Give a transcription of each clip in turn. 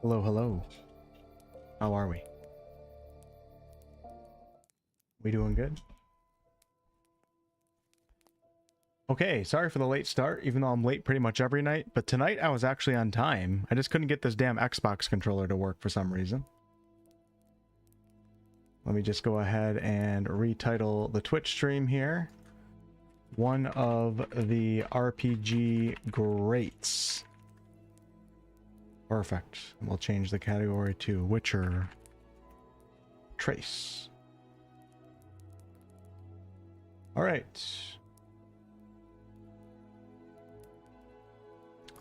Hello, hello. How are we? We doing good? Okay, sorry for the late start, even though I'm late pretty much every night, but tonight I was actually on time. I just couldn't get this damn Xbox controller to work for some reason. Let me just go ahead and retitle the Twitch stream here. One of the RPG greats. Perfect. We'll change the category to Witcher Trace. All right.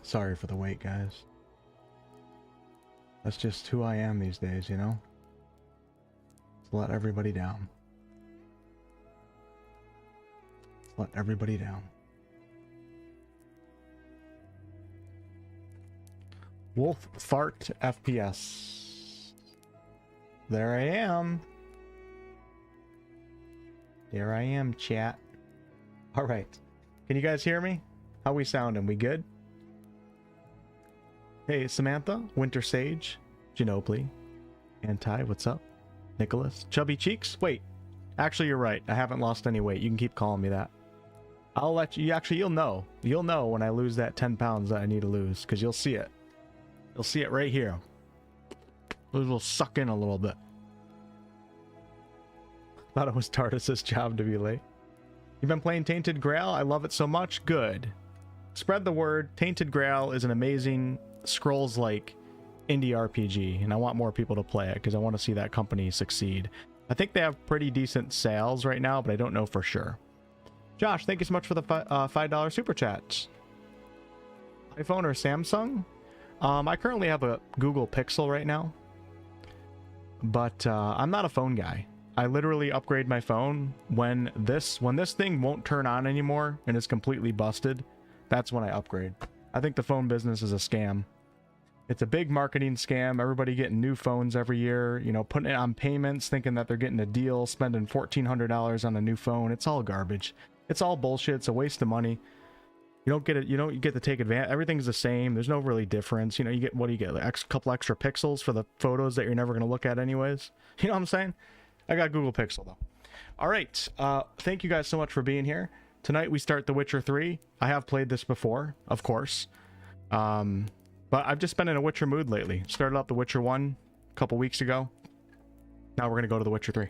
Sorry for the wait, guys. That's just who I am these days, you know? Let's let everybody down. Let's let everybody down. WolfheartFPS. There I am. There I am, chat. All right. Can you guys hear me? How we sounding? We good? Hey, Samantha, Winter Sage, Ginobili, Anti, what's up? Nicholas, Chubby Cheeks. Wait, actually, you're right. I haven't lost any weight. You can keep calling me that. I'll let you. Actually, you'll know. You'll know when I lose that 10 pounds that I need to lose, because you'll see it. You'll see it right here. It will suck in a little bit. Thought it was Tardis's job to be late. You've been playing Tainted Grail? I love it so much. Good. Spread the word. Tainted Grail is an amazing Scrolls-like indie RPG, and I want more people to play it because I want to see that company succeed. I think they have pretty decent sales right now, but I don't know for sure. Josh, thank you so much for the $5 super chat. iPhone or Samsung? I currently have a Google Pixel right now, but I'm not a phone guy. I literally upgrade my phone when this thing won't turn on anymore and is completely busted. That's when I upgrade. I think the phone business is a scam. It's a big marketing scam. Everybody getting new phones every year, you know, putting it on payments, thinking that they're getting a deal, spending $1,400 on a new phone. It's all garbage. It's all bullshit. It's a waste of money. You don't get it. You don't get to take advantage. Everything's the same. There's no really difference. You know, you get, what do you get? Like a couple extra pixels for the photos that you're never going to look at anyways. You know what I'm saying? I got Google Pixel though. All right. Thank you guys so much for being here. Tonight we start The Witcher 3. I have played this before, of course. But I've just been in a Witcher mood lately. Started out The Witcher 1 a couple weeks ago. Now we're going to go to The Witcher 3.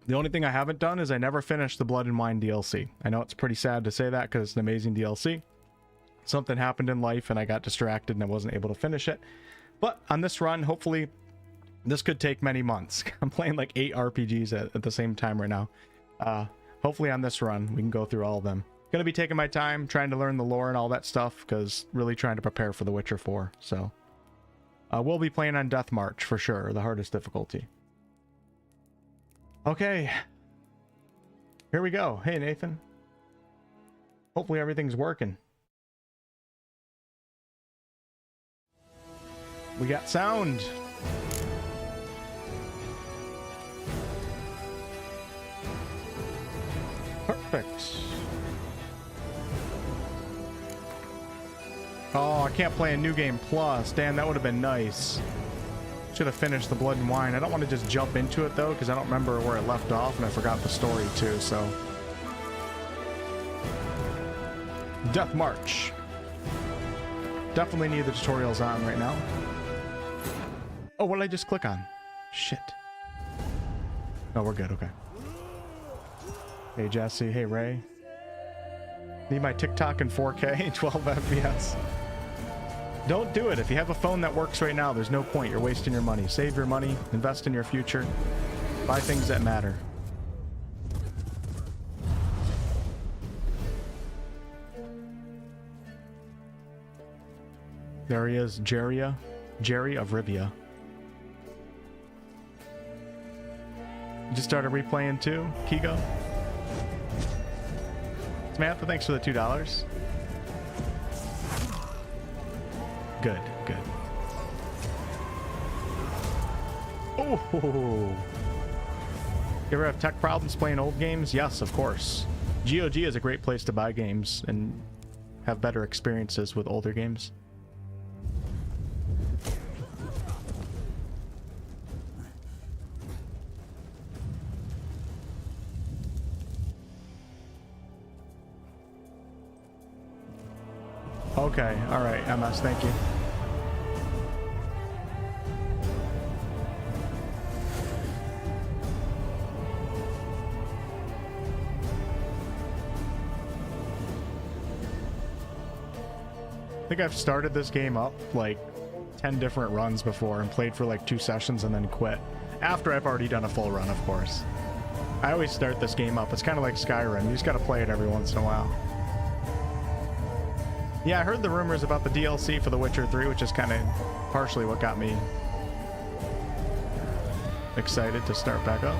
The only thing I haven't done is I never finished the Blood and Wine DLC. I know it's pretty sad to say that because it's an amazing DLC. Something happened in life and I got distracted and I wasn't able to finish it. But on this run, hopefully, this could take many months. I'm playing like 8 RPGs at the same time right now. Hopefully on this run, we can go through all of them. Gonna be taking my time, trying to learn the lore and all that stuff, because really trying to prepare for The Witcher 4. So, we'll be playing on Deathmarch for sure, the hardest difficulty. Okay. Here we go. Hey, Nathan. Hopefully everything's working. We got sound. Perfect. Oh, I can't play a New Game Plus. Damn, that would have been nice. Should have finished the Blood and Wine. I don't want to just jump into it, though, because I don't remember where it left off, and I forgot the story, too, so... Deathmarch. Definitely need the tutorials on right now. Oh, what did I just click on? Shit. Oh, we're good, okay. Hey, Jesse. Hey, Ray. Need my TikTok in 4K, 12 FPS. Don't do it. If you have a phone that works right now, there's no point. You're wasting your money. Save your money. Invest in your future. Buy things that matter. There he is, Jerry of Rivia. You just started replaying too, Kigo? Samantha, thanks for the $2. Good, good. Oh! You ever have tech problems playing old games? Yes, of course. GOG is a great place to buy games and have better experiences with older games. Okay, alright, MS, thank you. I think I've started this game up like 10 different runs before and played for like 2 sessions and then quit. After I've already done a full run, of course. I always start this game up. It's kind of like Skyrim. You just gotta play it every once in a while. Yeah, I heard the rumors about the DLC for The Witcher 3, which is kind of partially what got me excited to start back up.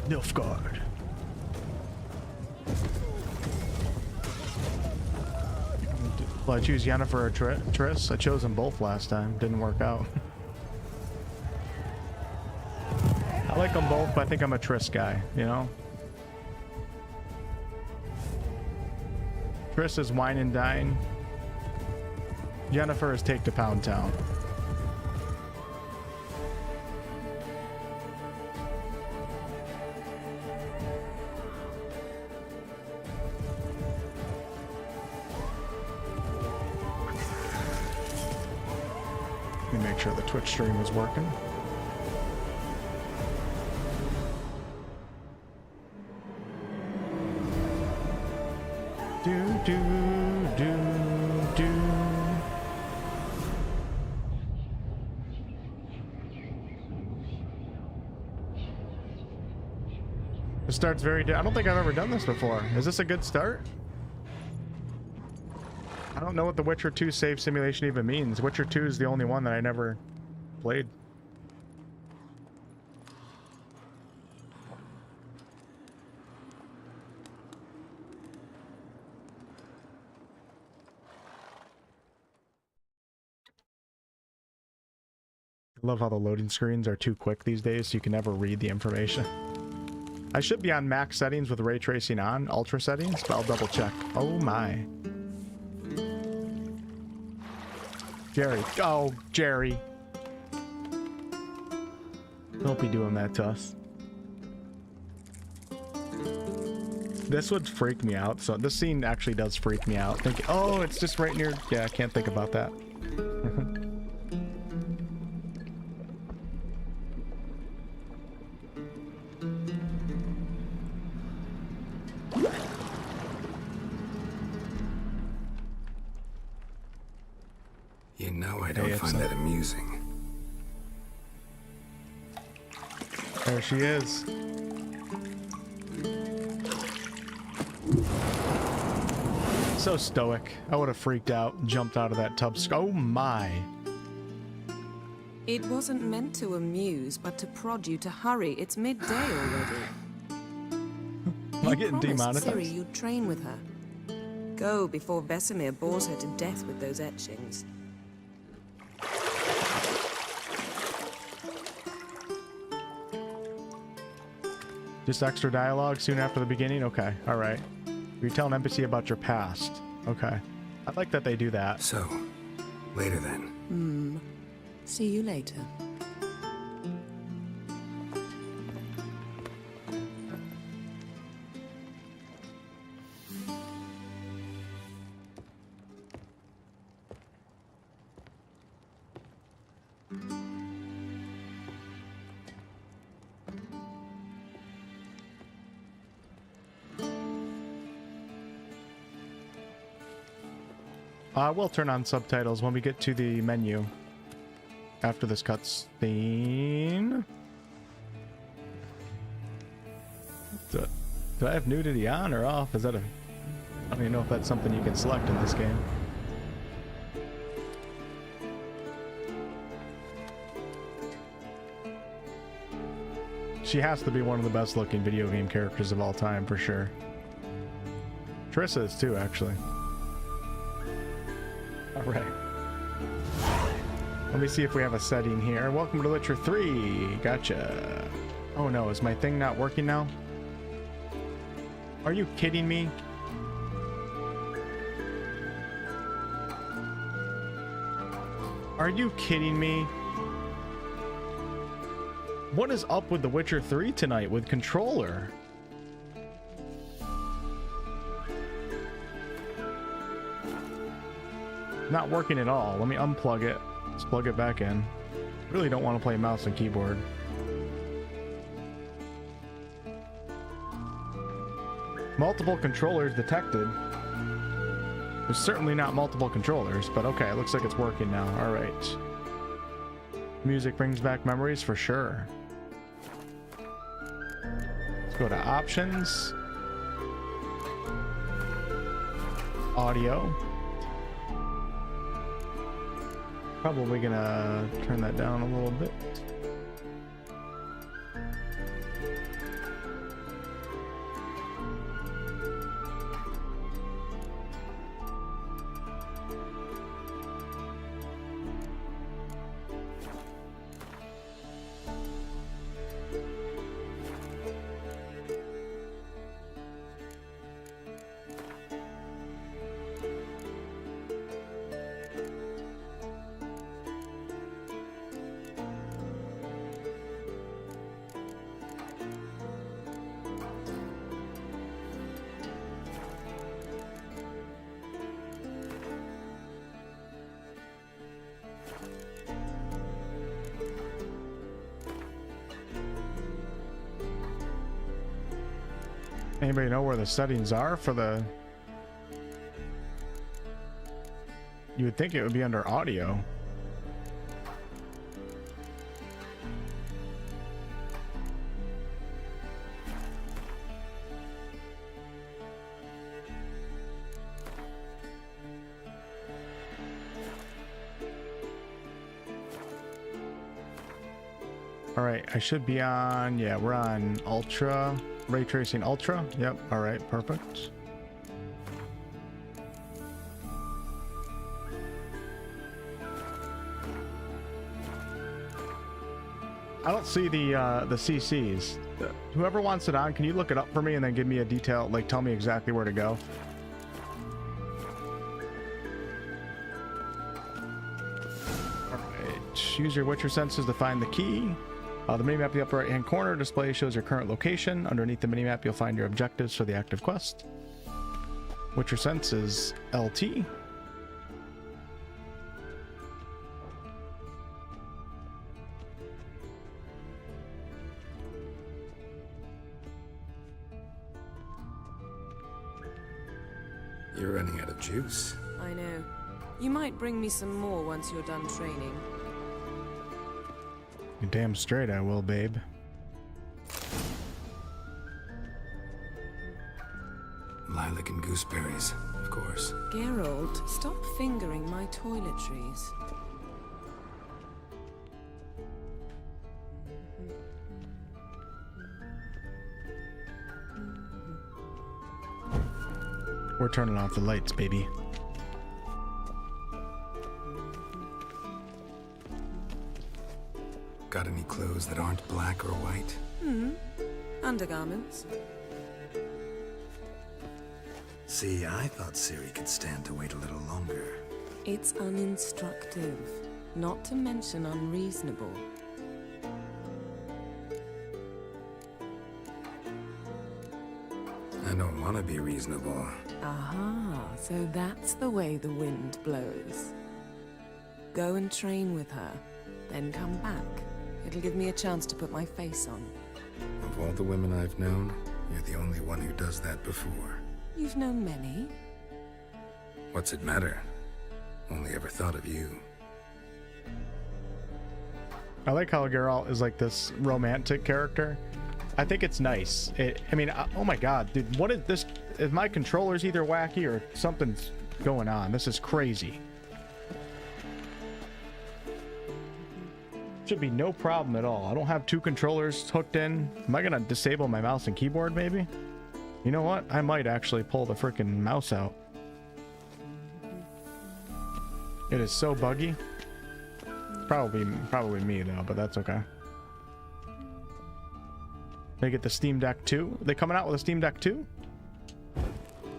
Nilfgaard. Well, I choose Yennefer or Triss. I chose them both last time. Didn't work out. I like them both, but I think I'm a Triss guy, you know? Triss is wine and dine. Yennefer is take to Pound Town. Let me make sure the Twitch stream is working. It starts very... I don't think I've ever done this before. Is this a good start? I don't know what the Witcher 2 save simulation even means. Witcher 2 is the only one that I never played. I love how the loading screens are too quick these days, so you can never read the information. I should be on max settings with ray tracing on, ultra settings, but I'll double check. Oh my. Jerry. Oh, Jerry. Don't be doing that to us. This would freak me out. So this scene actually does freak me out. Oh, it's just right near... Yeah, I can't think about that. You know I don't find that amusing. There she is. So stoic. I would have freaked out and jumped out of that tub. Oh my. It wasn't meant to amuse, but to prod you to hurry. It's midday already. Am I getting demonetized? Ciri you'd train with her. Go before Vesemir bores her to death with those etchings. Just extra dialogue soon after the beginning? Okay, alright. You tell an NPC about your past. Okay. I like that they do that. So, later then. See you later. We'll turn on subtitles when we get to the menu after this cutscene. Do I have nudity on or off? Is that a... I don't even know if that's something you can select in this game. She has to be one of the best looking video game characters of all time, for sure. Triss is too, actually. Alright. Let me see if we have a setting here. Welcome to Witcher 3. Gotcha. Oh no, is my thing not working now? Are you kidding me? Are you kidding me? What is up with The Witcher 3 tonight with controller? Not working at all. Let me unplug it. Let's plug it back in. Really don't want to play mouse and keyboard. Multiple controllers detected. There's certainly not multiple controllers, but okay, it looks like it's working now. All right. Music brings back memories for sure. Let's go to options. Audio. Probably gonna turn that down a little bit. Anybody know where the settings are for the... You would think it would be under audio. All right, I should be on, yeah, we're on Ultra, Ray Tracing Ultra. Yep, all right, perfect. I don't see the CCs. Whoever wants it on, can you look it up for me and then give me a detail, like tell me exactly where to go? All right, use your Witcher senses to find the key. The minimap in the upper right hand corner display shows your current location. Underneath the minimap, you'll find your objectives for the active quest. Witcher sense is LT. You're running out of juice. I know. You might bring me some more once you're done training. You're damn straight I will, babe. Lilac and gooseberries, of course. Geralt, stop fingering my toiletries. We're turning off the lights, baby. Got any clothes that aren't black or white? Undergarments. See, I thought Ciri could stand to wait a little longer. It's uninstructive, not to mention unreasonable. I don't want to be reasonable. Aha, so that's the way the wind blows. Go and train with her, then come back. It'll give me a chance to put my face on. Of all the women I've known, you're the only one who does that before. You've known many. What's it matter? Only ever thought of you. I like how Geralt is like this romantic character. I think it's nice. I mean, oh my god, dude, what is this? Is my controller's either wacky or something's going on? This is crazy. Should be no problem at all. I don't have two controllers hooked in. Am I gonna disable my mouse and keyboard maybe? You know what? I might actually pull the freaking mouse out. It is so buggy. Probably me though, but that's okay. They get the Steam Deck 2. They coming out with a Steam Deck 2?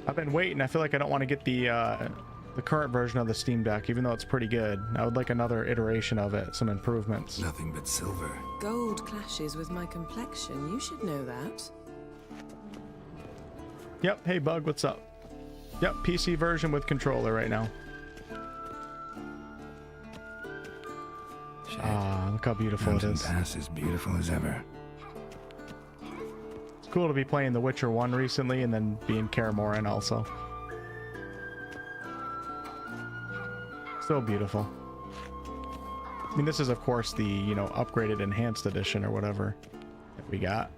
I've been waiting. I feel like I don't want to get the current version of the Steam Deck, even though it's pretty good. I would like another iteration of it, some improvements. Nothing but silver. Gold clashes with my complexion. You should know that. Yep. Hey, Bug, what's up? Yep, PC version with controller right now. Ah, look how beautiful it is. Pass is beautiful as ever. It's cool to be playing The Witcher 1 recently and then being Kaer Morhen also. So beautiful. I mean, this is of course the, you know, upgraded enhanced edition or whatever that we got.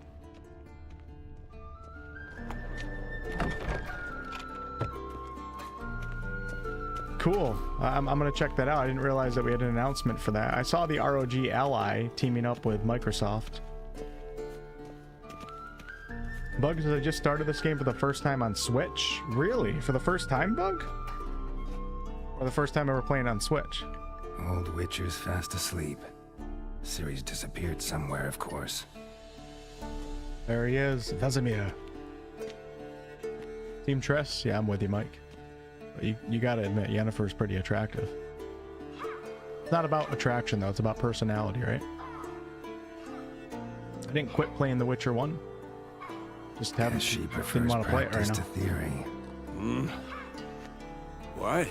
Cool. I'm gonna check that out. I didn't realize that we had an announcement for that. I saw the ROG Ally teaming up with Microsoft. Bug says I just started this game for the first time on Switch. Really? For the first time, Bug? Or the first time ever playing on Switch? Old Witcher's fast asleep. Ciri's disappeared somewhere, of course. There he is, Vesemir. Team Tress? Yeah, I'm with you, Mike. But you gotta admit, Yennefer's pretty attractive. It's not about attraction, though. It's about personality, right? I didn't quit playing The Witcher 1. Just haven't, she didn't prefers want to play it right practice now. to theory. What?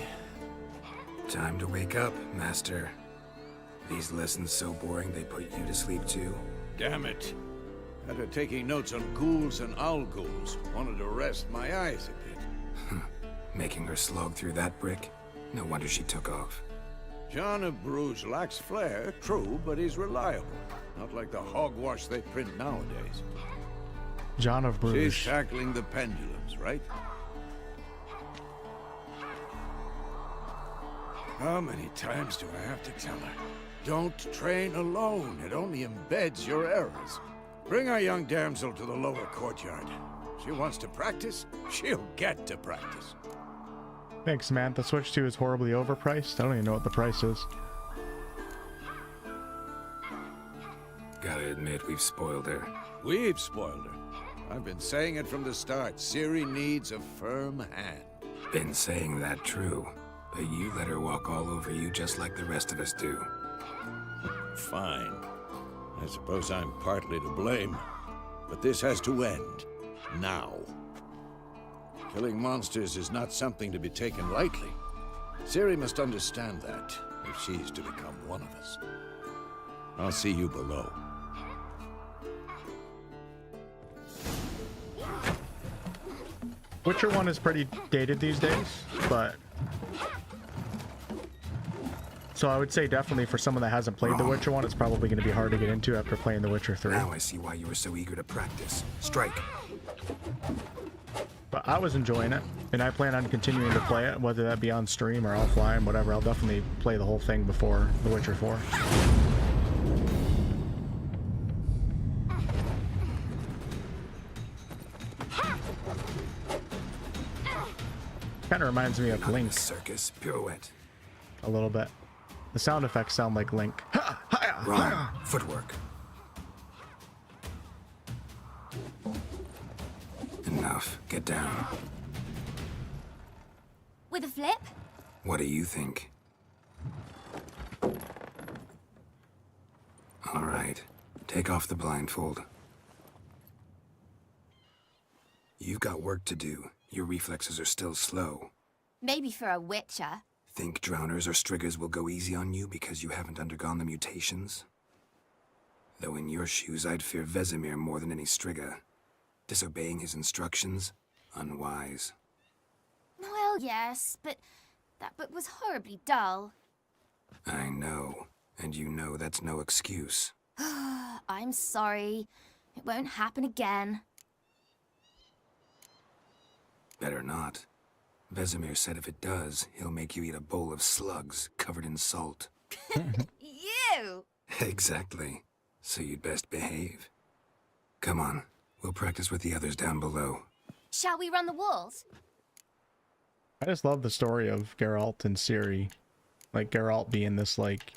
Time to wake up, Master. These lessons so boring they put you to sleep too. Damn it. After taking notes on ghouls and owl ghouls, wanted to rest my eyes a bit. Making her slog through that brick? No wonder she took off. John of Bruges lacks flair, true, but he's reliable. Not like the hogwash they print nowadays. John of Bruges. She's tackling the pendulums, right? How many times do I have to tell her? Don't train alone. It only embeds your errors. Bring our young damsel to the lower courtyard. She wants to practice, she'll get to practice. Thanks, man. The Switch 2 is horribly overpriced. I don't even know what the price is. Gotta admit, we've spoiled her. We've spoiled her. I've been saying it from the start. Ciri needs a firm hand. Been saying that true, but you let her walk all over you just like the rest of us do. Fine. I suppose I'm partly to blame. But this has to end. Now. Killing monsters is not something to be taken lightly. Ciri must understand that, if she's to become one of us. I'll see you below. Witcher 1 is pretty dated these days, but... So I would say definitely for someone that hasn't played The Witcher 1, it's probably going to be hard to get into after playing The Witcher 3. Now I see why you were so eager to practice. Strike. But I was enjoying it, and I plan on continuing to play it, whether that be on stream or offline, whatever. I'll definitely play the whole thing before The Witcher 4. Kind of reminds me of Link Circus pirouette. a little bit. The sound effects sound like Link. Wrong. Footwork. Enough. Get down. With a flip? What do you think? All right. Take off the blindfold. You've got work to do. Your reflexes are still slow. Maybe for a witcher. Think drowners or striggers will go easy on you because you haven't undergone the mutations? Though in your shoes, I'd fear Vesemir more than any strigger. Disobeying his instructions? Unwise. Well, yes, but that book was horribly dull. I know. And you know that's no excuse. I'm sorry. It won't happen again. Better not. Vesemir said if it does, he'll make you eat a bowl of slugs covered in salt. You! Exactly. So you'd best behave. Come on. We'll practice with the others down below. Shall we run the walls? I just love the story of Geralt and Ciri. Like, Geralt being this, like,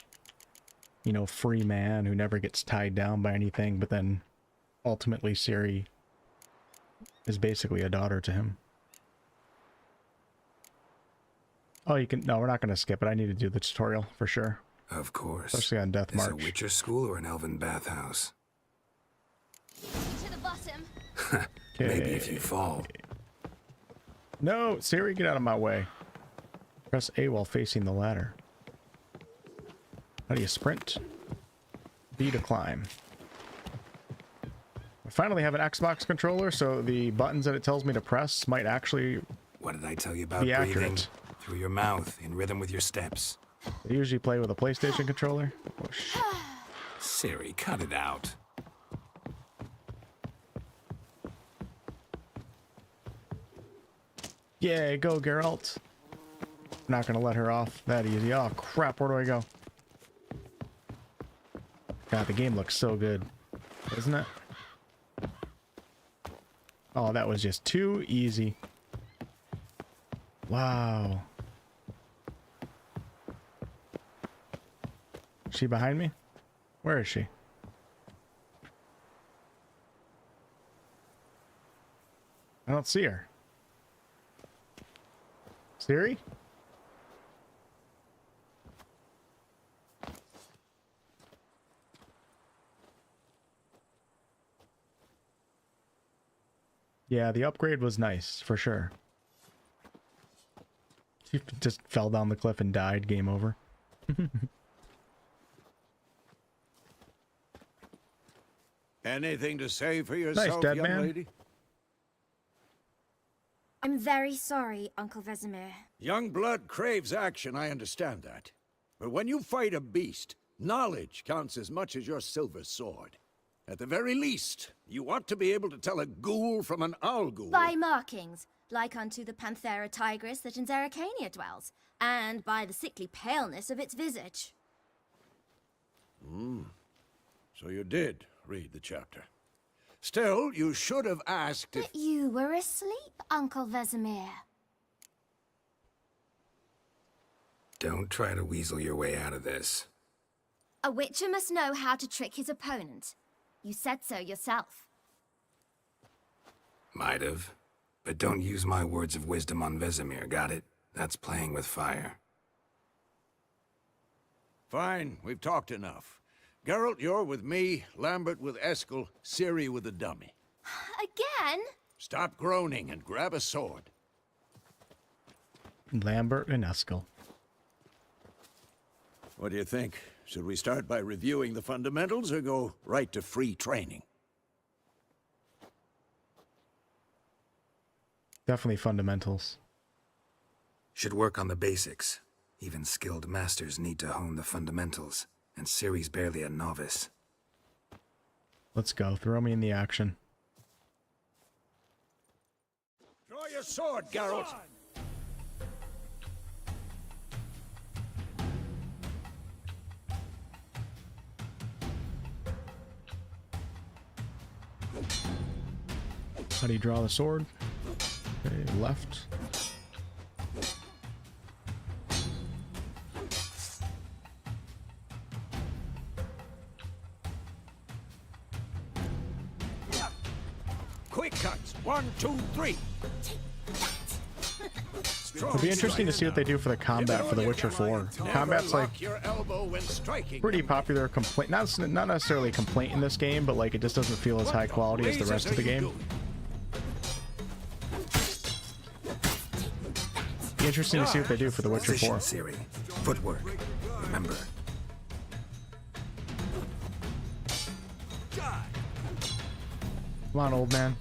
you know, free man who never gets tied down by anything, but then ultimately Ciri is basically a daughter to him. Oh, you can... No, we're not going to skip it. I need to do the tutorial for sure. Of course. Especially on Is a Deathmarch. Witcher school or an elven bathhouse? To the bottom. Maybe if you fall. No, Siri, get out of my way. Press A while facing the ladder. How do you sprint? B to climb. I finally have an Xbox controller, so the buttons that it tells me to press might actually What did I tell you about be breathing? accurate. Through your mouth, in rhythm with your steps. I usually play with a PlayStation controller. Whoosh. Siri, cut it out. Yay, go Geralt. Not gonna let her off that easy. Oh crap, where do I go? God, the game looks so good, isn't it? Oh, that was just too easy. Wow. Is she behind me? Where is she? I don't see her. Siri? Yeah, the upgrade was nice, for sure. She just fell down the cliff and died. Game over. Anything to say for yourself, dead young man. lady? I'm very sorry, Uncle Vesemir. Young blood craves action, I understand that. But when you fight a beast, knowledge counts as much as your silver sword. At the very least, you ought to be able to tell a ghoul from an owl ghoul. By markings, like unto the Panthera tigris that in Zerrikania dwells, and by the sickly paleness of its visage. So you did read the chapter. Still, you should have asked if... But you were asleep, Uncle Vesemir. Don't try to weasel your way out of this. A witcher must know how to trick his opponent. You said so yourself. Might have. But don't use my words of wisdom on Vesemir, got it? That's playing with fire. Fine, we've talked enough. Geralt, you're with me, Lambert with Eskel, Ciri with the dummy. Again? Stop groaning and grab a sword. Lambert and Eskel. What do you think? Should we start by reviewing the fundamentals or go right to free training? Definitely fundamentals. Should work on the basics. Even skilled masters need to hone the fundamentals, and Ciri's barely a novice. Let's go. Throw me in the action. Draw your sword, Geralt! How do you draw the sword? Okay, left. Quick cuts! 1, 2, 3! It'll be interesting to see what they do for the combat for The Witcher 4. Combat's like pretty popular complaint, not necessarily a complaint in this game, but like it just doesn't feel as high quality as the rest of the game. Be interesting to see what they do for The Witcher 4. Position, Ciri. Footwork. Remember. Come on, old man.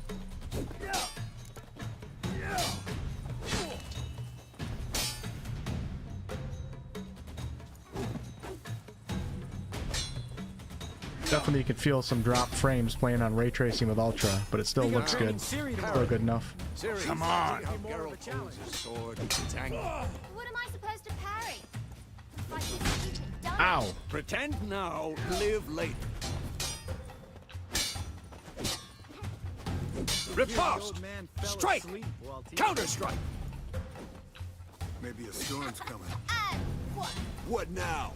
Definitely you can feel some dropped frames playing on ray tracing with Ultra, but it still looks good. Still good enough. Come on! What am I supposed to parry? Like this stupid dummy? Ow! Pretend now, live later. Riposte! Strike! Counter-strike! Maybe a storm's coming. And what? What now?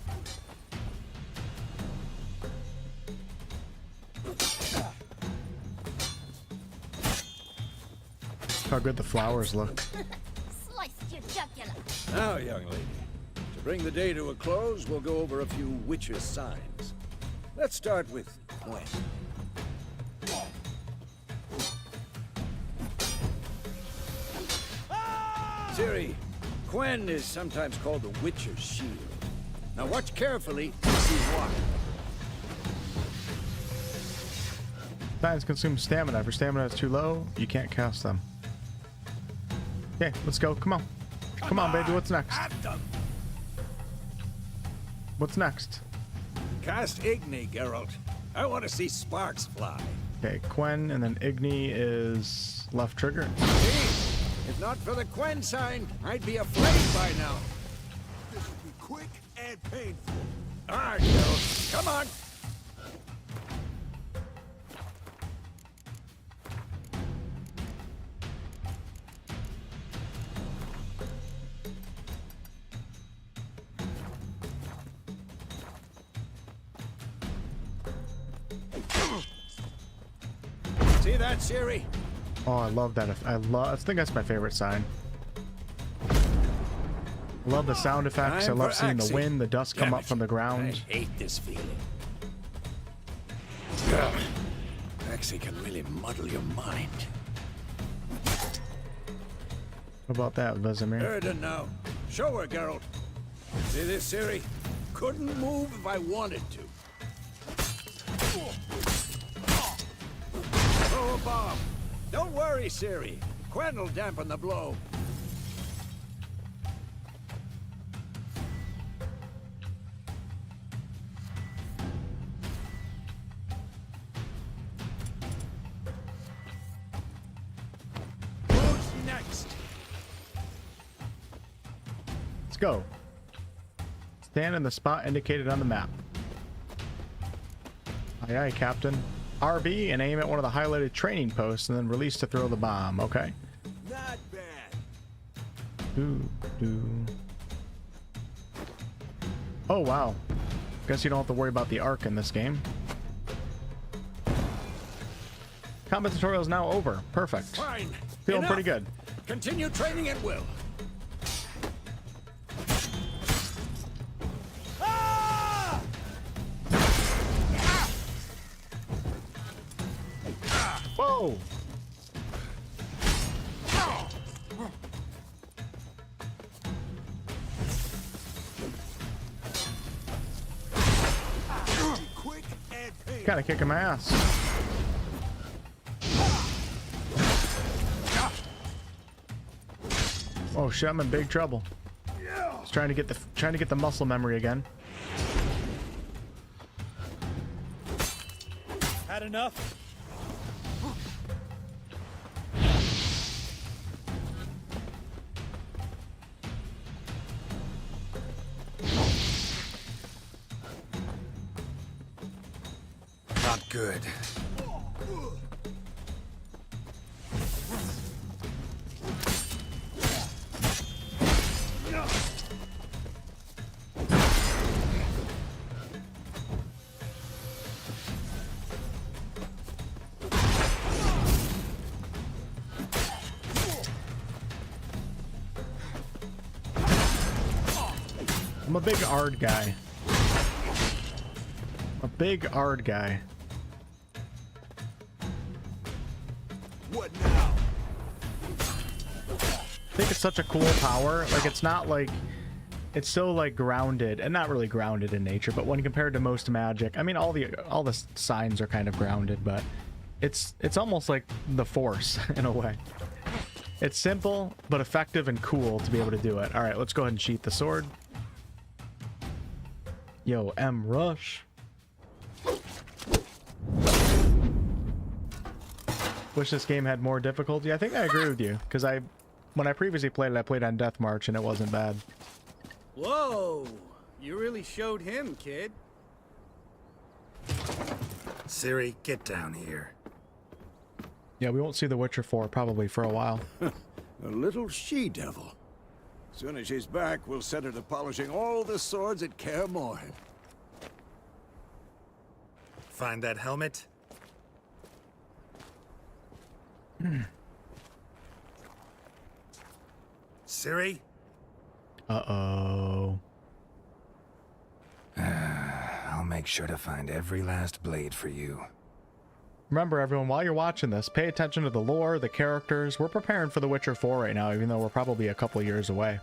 How good the flowers look. Sliced your jugular. Now, young lady, to bring the day to a close, we'll go over a few witches' signs. Let's start with Gwen. Ciri, Gwen is sometimes called the Witcher's Shield. Now watch carefully to see why. Signs consume stamina. If your stamina is too low, you can't cast them. Okay, let's go. Come on. Come on, baby. What's next? What's next? Cast Igni, Geralt. I want to see sparks fly. Okay, Quen, and then Igni is left trigger. See? If not for the Gwen sign, I'd be afraid by now. This will be quick and painful. All right, Geralt. Come on. See that, Ciri? Oh, I love that. I think that's my favorite sign. I love the sound effects. I Time love for seeing the Axie. wind, the dust come Damn up it. from the ground. I hate this feeling. Ugh. Axie can really muddle your mind. What about that, Vesemir? Erden now. Show her, Geralt. See this, Ciri? Couldn't move if I wanted to. Throw a bomb. Don't worry, Ciri. Quen will dampen the blow. Who's next? Let's go. Stand in the spot indicated on the map. Aye, aye, Captain. RB and aim at one of the highlighted training posts and then release to throw the bomb. Okay. Not bad. Doo. Oh, wow. Guess you don't have to worry about the arc in this game. Combat tutorial is now over. Perfect. Fine. Feeling Enough. pretty good. Continue training at will. Ah! Whoa! Be quick and painful. Kinda kicking my ass. Oh shit, I'm in big trouble. Just trying to get the muscle memory again. Had enough? Not good. I'm a big Ard guy. A big Ard guy. What now? I think it's such a cool power. Like, it's not like... It's so, like, grounded, and not really grounded in nature, but when compared to most magic, I mean, all the signs are kind of grounded, but it's almost like the Force, in a way. It's simple, but effective and cool to be able to do it. Alright, let's go ahead and sheath the sword. Yo, M. Rush. Wish this game had more difficulty. I think I agree with you, because when I previously played it, I played on Deathmarch, and it wasn't bad. Whoa! You really showed him, kid. Ciri, get down here. Yeah, we won't see The Witcher 4 probably for a while. A little she-devil. Soon as she's back, we'll set her to polishing all the swords at Kaer Morhen. Find that helmet? Ciri? Uh-oh. make sure to find every last blade for you. Remember, everyone, while you're watching this, pay attention to the lore, the characters. We're preparing for The Witcher 4 right now, even though we're probably a couple years away.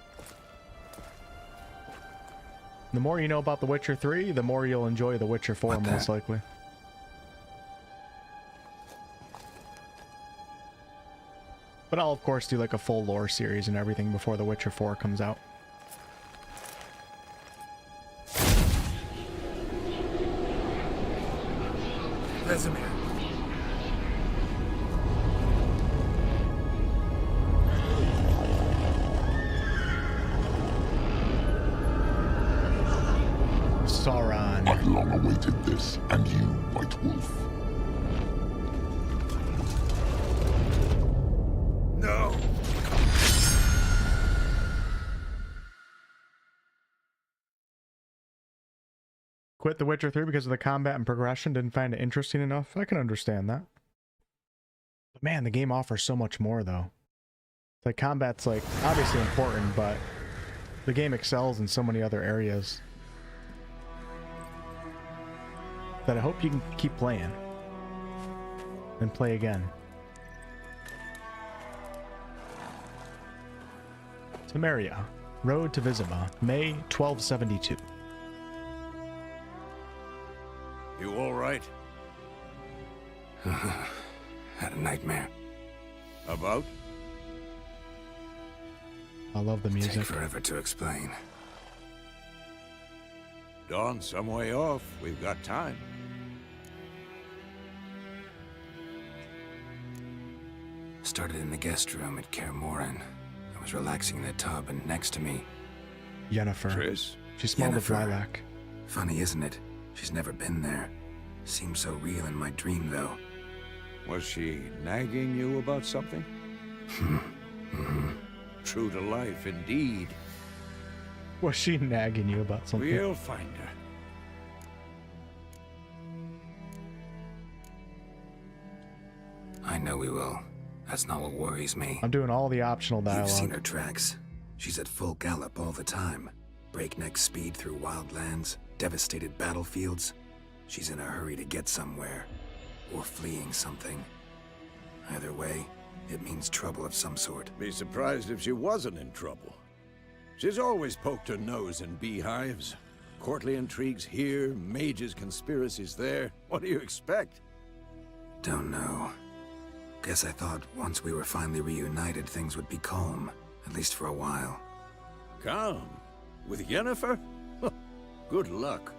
The more you know about The Witcher 3, the more you'll enjoy The Witcher 4, most likely. But I'll, of course, do like a full lore series and everything before The Witcher 4 comes out. Vesemir. Sauron. I long awaited this, and you, White Wolf. No! Quit The Witcher 3 because of the combat and progression, didn't find it interesting enough. I can understand that. But man, the game offers so much more, though. It's like combat's like obviously important, but the game excels in so many other areas that I hope you can keep playing and play again. Temeria, Road to Vizima, May 1272. You all right? Had a nightmare. About? I love the music. Take forever to explain. Dawn's some way off. We've got time. Started in the guest room at Kaer Morhen. I was relaxing in a tub, and next to me... Yennefer. Triss? She smelled of Yennefer. lilac. Funny, isn't it? She's never been there. Seemed so real in my dream, though. Was she nagging you about something? True to life, indeed. Was she nagging you about something? We'll find her. I know we will. That's not what worries me. I'm doing all the optional dialogue. You've seen her tracks. She's at full gallop all the time. Breakneck speed through wild lands, devastated battlefields. She's in a hurry to get somewhere. Or fleeing something. Either way, it means trouble of some sort. Be surprised if she wasn't in trouble. She's always poked her nose in beehives. Courtly intrigues here, mages' conspiracies there. What do you expect? Don't know. Guess I thought once we were finally reunited, things would be calm. At least for a while. Calm? With Yennefer? Good luck.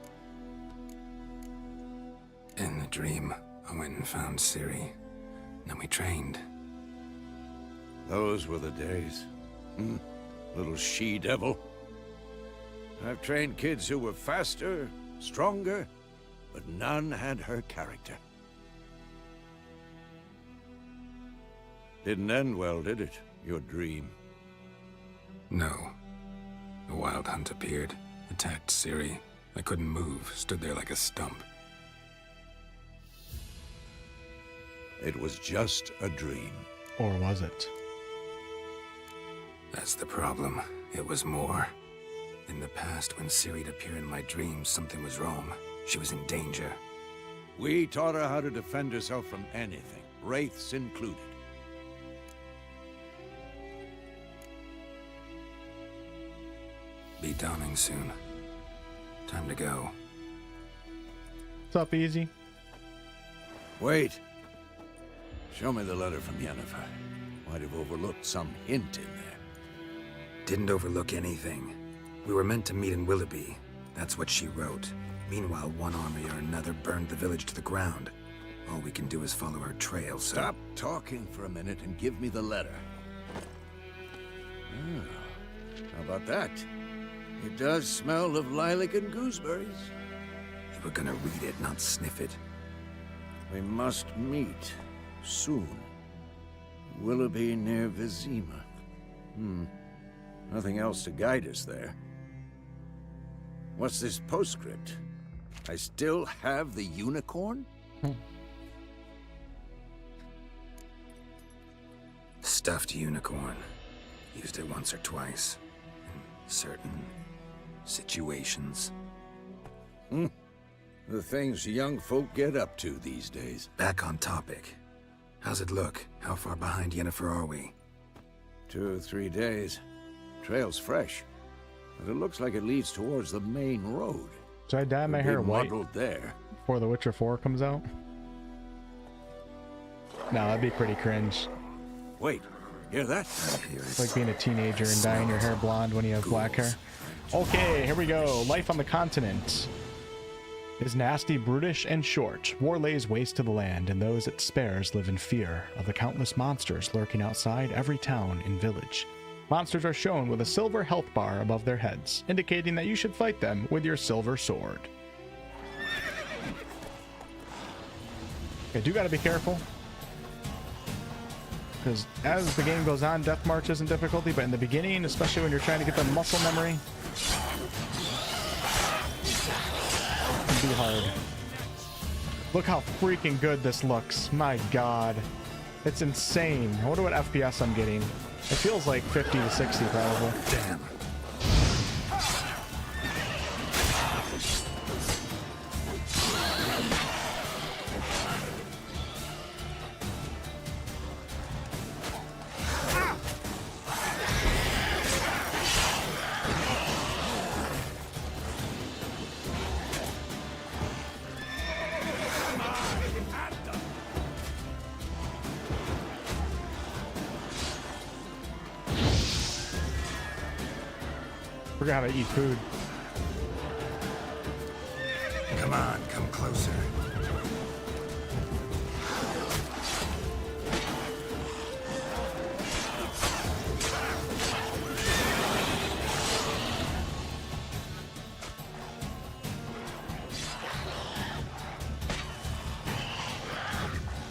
In the dream, I went and found Ciri. Then we trained. Those were the days. Little she-devil. I've trained kids who were faster, stronger, but none had her character. Didn't end well, did it? Your dream? No. A wild hunt appeared, attacked Ciri. I couldn't move, stood there like a stump. It was just a dream. Or was it? That's the problem. It was more. In the past, when Ciri'd appear in my dreams, something was wrong. She was in danger. We taught her how to defend herself from anything, wraiths included. Be dawning soon. Time to go. What's up, Easy? Wait. Show me the letter from Yennefer. Might have overlooked some hint in there. Didn't overlook anything. We were meant to meet in Willoughby. That's what she wrote. Meanwhile, one army or another burned the village to the ground. All we can do is follow her trail, so... Stop talking for a minute and give me the letter. How about that? It does smell of lilac and gooseberries. You were gonna read it, not sniff it. We must meet soon. Willoughby near Vizima. Nothing else to guide us there. What's this postscript? I still have the unicorn? Stuffed unicorn. Used it once or twice. In certain situations. The things young folk get up to these days. Back on topic. How's it look? How far behind Yennefer are we? 2 or 3 days. Trail's fresh, but it looks like it leads towards the main road. Should I dye my Could be hair white muddled there. before The Witcher 4 comes out? No, that'd be pretty cringe. Wait, hear that? It's like being a teenager and dyeing your hair blonde when you have black hair. Okay, here we go. Life on the continent is nasty, brutish, and short. War lays waste to the land, and those it spares live in fear of the countless monsters lurking outside every town and village. Monsters are shown with a silver health bar above their heads, indicating that you should fight them with your silver sword. I do gotta be careful, because as the game goes on, Deathmarch isn't difficulty, but in the beginning, especially when you're trying to get the muscle memory, it can be hard. Look how freaking good this looks. My god. It's insane. I wonder what FPS I'm getting. It feels like 50 to 60 probably. Damn. Forgot how to eat food. Come on, come closer.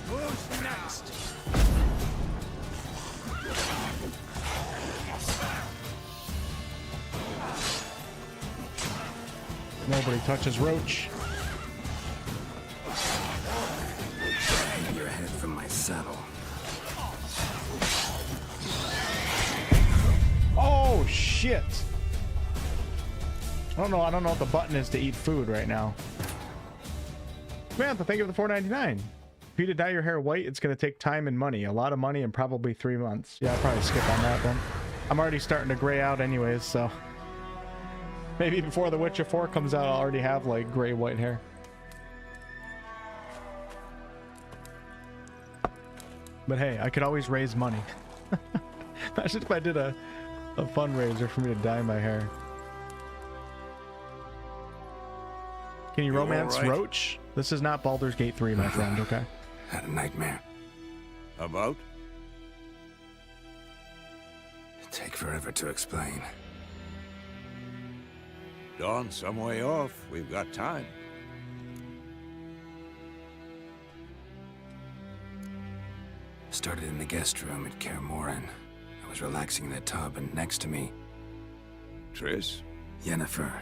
Who's next? Nobody touches Roach. Hang your head from my saddle. Oh shit! I don't know what the button is to eat food right now. Samantha, thank you for the $4.99. For you to dye your hair white, it's going to take time and money. A lot of money and probably 3 months. Yeah, I'll probably skip on that then. I'm already starting to gray out anyways, so maybe before The Witcher 4 comes out, I'll already have like gray white hair. But hey, I could always raise money. Imagine if I did a fundraiser for me to dye my hair. Can you romance all right? Roach? This is not Baldur's Gate 3, my friend, okay? Had a nightmare. About? Take forever to explain. Dawn's some way off. We've got time. Started in the guest room at Kaer Morhen. I was relaxing in a tub, and next to me, Triss? Yennefer.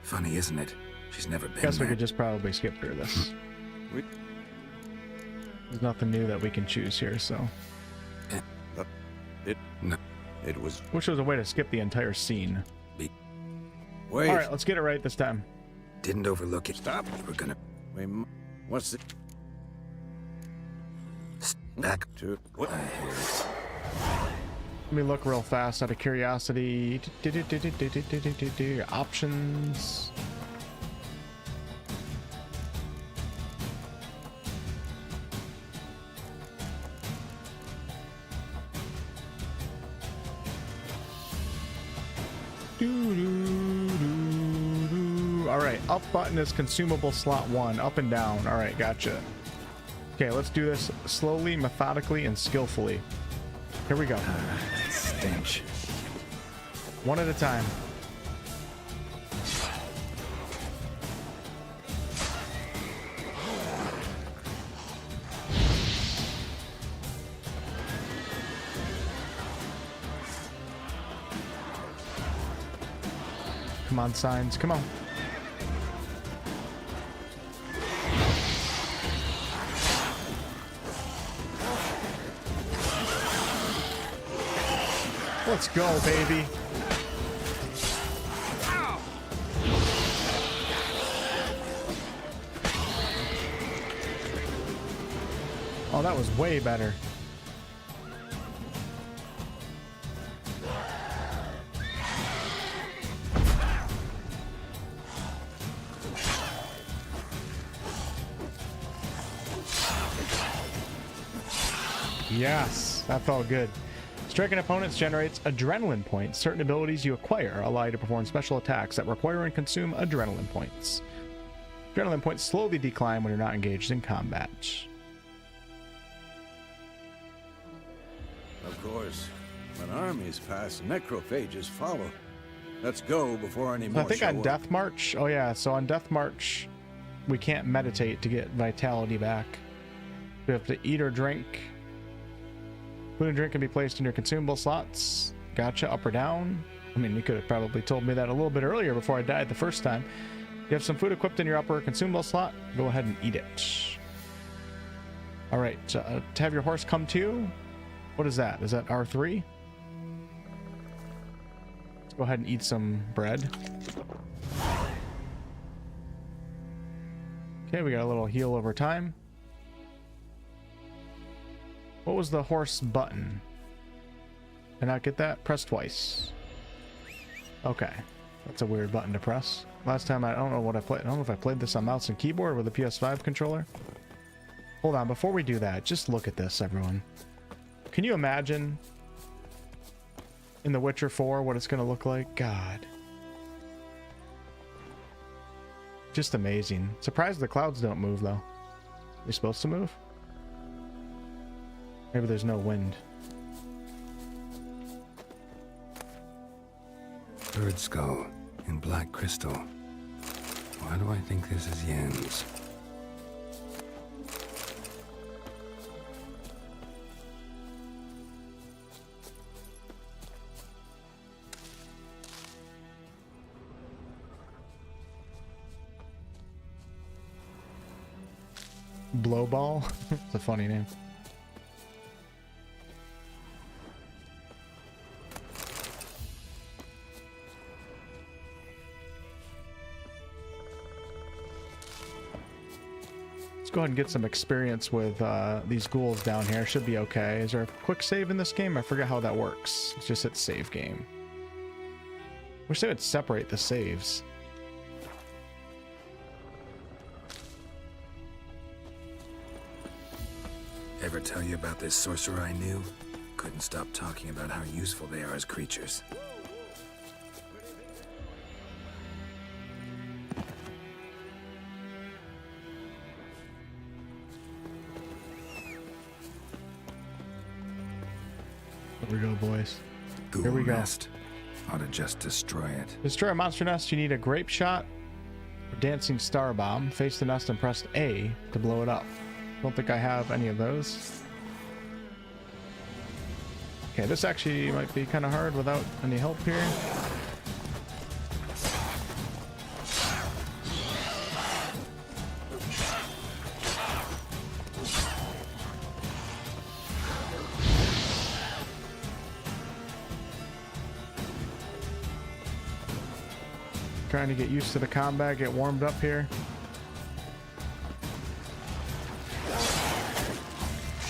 Funny, isn't it? She's never been Guess we there. could just probably skip through this. We... There's nothing new that we can choose here, so. No. It was... Which was a way to skip the entire scene. Wait. All right, let's get it right this time. Didn't overlook it. Stop. We're gonna What's the... back To... What? I hear it. Let me look real fast out of curiosity. Options. All right, up button is consumable slot 1, up and down. All right, gotcha. Okay, let's do this slowly, methodically, and skillfully. Here we go. That stench. One at a time. Come on, signs. Come on. Let's go, baby. Oh, that was way better. Yes, that felt good. Striking opponents generates adrenaline points. Certain abilities you acquire allow you to perform special attacks that require and consume adrenaline points. Adrenaline points slowly decline when you're not engaged in combat. Of course, when armies pass, necrophages follow. Let's go before any more I think show on up. Deathmarch, oh yeah, so on Deathmarch, we can't meditate to get vitality back. We have to eat or drink. Food and drink can be placed in your consumable slots. Gotcha, up or down. I mean, you could have probably told me that a little bit earlier before I died the first time. You have some food equipped in your upper consumable slot. Go ahead and eat it. All right, to have your horse come to. What is that? Is that R3? Let's go ahead and eat some bread. Okay, we got a little heal over time. What was the horse button? Did I not get that? Press twice. Okay. That's a weird button to press. Last time, I don't know what I played. I don't know if I played this on mouse and keyboard with a PS5 controller. Hold on, before we do that, just look at this, everyone. Can you imagine in The Witcher 4 what it's going to look like? God. Just amazing. Surprised the clouds don't move, though. They're supposed to move? Maybe there's no wind. Bird skull in black crystal. Why do I think this is Yen's? Blowball? It's a funny name. Let's go ahead and get some experience with these ghouls down here. Should be okay. Is there a quick save in this game? I forget how that works. It's just hit save game. Wish they would separate the saves. Ever tell you about this sorcerer I knew? Couldn't stop talking about how useful they are as creatures. Here we go, boys. Ghoul Here we go. nest. Ought to just destroy it. Destroy a monster nest, you need a grape shot or dancing star bomb. Face the nest and press A to blow it up. Don't think I have any of those. Okay, this actually might be kind of hard without any help here. Trying to get used to the combat, get warmed up here.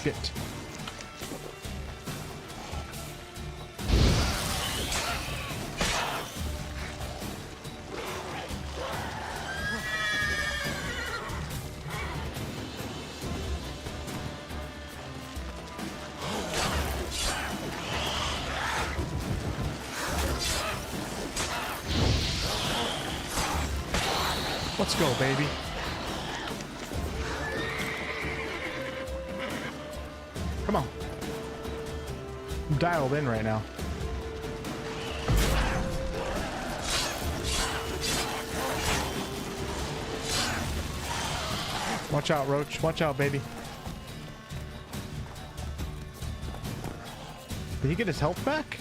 Shit. Let's go, baby. Come on. I'm dialed in right now. Watch out, Roach. Watch out, baby. Did he get his health back?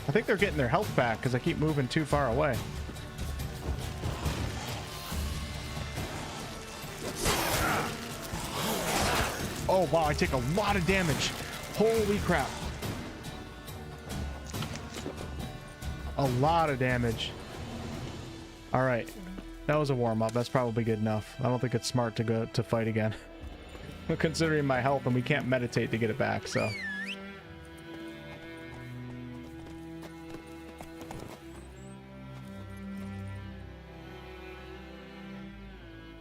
I think they're getting their health back because I keep moving too far away. Oh, wow, I take a lot of damage. Holy crap. A lot of damage. All right. That was a warm-up. That's probably good enough. I don't think it's smart to go to fight again. considering my health, and we can't meditate to get it back, so.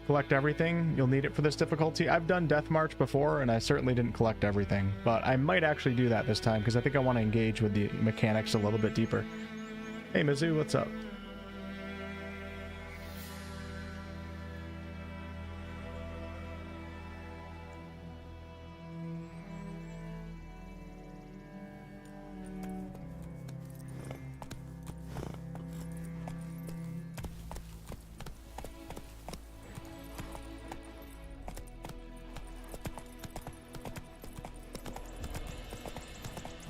Collect everything. You'll need it for this difficulty. I've done Deathmarch before, and I certainly didn't collect everything, but I might actually do that this time because I think I want to engage with the mechanics a little bit deeper. Hey, Mizzou, what's up?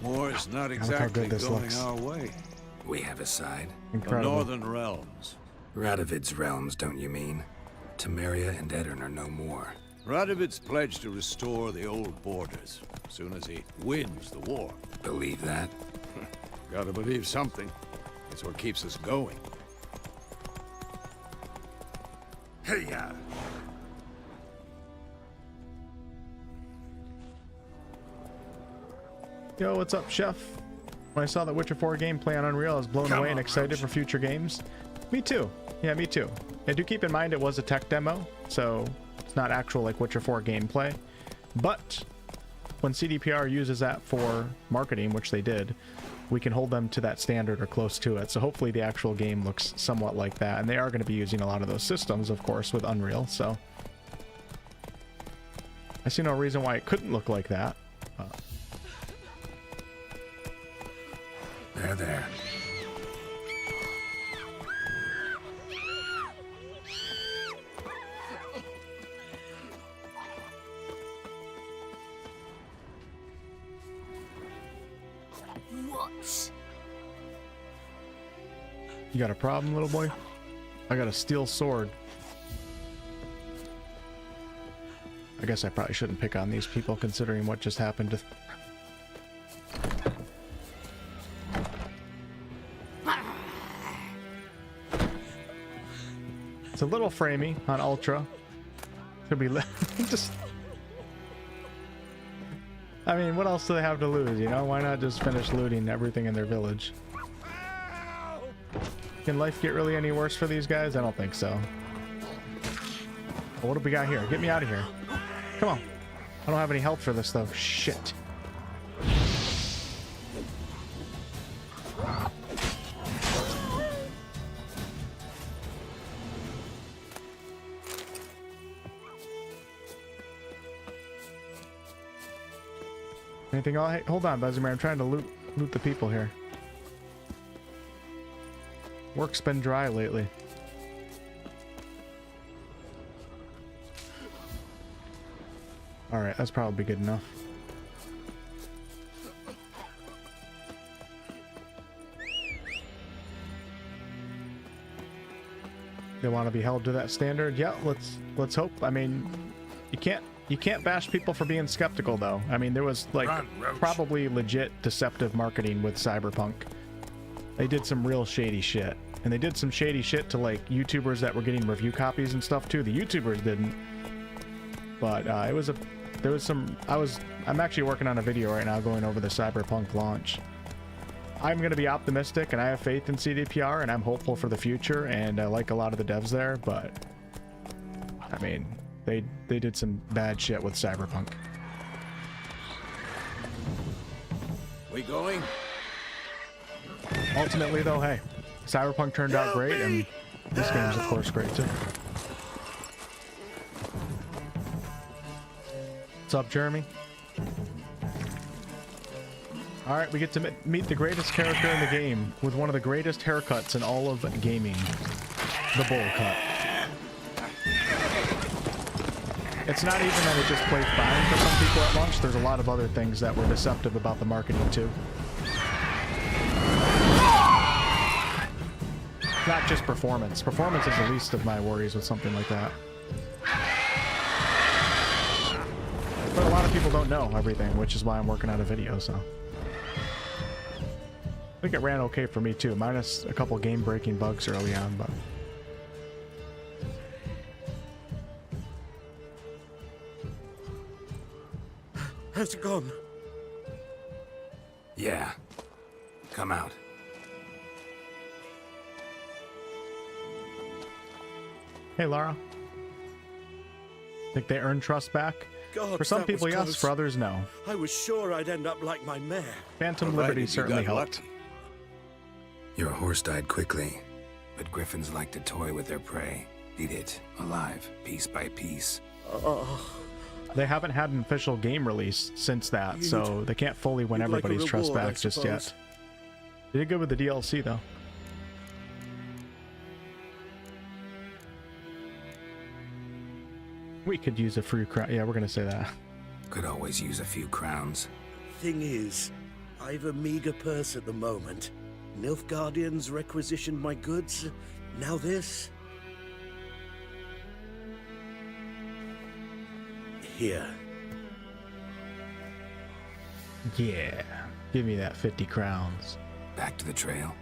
War's not Look how exactly good this going looks. our way. We have a side. The Incredible. Northern Realms. Radovid's realms, don't you mean? Temeria and Edirn are no more. Radovid's pledged to restore the old borders as soon as he wins the war. Believe that? Gotta believe something. It's what keeps us going. Hey-ya! Yo, what's up, Chef? When I saw that Witcher 4 gameplay on Unreal, I was blown away and excited for future games. Me too. Yeah, me too. And do keep in mind it was a tech demo, so it's not actual like Witcher 4 gameplay. But when CDPR uses that for marketing, which they did, we can hold them to that standard or close to it. So hopefully the actual game looks somewhat like that. And they are going to be using a lot of those systems, of course, with Unreal. So I see no reason why it couldn't look like that. There. What? You got a problem, little boy? I got a steel sword. I guess I probably shouldn't pick on these people considering what just happened to... It's a little framey on Ultra. Could be just... I mean, what else do they have to lose, you know? Why not just finish looting everything in their village? Can life get really any worse for these guys? I don't think so. Well, what do we got here? Get me out of here. Come on. I don't have any health for this, though. Shit. Anything? Oh, hey, hold on, Besimir. I'm trying to loot the people here. Work's been dry lately. Alright, that's probably good enough. They want to be held to that standard? Yeah, let's hope. I mean, you can't bash people for being skeptical, though. I mean, there was like probably legit deceptive marketing with Cyberpunk. They did some real shady shit, and they did some shady shit to like YouTubers that were getting review copies and stuff too. The YouTubers didn't, but I'm actually working on a video right now going over the Cyberpunk launch. I'm going to be optimistic, and I have faith in CDPR, and I'm hopeful for the future, and I like a lot of the devs there, but I mean, they did some bad shit with Cyberpunk. We going? Ultimately, though, hey, Cyberpunk turned out great, and this game's, of course, great, too. What's up, Jeremy? Alright, we get to meet the greatest character in the game, with one of the greatest haircuts in all of gaming. The bowl cut. It's not even that it just played fine for some people at launch. There's a lot of other things that were deceptive about the marketing, too. Not just performance. Performance is the least of my worries with something like that. But a lot of people don't know everything, which is why I'm working on a video, so. I think it ran okay for me too, minus a couple game-breaking bugs early on, but. Has it gone? Yeah. Come out. Hey, Lara. Think they earn trust back? God, For some that was people, yes. close. For others, no. I was sure I'd end up like my mare. Phantom Provided Liberty you certainly got helped. lucky. Your horse died quickly, but griffins like to toy with their prey. Eat it, alive, piece by piece. They haven't had an official game release since that, so they can't fully win you'd like a everybody's trust reward, I back just suppose. yet. They did good with the DLC, though. We could use a free crown. Yeah, we're gonna say that. Could always use a few crowns. Thing is, I've a meager purse at the moment. Nilfgaardians requisitioned my goods. Now this. Here. Yeah. Give me that 50 crowns. Back to the trail.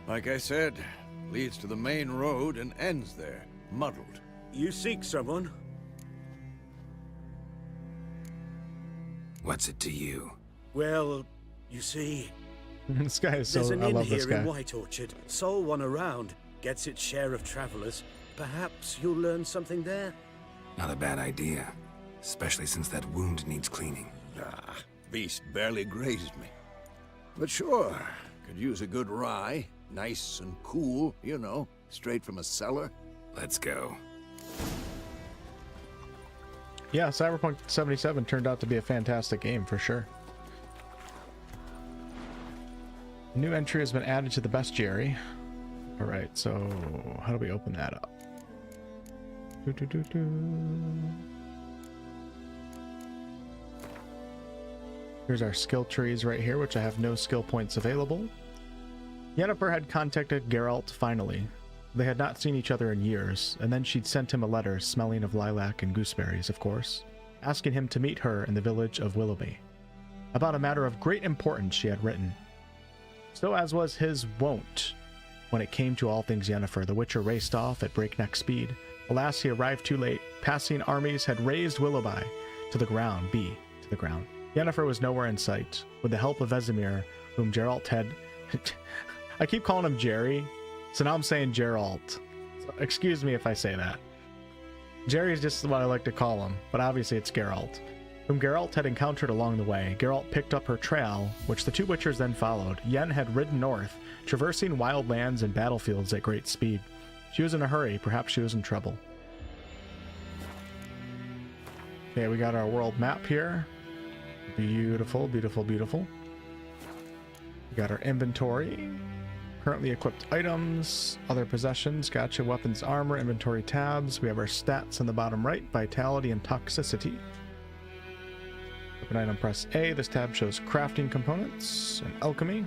Like I said, leads to the main road and ends there, muddled. You seek someone? What's it to you? Well, you see, This guy is so... there's an I inn love this here guy. in White Orchard. Sole one around. Gets its share of travelers. Perhaps you'll learn something there? Not a bad idea. Especially since that wound needs cleaning. Ah, beast barely grazed me. But sure, could use a good rye. Nice and cool, you know, straight from a cellar. Let's go. Yeah, Cyberpunk 77 turned out to be a fantastic game for sure. A new entry has been added to the bestiary. All right, so how do we open that up? Here's our skill trees right here, which I have no skill points available. Yennefer had contacted Geralt finally. They had not seen each other in years, and then she'd sent him a letter smelling of lilac and gooseberries, of course, asking him to meet her in the village of Willoughby. About a matter of great importance she had written. So as was his wont, when it came to all things Yennefer, the Witcher raced off at breakneck speed. Alas, he arrived too late. Passing armies had razed Willoughby to the ground, to the ground. Yennefer was nowhere in sight. With the help of Vesemir, whom Geralt had... I keep calling him Jerry, so now I'm saying Geralt. So excuse me if I say that. Jerry is just what I like to call him, but obviously it's Geralt, whom Geralt had encountered along the way. Geralt picked up her trail, which the two Witchers then followed. Yen had ridden north, traversing wild lands and battlefields at great speed. She was in a hurry, perhaps she was in trouble. Okay, we got our world map here. Beautiful, beautiful, beautiful. We got our inventory. Currently equipped items, other possessions, gotcha, weapons, armor, inventory tabs. We have our stats in the bottom right, vitality and toxicity. Open item, press A. This tab shows crafting components and alchemy.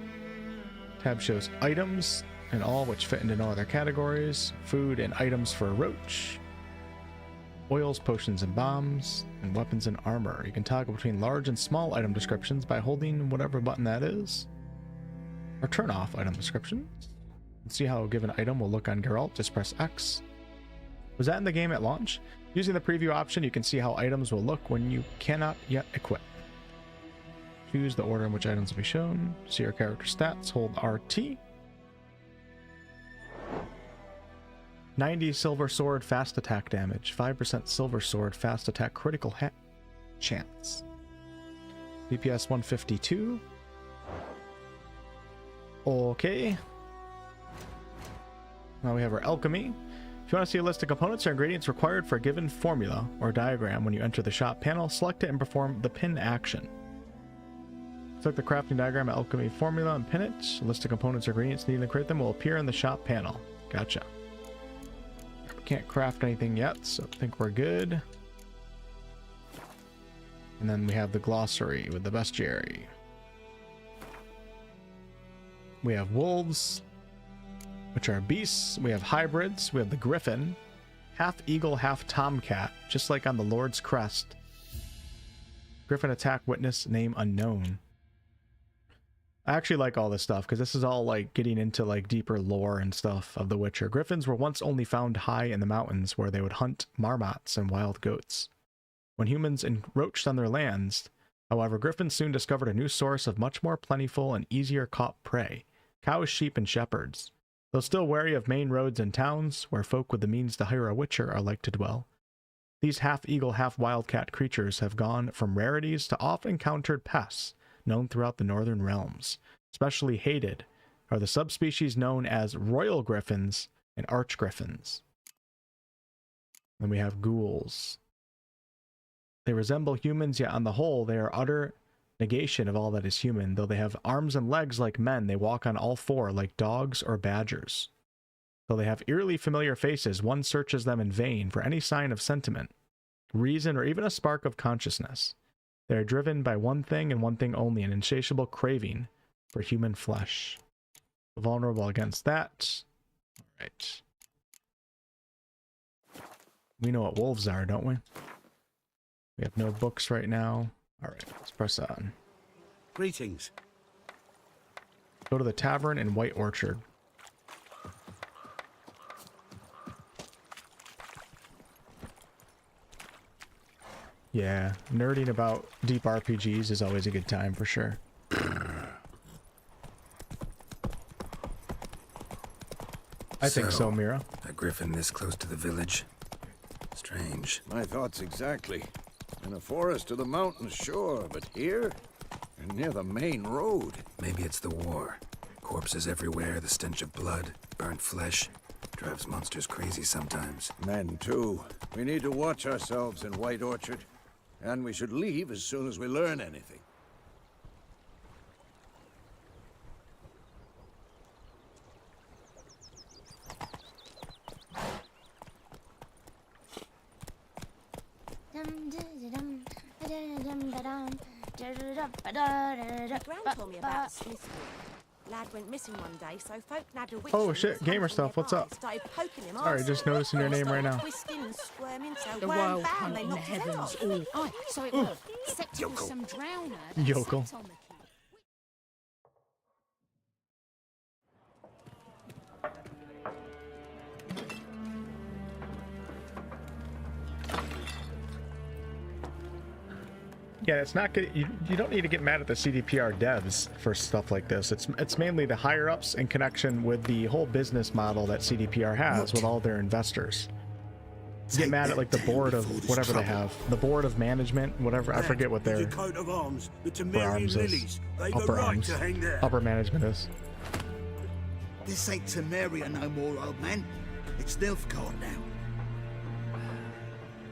Tab shows items and all which fit into no other categories. Food and items for a roach. Oils, potions, and bombs, and weapons and armor. You can toggle between large and small item descriptions by holding whatever button that is. Or turn off item descriptions. And see how a given item will look on Geralt. Just press X. Was that in the game at launch? Using the preview option, you can see how items will look when you cannot yet equip. Choose the order in which items will be shown. See your character stats. Hold RT. 90 silver sword fast attack damage. 5% silver sword fast attack critical chance. DPS 152. Okay. Now we have our alchemy. If you want to see a list of components or ingredients required for a given formula or diagram when you enter the shop panel, select it and perform the pin action. Select the crafting diagram, alchemy formula, and pin it. A list of components or ingredients needed to create them will appear in the shop panel. Gotcha. We can't craft anything yet, so I think we're good. And then we have the glossary with the bestiary. We have wolves, which are beasts. We have hybrids. We have the griffin, half eagle, half tomcat, just like on the Lord's crest. Griffin attack witness, name unknown. I actually like all this stuff because this is all like getting into like deeper lore and stuff of The Witcher. Griffins were once only found high in the mountains where they would hunt marmots and wild goats. When humans encroached on their lands, However, griffins soon discovered a new source of much more plentiful and easier caught prey: cows, sheep, and shepherds. Though still wary of main roads and towns, where folk with the means to hire a witcher are like to dwell, these half-eagle, half-wildcat creatures have gone from rarities to oft-encountered pests known throughout the northern realms. Especially hated are the subspecies known as royal griffins and archgriffins. Then we have ghouls. They resemble humans, yet on the whole they are utter negation of all that is human. Though they have arms and legs like men, they walk on all four like dogs or badgers. Though they have eerily familiar faces, one searches them in vain for any sign of sentiment, reason, or even a spark of consciousness. They are driven by one thing and one thing only, an insatiable craving for human flesh. Vulnerable against that. All right. We know what wolves are, don't we? We have no books right now. All right, let's press on. Greetings. Go to the tavern in White Orchard. Yeah, nerding about deep RPGs is always a good time for sure. I think so, Mira. A griffin this close to the village? Strange. My thoughts exactly. In a forest to the mountains, sure, but here? And near the main road. Maybe it's the war. Corpses everywhere, the stench of blood, burnt flesh. Drives monsters crazy sometimes. Men, too. We need to watch ourselves in White Orchard. And we should leave as soon as we learn anything. Gran told me about Smith. Lad went missing one day, so folk nabbed a witch. Oh shit, gamer stuff, what's up? Sorry, just noticing your name right now. The wild hunt in the heavens. Oh, so it was. Except it was some drowner. Yokel. Yeah, it's not good. You don't need to get mad at the CDPR devs for stuff like this. It's mainly the higher ups in connection with the whole business model that CDPR has with all their investors. You get mad at like the board of whatever they have, the board of management, whatever. I forget what their coat of arms, the upper arms is. Upper arms. Upper management is. This ain't Temeria no more, old man. It's Nilfgaard now.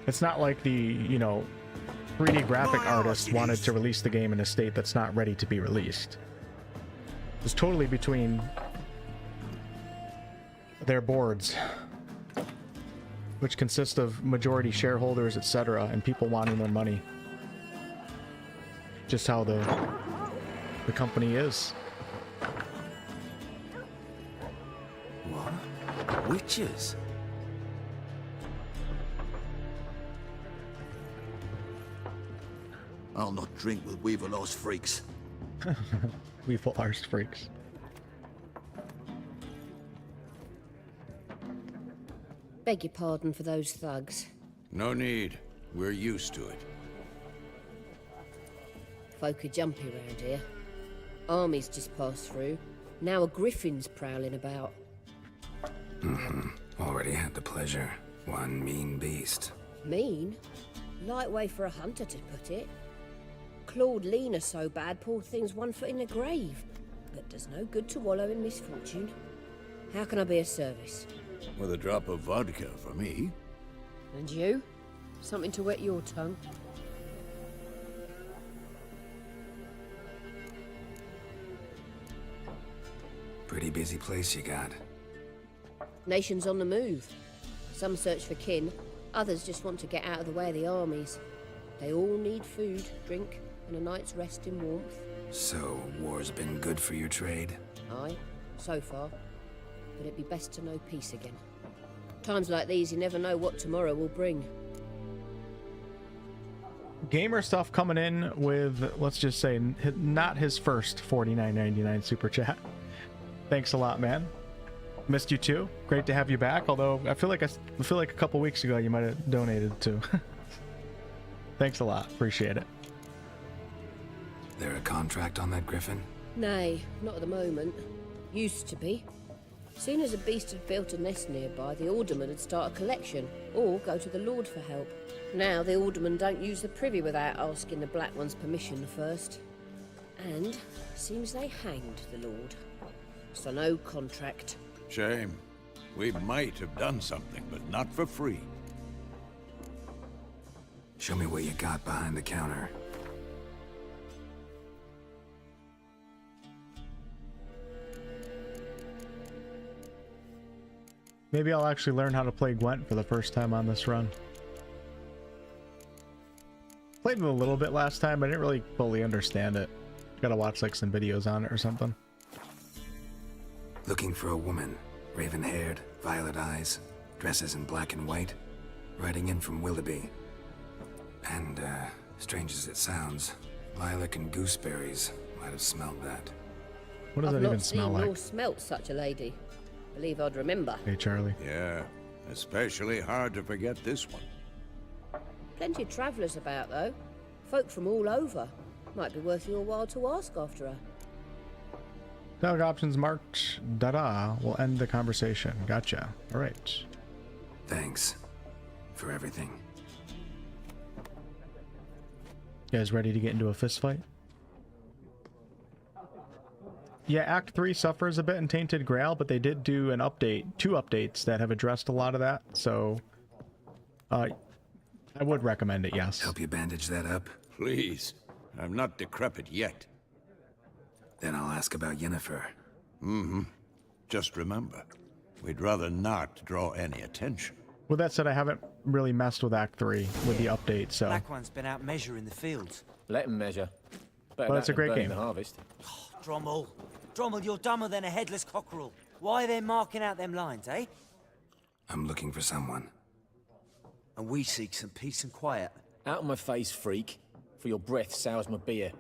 It's not like the, you know, 3D graphic artist wanted to release the game in a state that's not ready to be released. It's totally between their boards, which consist of majority shareholders, etc., and people wanting their money. Just how the company is. What? Witches? I'll not drink with weevil-arse freaks. Weevil-arse freaks. Beg your pardon for those thugs. No need. We're used to it. Folk are jumpy round here. Armies just passed through. Now a griffin's prowling about. Already had the pleasure. One mean beast. Mean? Light way for a hunter to put it. Clawed Lena so bad, poor thing's 1 foot in the grave. But does no good to wallow in misfortune. How can I be of service? With a drop of vodka for me. And you? Something to wet your tongue? Pretty busy place you got. Nations on the move. Some search for kin, others just want to get out of the way of the armies. They all need food, drink, and a night's rest in warmth. So, war's been good for your trade? Aye, so far. But it'd be best to know peace again. Times like these, you never know what tomorrow will bring. Gamer stuff coming in with, let's just say, not his first $49.99 super chat. Thanks a lot, man. Missed you too. Great to have you back. Although I feel like a couple weeks ago you might have donated too. Thanks a lot. Appreciate it. There a contract on that griffin? Nay, not at the moment. Used to be. Soon as a beast had built a nest nearby, the alderman would start a collection, or go to the Lord for help. Now the alderman don't use the privy without asking the Black One's permission first. And seems they hanged the Lord. So no contract. Shame. We might have done something, but not for free. Show me what you got behind the counter. Maybe I'll actually learn how to play Gwent for the first time on this run. Played it a little bit last time, but I didn't really fully understand it. Gotta watch like some videos on it or something. Looking for a woman. Raven-haired, violet eyes, dresses in black and white. Riding in from Willoughby. And, strange as it sounds, lilac and gooseberries might have smelled that. What does that even smell like? I've not seen nor smelt such a lady. Believe I'd remember. Hey, Charlie. Yeah, especially hard to forget this one. Plenty of travellers about, though. Folk from all over. Might be worth your while to ask after her. Dialogue options marked da-da will end the conversation. Gotcha. All right. Thanks for everything. You guys ready to get into a fist fight? Yeah, Act 3 suffers a bit in Tainted Grail, but they did do an update, 2 updates that have addressed a lot of that, so I would recommend it, yes. Help you bandage that up? Please. I'm not decrepit yet. Then I'll ask about Yennefer. Mm-hmm. Just remember, we'd rather not draw any attention. With that said, I haven't really messed with Act 3 with the update, so... Black One's been out measuring the fields. Let him measure. Better But it's a great game. The harvest. Oh, Drommel, you're dumber than a headless cockerel. Why are they marking out them lines, eh? I'm looking for someone. And we seek some peace and quiet. Out of my face, freak. For your breath sours my beer.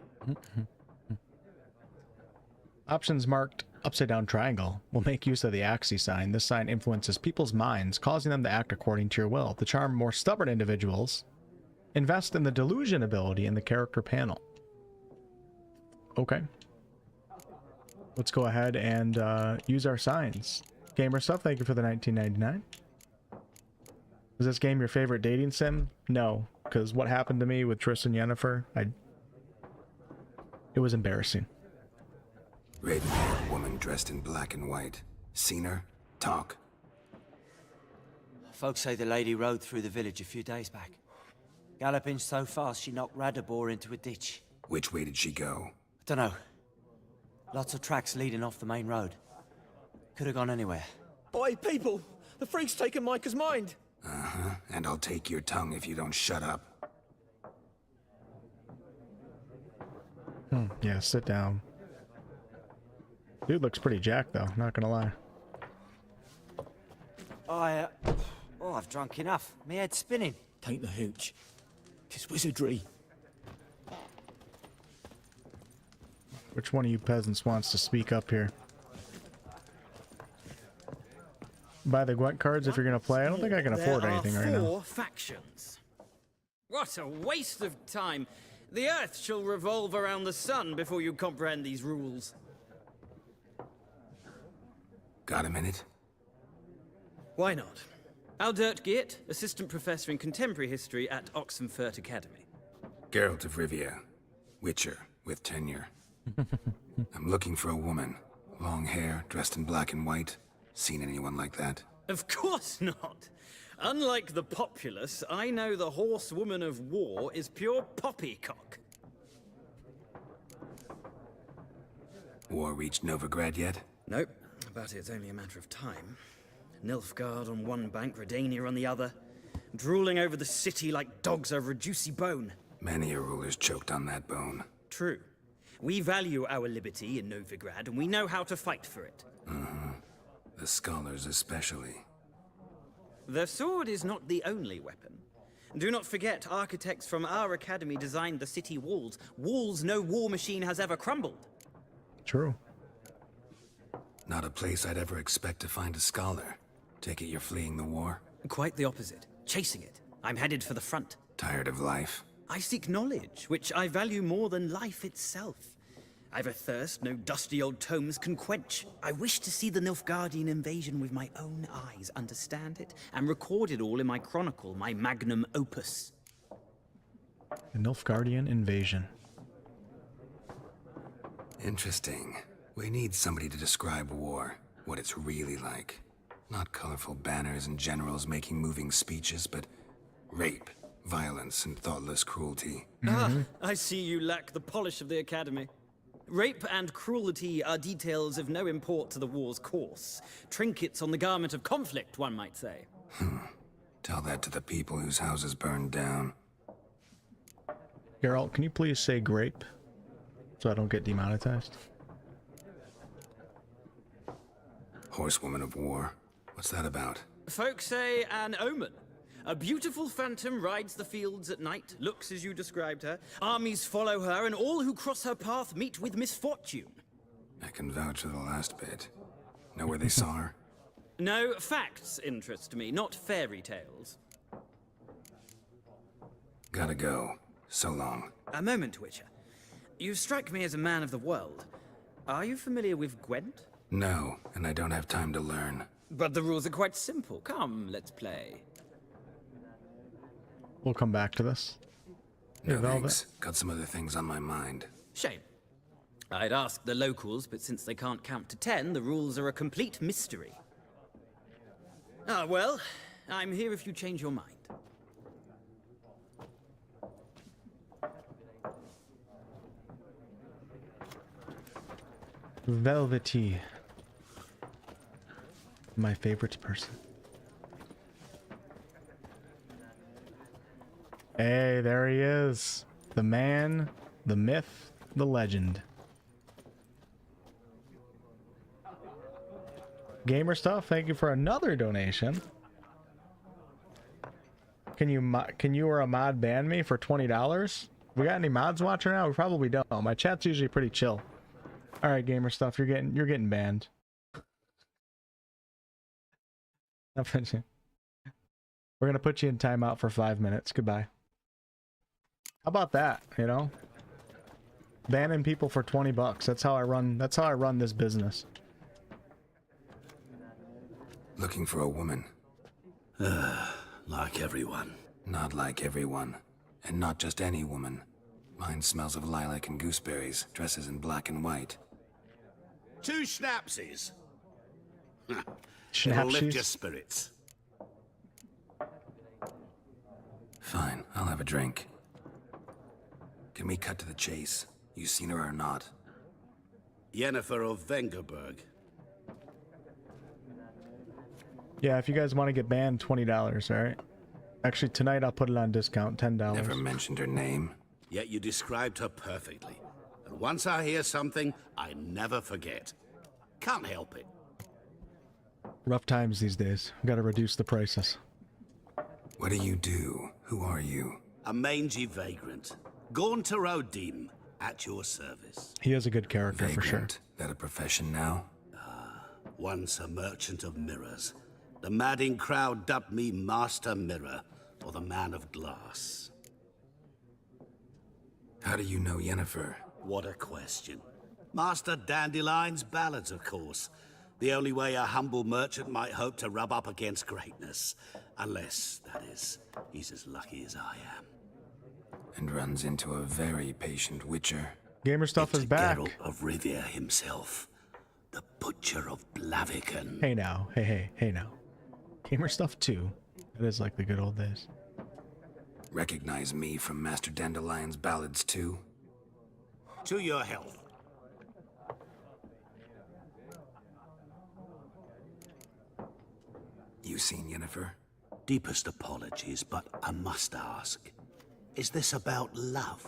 Options marked upside down triangle will make use of the Axii sign. This sign influences people's minds, causing them to act according to your will. To charm more stubborn individuals, invest in the delusion ability in the character panel. Okay. Let's go ahead and use our signs. Gamer Stuff, thank you for the 19.99. Is this game your favorite dating sim? No, because what happened to me with Triss and Yennefer, it was embarrassing. Raven-haired woman dressed in black and white. Seen her? Talk. Folks say the lady rode through the village a few days back. Galloping so fast she knocked Radabor into a ditch. Which way did she go? Dunno. Lots of tracks leading off the main road. Could have gone anywhere. Boy, people! The freak's taken Micah's mind! Uh-huh. And I'll take your tongue if you don't shut up. Yeah, sit down. Dude looks pretty jacked, though, not gonna lie. I've drunk enough. My head's spinning. Take the hooch. 'Tis wizardry. Which one of you peasants wants to speak up here? Buy the Gwent cards if you're gonna play. I don't think I can afford anything right now. There are 4 factions. What a waste of time. The Earth shall revolve around the sun before you comprehend these rules. Got a minute? Why not? Aldert Geert, Assistant Professor in Contemporary History at Oxenfurt Academy. Geralt of Rivia. Witcher, with tenure. I'm looking for a woman. Long hair, dressed in black and white. Seen anyone like that? Of course not. Unlike the populace, I know the horsewoman of war is pure poppycock. War reached Novigrad yet? Nope, but it's only a matter of time. Nilfgaard on one bank, Redania on the other, drooling over the city like dogs over a juicy bone. Many a ruler's choked on that bone. True. We value our liberty in Novigrad, and we know how to fight for it. The scholars especially. The sword is not the only weapon. Do not forget, architects from our academy designed the city walls. Walls no war machine has ever crumbled. True. Not a place I'd ever expect to find a scholar. Take it you're fleeing the war? Quite the opposite. Chasing it. I'm headed for the front. Tired of life? I seek knowledge, which I value more than life itself. I've a thirst no dusty old tomes can quench. I wish to see the Nilfgaardian invasion with my own eyes, understand it, and record it all in my chronicle, my magnum opus. The Nilfgaardian invasion. Interesting. We need somebody to describe war, what it's really like. Not colorful banners and generals making moving speeches, but rape, violence, and thoughtless cruelty. I see you lack the polish of the Academy. Rape and cruelty are details of no import to the war's course. Trinkets on the garment of conflict, one might say. Tell that to the people whose houses burned down. Geralt, can you please say grape so I don't get demonetized? Horsewoman of War. What's that about? Folks say an omen. A beautiful phantom rides the fields at night, looks as you described her. Armies follow her, and all who cross her path meet with misfortune. I can vouch for the last bit. Know where they saw her? No, facts interest me, not fairy tales. Gotta go. So long. A moment, Witcher. You strike me as a man of the world. Are you familiar with Gwent? No, and I don't have time to learn. But the rules are quite simple. Come, let's play. We'll come back to this. No thanks. Got some other things on my mind. Shame. I'd ask the locals, but since they can't count to 10, the rules are a complete mystery. Ah, well, I'm here if you change your mind. Velvety. My favorite person. Hey, there he is. The man, the myth, the legend. Gamer Stuff, thank you for another donation. Can you or a mod ban me for $20? We got any mods watching now? We probably don't. My chat's usually pretty chill. All right, Gamer Stuff, you're getting banned. We're gonna put you in timeout for 5 minutes. Goodbye. How about that? You know, banning people for $20. That's how I run. That's how I run this business. Looking for a woman. Like everyone. Not like everyone. And not just any woman. Mine smells of lilac and gooseberries, dresses in black and white. 2 schnapsies. It'll Schnapsies? lift your spirits. Fine, I'll have a drink. Can we cut to the chase? You seen her or not? Yennefer of Vengerberg. Yeah, if you guys want to get banned, $20. All right. Actually, tonight I'll put it on discount, $10. Never mentioned her name. Yet you described her perfectly. And once I hear something, I never forget. Can't help it. Rough times these days. Got to reduce the prices. What do you do? Who are you? A mangy vagrant. Gone to Rodim, at your service. He is a good character for sure. That a profession now? Once a merchant of mirrors. The madding crowd dubbed me Master Mirror, or the Man of Glass. How do you know Yennefer? What a question. Master Dandelion's ballads, of course. The only way a humble merchant might hope to rub up against greatness. Unless, that is, he's as lucky as I am. And runs into a very patient witcher. Gamer Stuff is back. Geralt of Rivia himself. The Butcher of Blaviken. Hey now. Hey now. Gamer Stuff 2. It is like the good old days. Recognize me from Master Dandelion's ballads too? To your health. You seen Yennefer? Deepest apologies, but I must ask. Is this about love?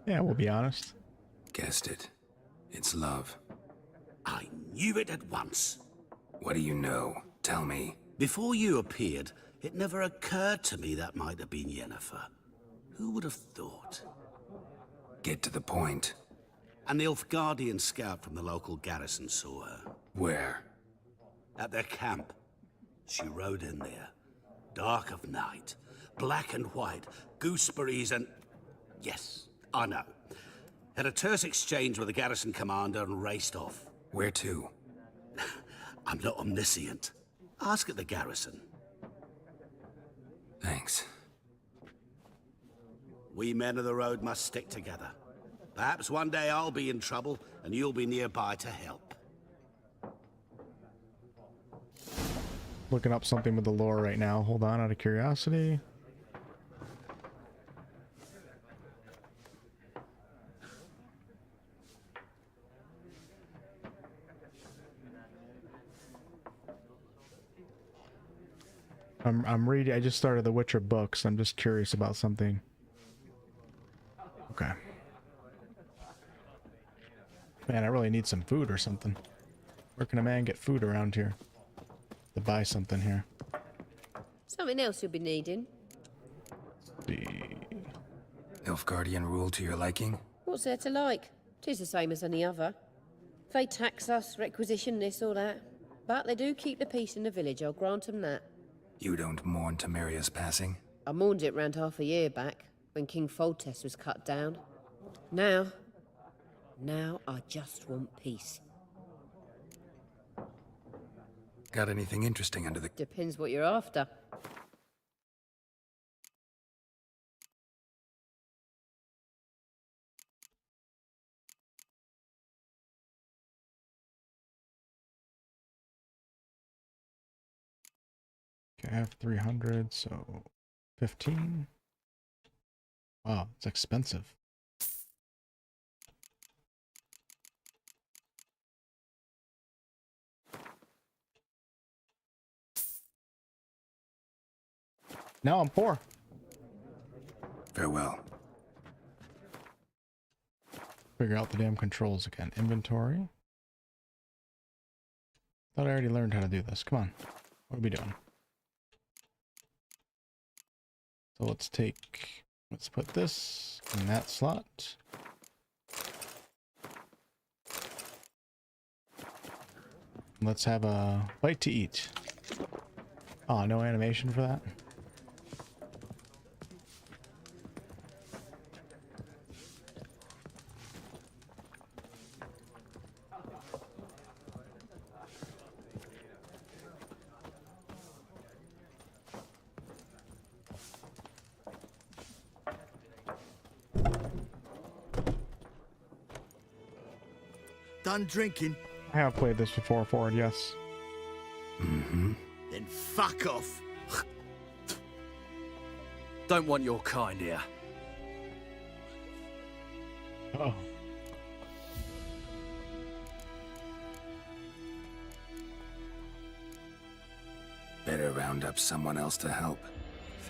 Yeah, we'll be honest. Guessed it. It's love. I knew it at once. What do you know? Tell me. Before you appeared, it never occurred to me that might have been Yennefer. Who would have thought? Get to the point. A Nilfgaardian scout from the local garrison saw her. Where? At their camp. She rode in there. Dark of night. Black and white, gooseberries and... Yes, I know. Had a terse exchange with the garrison commander and raced off. Where to? I'm not omniscient. Ask at the garrison. Thanks. We men of the road must stick together. Perhaps one day I'll be in trouble and you'll be nearby to help. Looking up something with the lore right now. Hold on, out of curiosity. I'm reading. I just started the Witcher books. I'm just curious about something. Okay. Man, I really need some food or something. Where can a man get food around here? To buy something here. Something else you'll be needing. The Nilfgaardian rule to your liking? What's there to like? 'Tis the same as any other. They tax us, requisition this or that. But they do keep the peace in the village, I'll grant 'em that. You don't mourn Temeria's passing? I mourned it round half a year back, when King Foltest was cut down. Now I just want peace. Got anything interesting under the... Depends what you're after. Okay, I have 300, so 15. Wow, it's expensive. Now I'm poor. Farewell. Figure out the damn controls again. Inventory. Thought I already learned how to do this. Come on. What are we doing? So let's put this in that slot. Let's have a bite to eat. Oh, no animation for that? Done drinking? I have played this before, Ford, yes. Mm-hmm. Then fuck off. Don't want your kind here. Oh. Better round up someone else to help.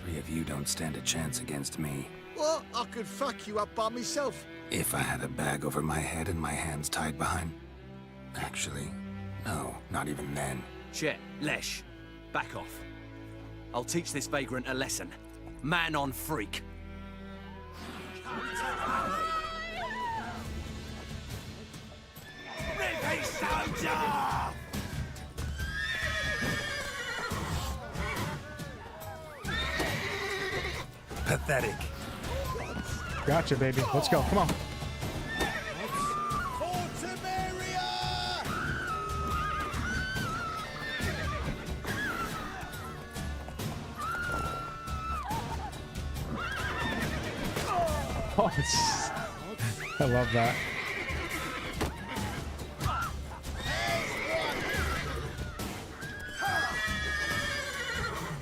3 of you don't stand a chance against me. What? I could fuck you up by myself. If I had a bag over my head and my hands tied behind... Actually, no, not even then. Chet, Lesh, back off. I'll teach this vagrant a lesson. Man on freak. Rip his soldier! Pathetic. Gotcha, baby. Let's go. Come on. Oh, I love that.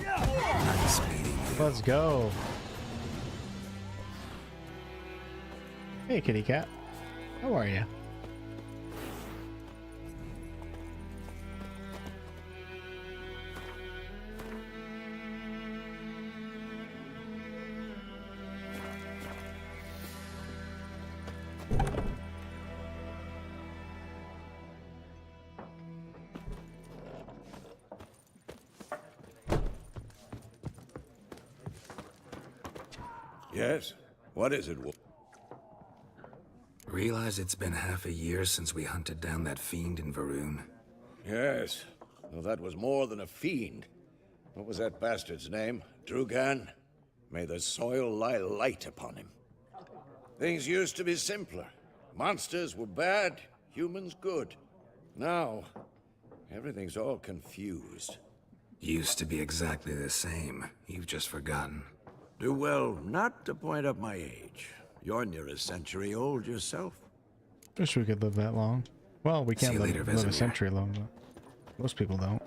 Nice meeting you. Let's go. Hey, kitty cat. How are you? Yes? What is it, Wolf? Realize it's been half a year since we hunted down that fiend in Varun. Yes. Well, that was more than a fiend. What was that bastard's name? Drugan? May the soil lie light upon him. Things used to be simpler. Monsters were bad, humans good. Now, everything's all confused. Used to be exactly the same. You've just forgotten. Do well not to point up my age. You're near a century old yourself. Wish we could live that long. Well, we can't live a century long, but most people don't.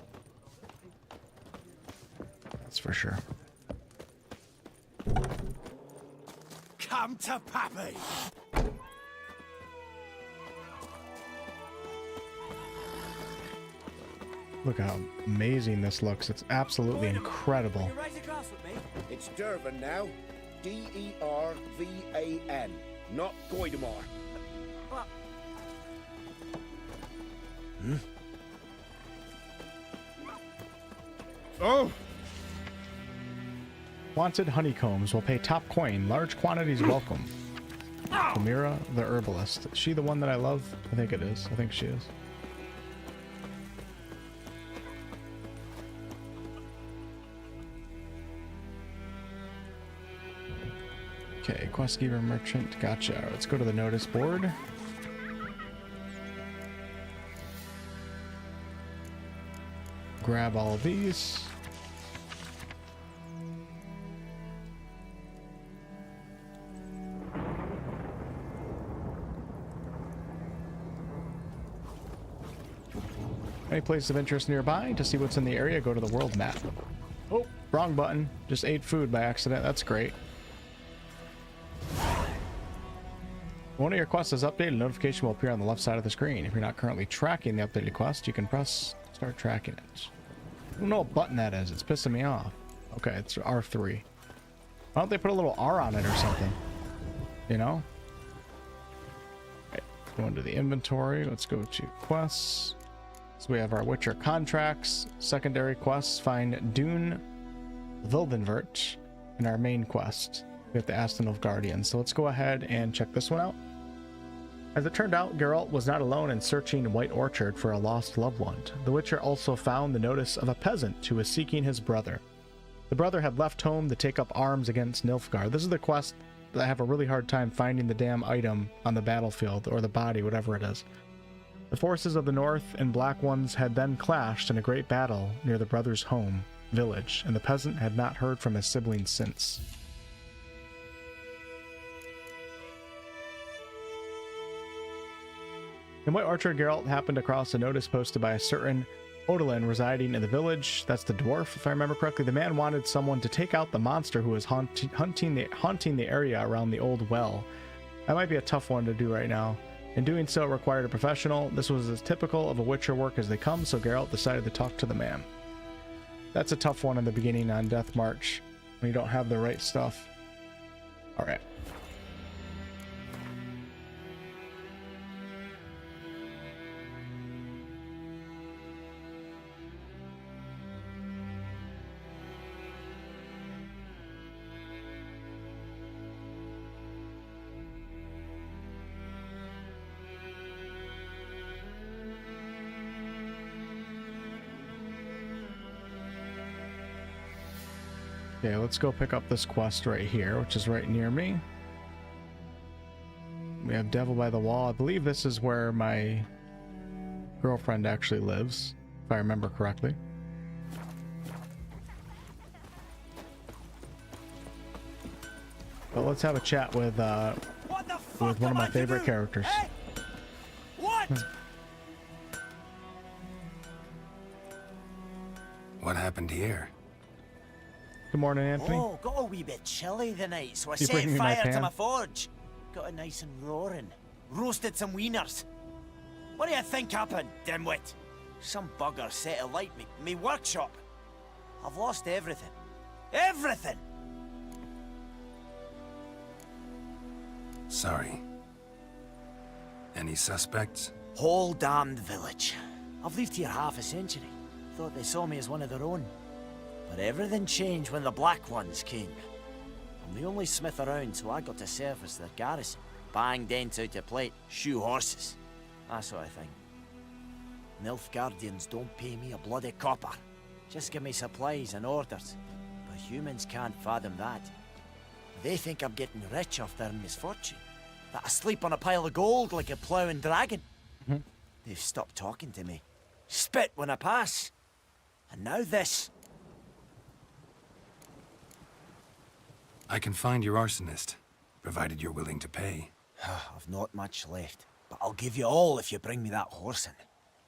That's for sure. Come to Pappy! Look how amazing this looks. It's absolutely incredible. It's Dervan now. D-E-R-V-A-N. Not Goidamar. Hmm? Oh! Wanted honeycombs will pay top coin. Large quantities welcome. Amira, the herbalist. Is she the one that I love? I think it is. I think she is. Okay, Questgiver Merchant. Gotcha. Let's go to the notice board. Grab all of these. Any places of interest nearby? To see what's in the area, go to the world map. Oh, wrong button. Just ate food by accident. That's great. One of your quests is updated. A notification will appear on the left side of the screen. If you're not currently tracking the updated quest, you can press start tracking it. I don't know what button that is. It's pissing me off. Okay, it's R3. Why don't they put a little R on it or something? You know? Okay, go into the inventory. Let's go to quests. So we have our Witcher contracts, secondary quests, find Dune Vildenvert, and our main quest. We have the Arsonist Guardian. So let's go ahead and check this one out. As it turned out, Geralt was not alone in searching White Orchard for a lost loved one. The Witcher also found the notice of a peasant who was seeking his brother. The brother had left home to take up arms against Nilfgaard. This is the quest that I have a really hard time finding the damn item on the battlefield, or the body, whatever it is. The forces of the North and Black Ones had then clashed in a great battle near the brother's home village, and the peasant had not heard from his siblings since. In White Orchard, Geralt happened across a notice posted by a certain Odalin residing in the village. That's the dwarf, if I remember correctly. The man wanted someone to take out the monster who was haunting the area around the old well. That might be a tough one to do right now. In doing so, it required a professional. This was as typical of a Witcher work as they come, so Geralt decided to talk to the man. That's a tough one in the beginning on Deathmarch, when you don't have the right stuff. Alright. Okay, let's go pick up this quest right here, which is right near me. We have Devil by the Wall. I believe this is where my girlfriend actually lives, if I remember correctly. But let's have a chat with one of my favorite characters. Hey? What? What happened here? Good morning, Anthony. Oh, got a wee bit chilly the night, so I You set bringing me my fire to pan? my forge. Got it nice and roaring. Roasted some wieners. What do you think happened, dimwit? Some bugger set alight me workshop. I've lost everything. Everything! Sorry. Any suspects? Whole damned village. I've lived here half a century. Thought they saw me as one of their own. But everything changed when the Black Ones came. I'm the only smith around, so I got to service their garrison. Bang dents out of plate, shoe horses. That sort of thing. Nilfgaardians don't pay me a bloody copper. Just give me supplies and orders. But humans can't fathom that. They think I'm getting rich off their misfortune. That I sleep on a pile of gold like a ploughing dragon. They've stopped talking to me. Spit when I pass. And now this. I can find your Arsonist, provided you're willing to pay. I've not much left, but I'll give you all if you bring me that horse in,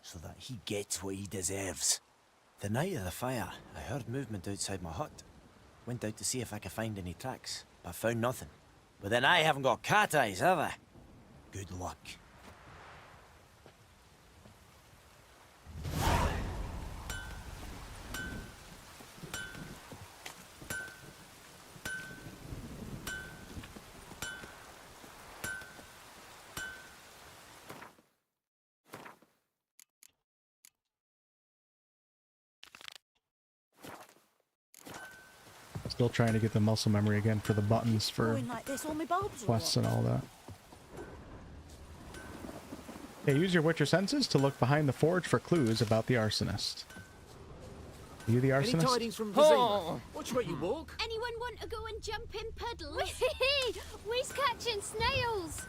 so that he gets what he deserves. The night of the fire, I heard movement outside my hut. Went out to see if I could find any tracks, but found nothing. But then I haven't got cat eyes, have I? Good luck. Still trying to get the muscle memory again for the buttons for Like this, all my bulbs are quests and all that. Okay, use your Witcher senses to look behind the forge for clues about the Arsonist. Are you the Arsonist? Any tidings from Vizima? Watch where you walk. Anyone want to go and jump in puddles? We's catching snails.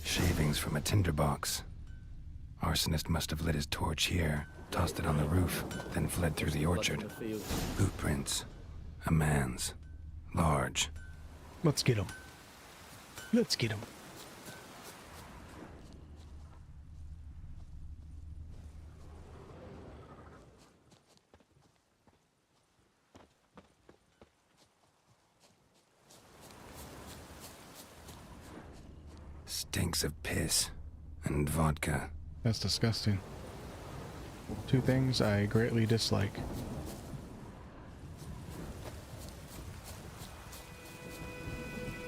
Shavings from a tinderbox. Arsonist must have lit his torch here, tossed it on the roof, then fled through the orchard. Boot prints. A man's. Large. Let's get him. Let's get him. Stinks of piss and vodka. That's disgusting. Two things I greatly dislike.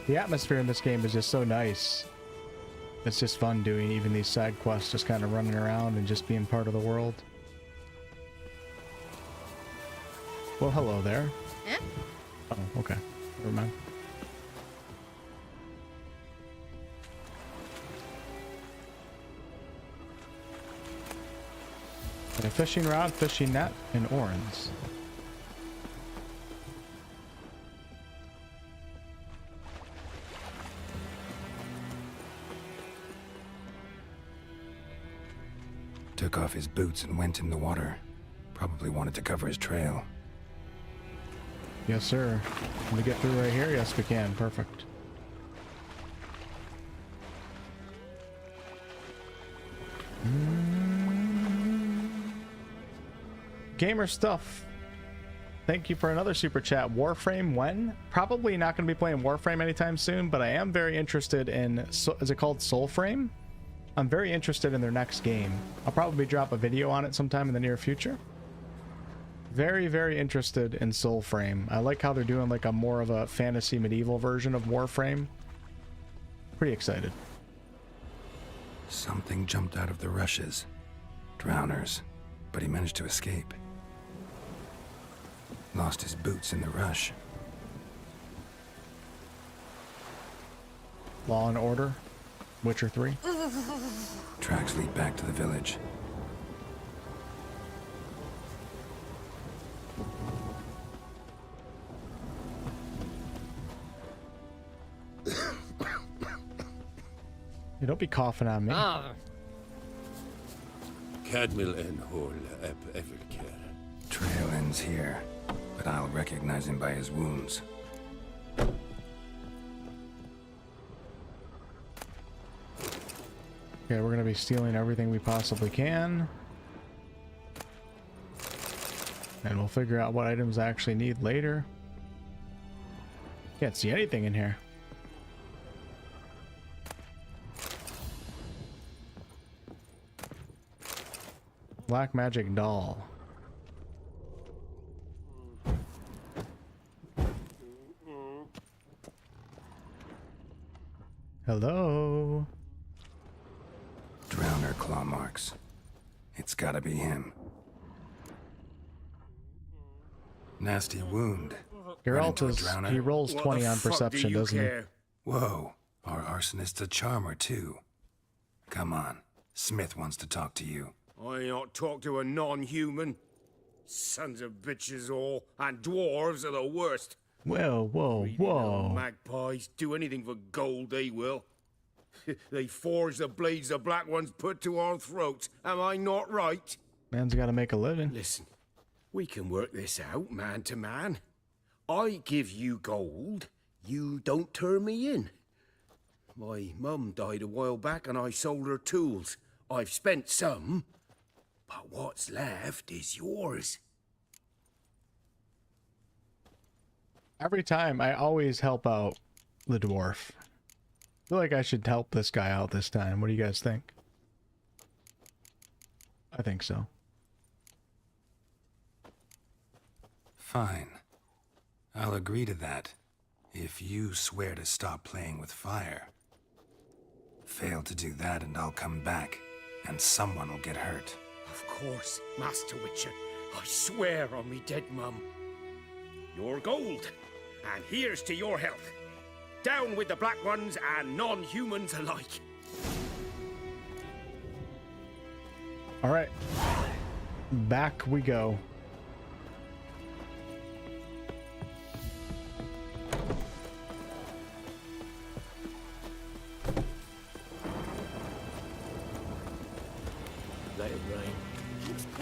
The atmosphere in this game is just so nice. It's just fun doing even these side quests, just kind of running around and just being part of the world. Well, hello there. Eh? Oh, okay. Never mind. Got a fishing rod, fishing net, and orange. Took off his boots and went in the water. Probably wanted to cover his trail. Yes, sir. Can we get through right here? Yes, we can. Perfect. Gamer stuff. Thank you for another super chat. Warframe when? Probably not going to be playing Warframe anytime soon, but I am very interested in, is it called Soulframe? I'm very interested in their next game. I'll probably drop a video on it sometime in the near future. Very, very interested in Soulframe. I like how they're doing like a more of a fantasy medieval version of Warframe. Pretty excited. Something jumped out of the rushes. Drowners. But he managed to escape. Lost his boots in the rush. Law and Order. Witcher 3. Tracks lead back to the village. You don't be coughing on me. Cadmil en hol ep evilker. Trail ends here, but I'll recognize him by his wounds. Okay, we're gonna be stealing everything we possibly can. And we'll figure out what items I actually need later. Can't see anything in here. Black magic doll. Hello. Drowner claw marks. It's gotta be him. Nasty wound. Geralt he rolls 20 on perception, doesn't he? Whoa, our Arsonist's a charmer too. Come on, Smith wants to talk to you. I ain't talk to a non-human. Sons of bitches all, and dwarves are the worst. Whoa, whoa, Greedy little whoa. magpies do anything for gold, they will. They forge the blades the Black Ones put to our throats. Am I not right? Man's got to make a living. Listen, we can work this out, man to man. I give you gold, you don't turn me in. My mum died a while back and I sold her tools. I've spent some, but what's left is yours. Every time, I always help out the dwarf. I feel like I should help this guy out this time. What do you guys think? I think so. Fine. I'll agree to that, if you swear to stop playing with fire. Fail to do that and I'll come back, and someone will get hurt. Of course, Master Witcher. I swear on me dead mum. Your gold, and here's to your health. Down with the Black Ones and non-humans alike. All right. Back we go.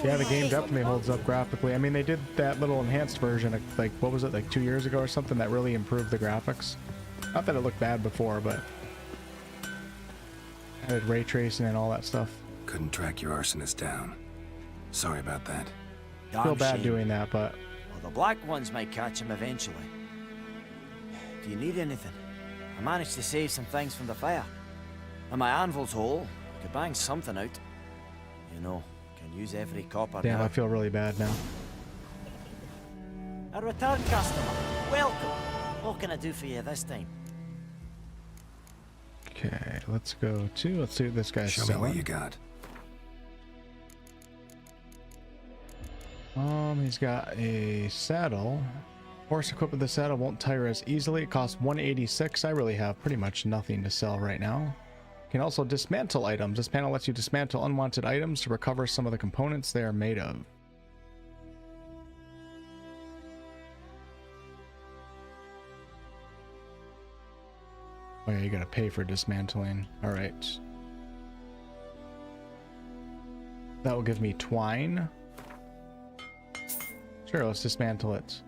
Yeah, the game definitely holds up graphically. I mean, they did that little enhanced version, like, what was it, like 2 years ago or something, that really improved the graphics. Not that it looked bad before, but added ray tracing and all that stuff. Couldn't track your arsonist down. Sorry about that. Feel bad doing that, but... Well, the Black Ones might catch him eventually. Do you need anything? I managed to save some things from the fire. And my anvil's whole. Could bang something out. You know, can use every copper. Damn, now. I feel really bad now. A return customer. Welcome. What can I do for you this time? Okay, let's go to... Let's see what this guy's Show selling. me what you got. He's got a saddle. Horse equipped with the saddle won't tire as easily. It costs 186. I really have pretty much nothing to sell right now. You can also dismantle items. This panel lets you dismantle unwanted items to recover some of the components they are made of. Oh yeah, you gotta pay for dismantling. Alright. That will give me twine. Sure, let's dismantle it.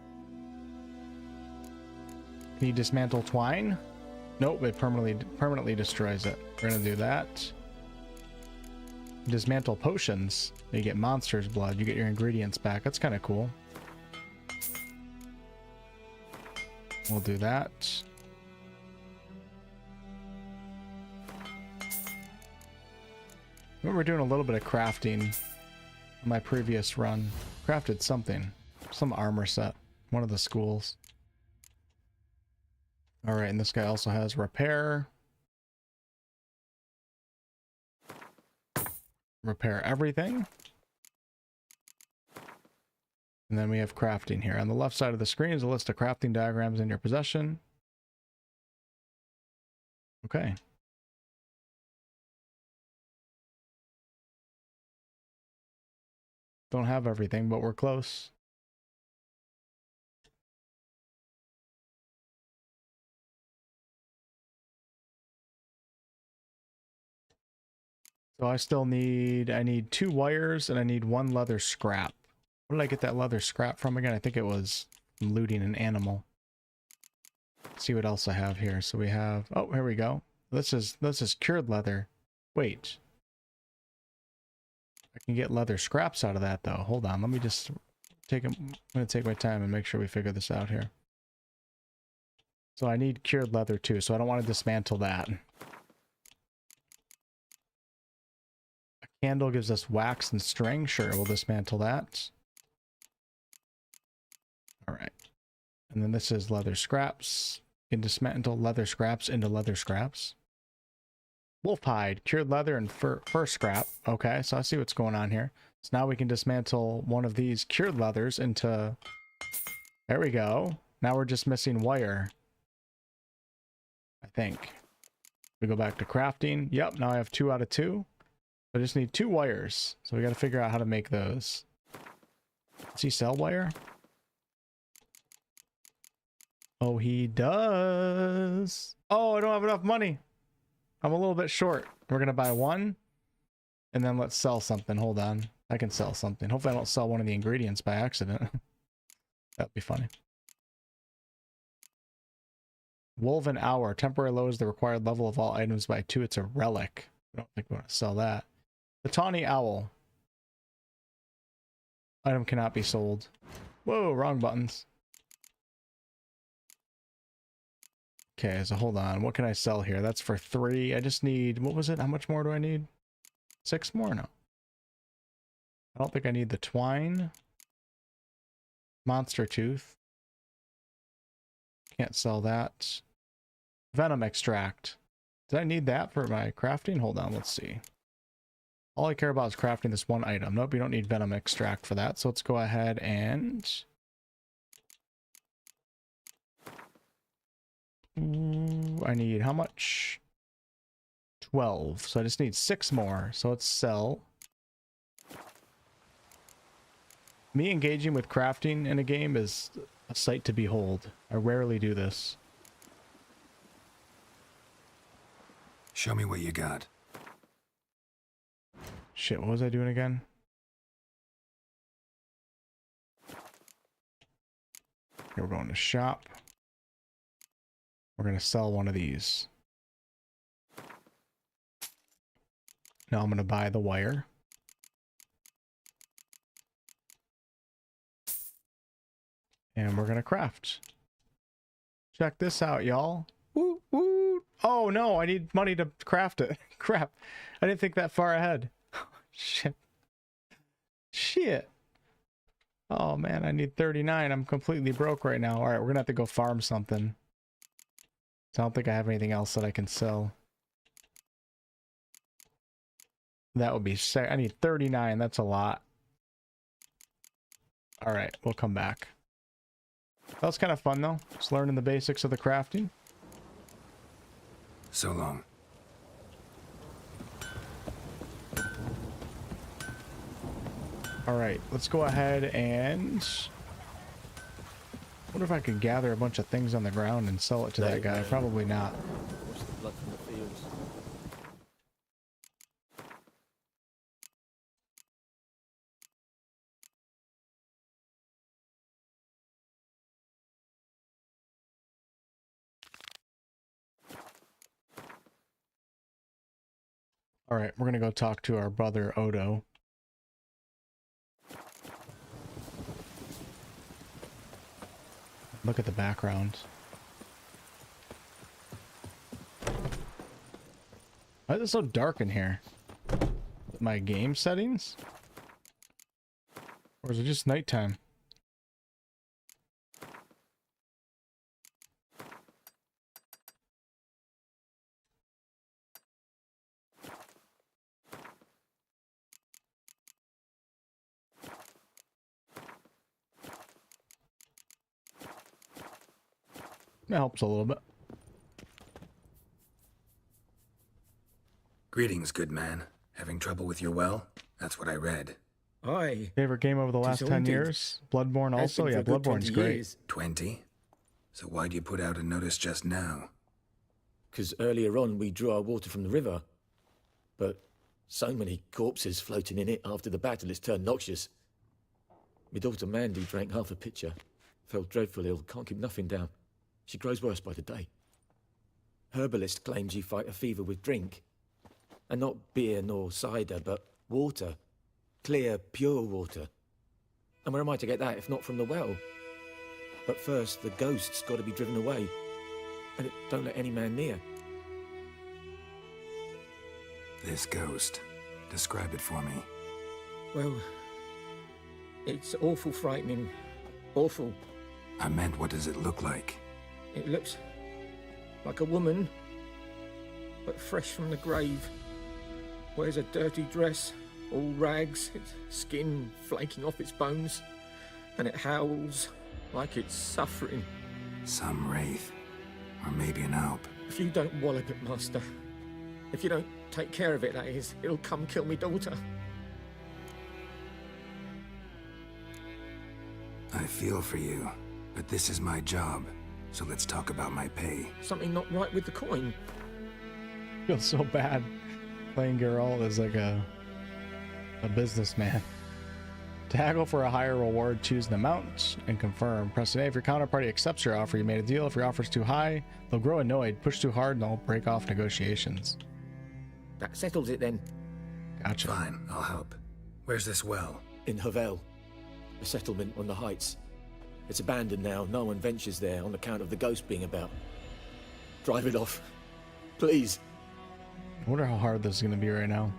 Can you dismantle twine? Nope, it permanently destroys it. We're gonna do that. Dismantle potions. You get monster's blood. You get your ingredients back. That's kind of cool. We'll do that. I remember doing a little bit of crafting in my previous run. Crafted something. Some armor set. One of the schools. Alright, and this guy also has repair. Repair everything. And then we have crafting here. On the left side of the screen is a list of crafting diagrams in your possession. Okay. Don't have everything, but we're close. So I need 2 wires and I need 1 leather scrap. Where did I get that leather scrap from again? I think it was from looting an animal. Let's see what else I have here. So we have, oh, here we go. This is cured leather. Wait. I can get leather scraps out of that though. Hold on, let me just I'm gonna take my time and make sure we figure this out here. So I need cured leather too, so I don't want to dismantle that. A candle gives us wax and string. Sure, we'll dismantle that. Alright. And then this is leather scraps. You can dismantle leather scraps into leather scraps. Wolf hide, cured leather, and fur scrap. Okay, so I see what's going on here. So now we can dismantle one of these cured leathers into... There we go. Now we're just missing wire. I think. We go back to crafting. Yep, now I have 2 out of 2. I just need 2 wires. So we got to figure out how to make those. Does he sell wire? Oh, he does. Oh, I don't have enough money. I'm a little bit short. We're gonna buy one, and then let's sell something. Hold on. I can sell something. Hopefully I don't sell one of the ingredients by accident. That'd be funny. Woven Hour. Temporary lowers the required level of all items by 2. It's a relic. I don't think we want to sell that. The Tawny Owl. Item cannot be sold. Whoa, wrong buttons. Okay, so hold on. What can I sell here? That's for 3. I just need... What was it? How much more do I need? 6 more? No. I don't think I need the twine. Monster Tooth. Can't sell that. Venom Extract. Did I need that for my crafting? Hold on, let's see. All I care about is crafting this one item. Nope, you don't need Venom Extract for that. So let's go ahead and... I need how much? 12. So I just need 6 more. So let's sell. Me engaging with crafting in a game is a sight to behold. I rarely do this. Show me what you got. Shit, what was I doing again? Here, we're going to shop. We're going to sell one of these. Now I'm going to buy the wire. And we're going to craft. Check this out, y'all. Woo, woo. Oh, no, I need money to craft it. Crap. I didn't think that far ahead. Shit. Shit. Oh, man, I need 39. I'm completely broke right now. All right, we're going to have to go farm something. So I don't think I have anything else that I can sell. That would be sick. I need 39. That's a lot. All right, we'll come back. That was kind of fun, though. Just learning the basics of the crafting. So long. All right, let's go ahead and... I wonder if I could gather a bunch of things on the ground and sell it to that guy. Probably not. All right, we're gonna go talk to our brother Odo. Look at the background. Why is it so dark in here? My game settings? Or is it just nighttime? That helps a little bit. Greetings, good man. Having trouble with your well? That's what I read. Aye. Favorite game over the last 10 years? Bloodborne also? Yeah, Bloodborne's great. 20? So why do you put out a notice just now? Because earlier on we drew our water from the river. But so many corpses floating in it after the battle it's turned noxious. My daughter Mandy drank half a pitcher. Fell dreadful ill, can't keep nothing down. She grows worse by the day. Herbalist claims you fight a fever with drink. And not beer nor cider, but water. Clear, pure water. And where am I to get that if not from the well? But first, the ghost's got to be driven away. And it don't let any man near. This ghost. Describe it for me. Well, it's awful frightening. Awful. I meant, what does it look like? It looks like a woman, but fresh from the grave. Wears a dirty dress, all rags, its skin flaking off its bones, and it howls like it's suffering. Some wraith, or maybe an alp. If you don't wallop it, Master, if you don't take care of it, that is, it'll come kill me daughter. I feel for you, but this is my job, so let's talk about my pay. Something not right with the coin. I feel so bad playing Geralt as like a businessman. To haggle for a higher reward, choose the amount and confirm. Press an A if your counterparty accepts your offer. You made a deal. If your offer is too high, they'll grow annoyed, push too hard, and they'll break off negotiations. That settles it then. Gotcha. Fine, I'll help. Where's this well? In Havel, a settlement on the heights. It's abandoned now. No one ventures there on account of the ghost being about. Drive it off. Please. I wonder how hard this is going to be right now.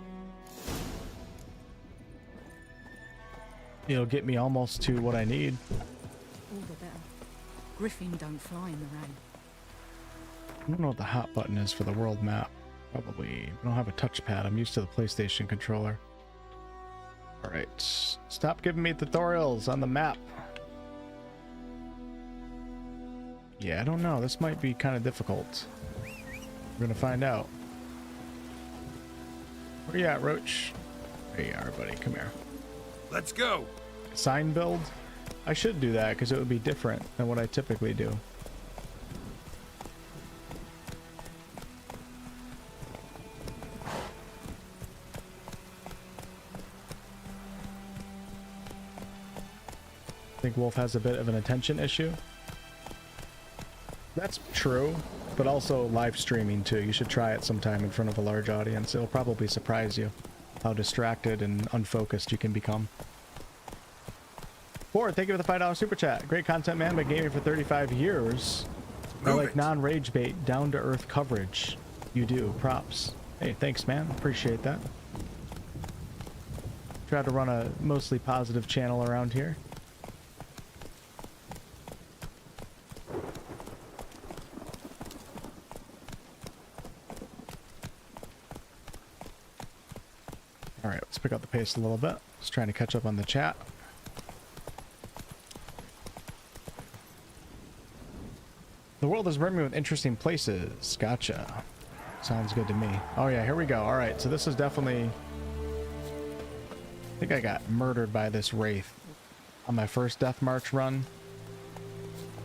It'll get me almost to what I need. All the better. Griffin don't fly in the rain. I don't know what the hot button is for the world map. Probably. I don't have a touchpad. I'm used to the PlayStation controller. Alright. Stop giving me tutorials on the map. Yeah, I don't know. This might be kind of difficult. We're gonna find out. Where you at, Roach? There you are, buddy. Come here. Let's go. Sign build? I should do that because it would be different than what I typically do. I think Wolf has a bit of an attention issue. That's true, but also live streaming too. You should try it sometime in front of a large audience. It'll probably surprise you how distracted and unfocused you can become. Ford, thank you for the $5 super chat. Great content, man. Been gaming for 35 years. I like non-rage bait, down-to-earth coverage. You do. Props. Hey, thanks, man. Appreciate that. Try to run a mostly positive channel around here. Alright, let's pick up the pace a little bit. Just trying to catch up on the chat. The world is brimming with interesting places. Gotcha. Sounds good to me. Oh yeah, here we go. Alright, so this is definitely... I think I got murdered by this Wraith on my first Deathmarch run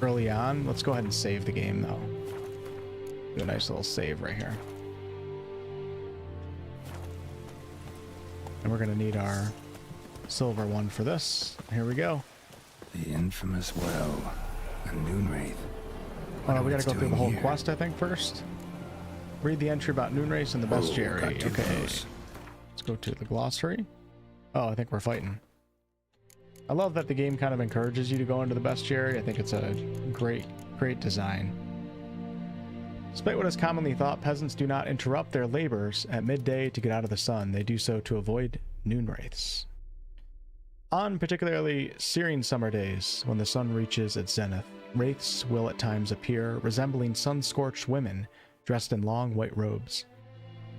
early on. Let's go ahead and save the game though. Do a nice little save right here. And we're gonna need our silver one for this. Here we go. The infamous well, a Noonwraith. Oh, we gotta go through the whole quest, I think, first. Read the entry about Noonwraith and the bestiary. Okay. Let's go to the glossary. Oh, I think we're fighting. I love that the game kind of encourages you to go into the bestiary. I think it's a great design. Despite what is commonly thought, peasants do not interrupt their labors at midday to get out of the sun. They do so to avoid Noonwraiths. On particularly searing summer days, when the sun reaches its zenith, wraiths will at times appear, resembling sun-scorched women dressed in long white robes.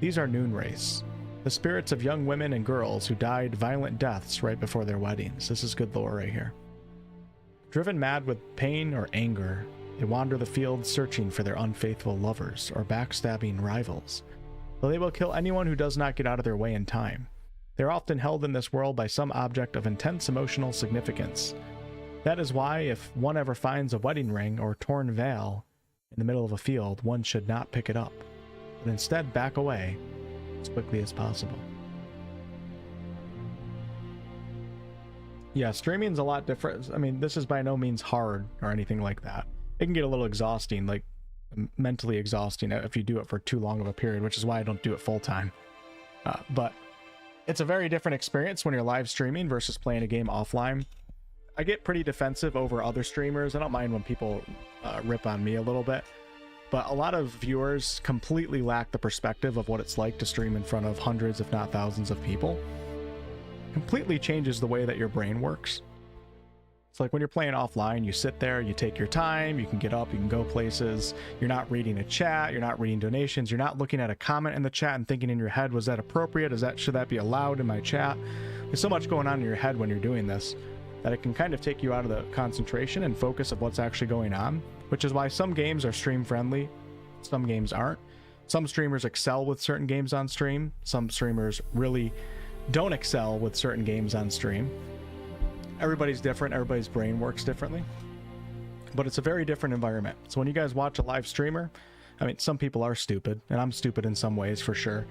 These are Noonwraiths, the spirits of young women and girls who died violent deaths right before their weddings. This is good lore right here. Driven mad with pain or anger, they wander the fields searching for their unfaithful lovers or backstabbing rivals, though they will kill anyone who does not get out of their way in time. They are often held in this world by some object of intense emotional significance. That is why, if one ever finds a wedding ring or torn veil in the middle of a field, one should not pick it up, but instead back away as quickly as possible. Yeah, streaming's a lot different. I mean, this is by no means hard or anything like that. It can get a little exhausting, like mentally exhausting if you do it for too long of a period, which is why I don't do it full time. But it's a very different experience when you're live streaming versus playing a game offline. I get pretty defensive over other streamers. I don't mind when people rip on me a little bit, but a lot of viewers completely lack the perspective of what it's like to stream in front of hundreds, if not thousands of people. Completely changes the way that your brain works. It's like when you're playing offline, you sit there, you take your time, you can get up, you can go places, you're not reading a chat, you're not reading donations, you're not looking at a comment in the chat and thinking in your head, was that appropriate? Should that be allowed in my chat? There's so much going on in your head when you're doing this that it can kind of take you out of the concentration and focus of what's actually going on, which is why some games are stream friendly, some games aren't. Some streamers excel with certain games on stream, some streamers really don't excel with certain games on stream. everybody's different, everybody's brain works differently, but it's a very different environment. So when you guys watch a live streamer, I mean, some people are stupid, and I'm stupid in some ways for sure.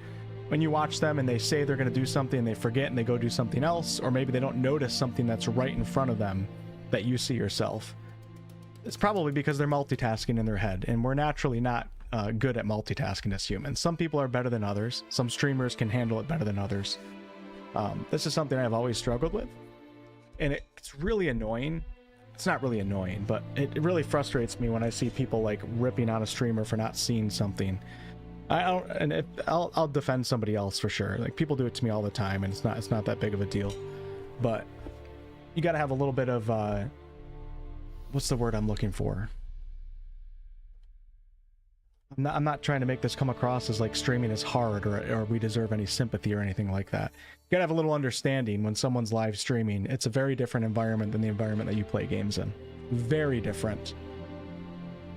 When you watch them and they say they're going to do something and they forget and they go do something else, or maybe they don't notice something that's right in front of them that you see yourself, it's probably because they're multitasking in their head, and we're naturally not good at multitasking as humans. Some people are better than others. Some streamers can handle it better than others. This is something I've always struggled with, and it's really annoying. It's not really annoying, but it really frustrates me when I see people like ripping on a streamer for not seeing something. I'll defend somebody else for sure. Like, people do it to me all the time, and it's not that big of a deal. But you got to have a little bit of what's the word I'm looking for? I'm not trying to make this come across as like streaming is hard or we deserve any sympathy or anything like that. You gotta have a little understanding when someone's live streaming. It's a very different environment than the environment that you play games in. Very different.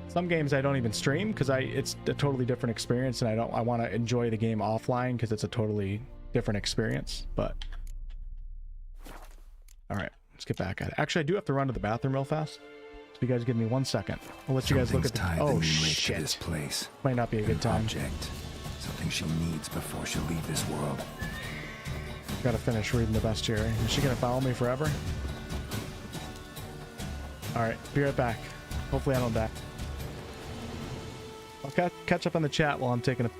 Some games I don't even stream because it's a totally different experience, and I want to enjoy the game offline because it's a totally different experience. But all right, let's get back at it. Actually, I do have to run to the bathroom real fast. You guys give me 1 second. I'll let you guys look at the... Oh, shit. This place. Might not be a good time. Object. Something she needs before she'll leave this world. Gotta finish reading the bestiary. Is she gonna follow me forever? Alright, be right back. Hopefully I don't die. I'll catch up on the chat while I'm taking a...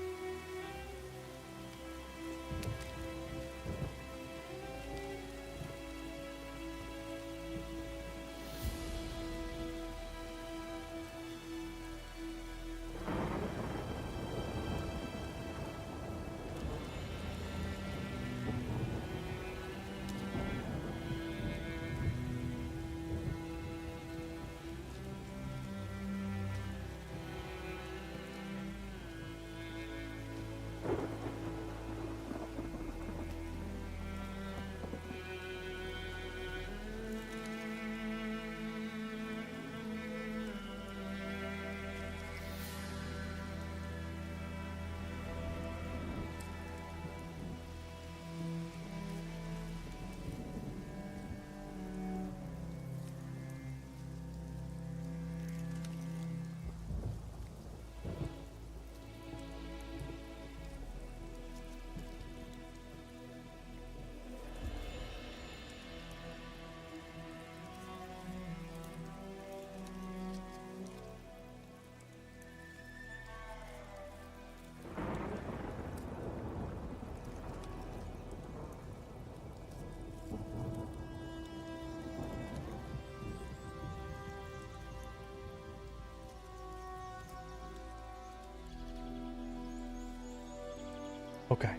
Okay.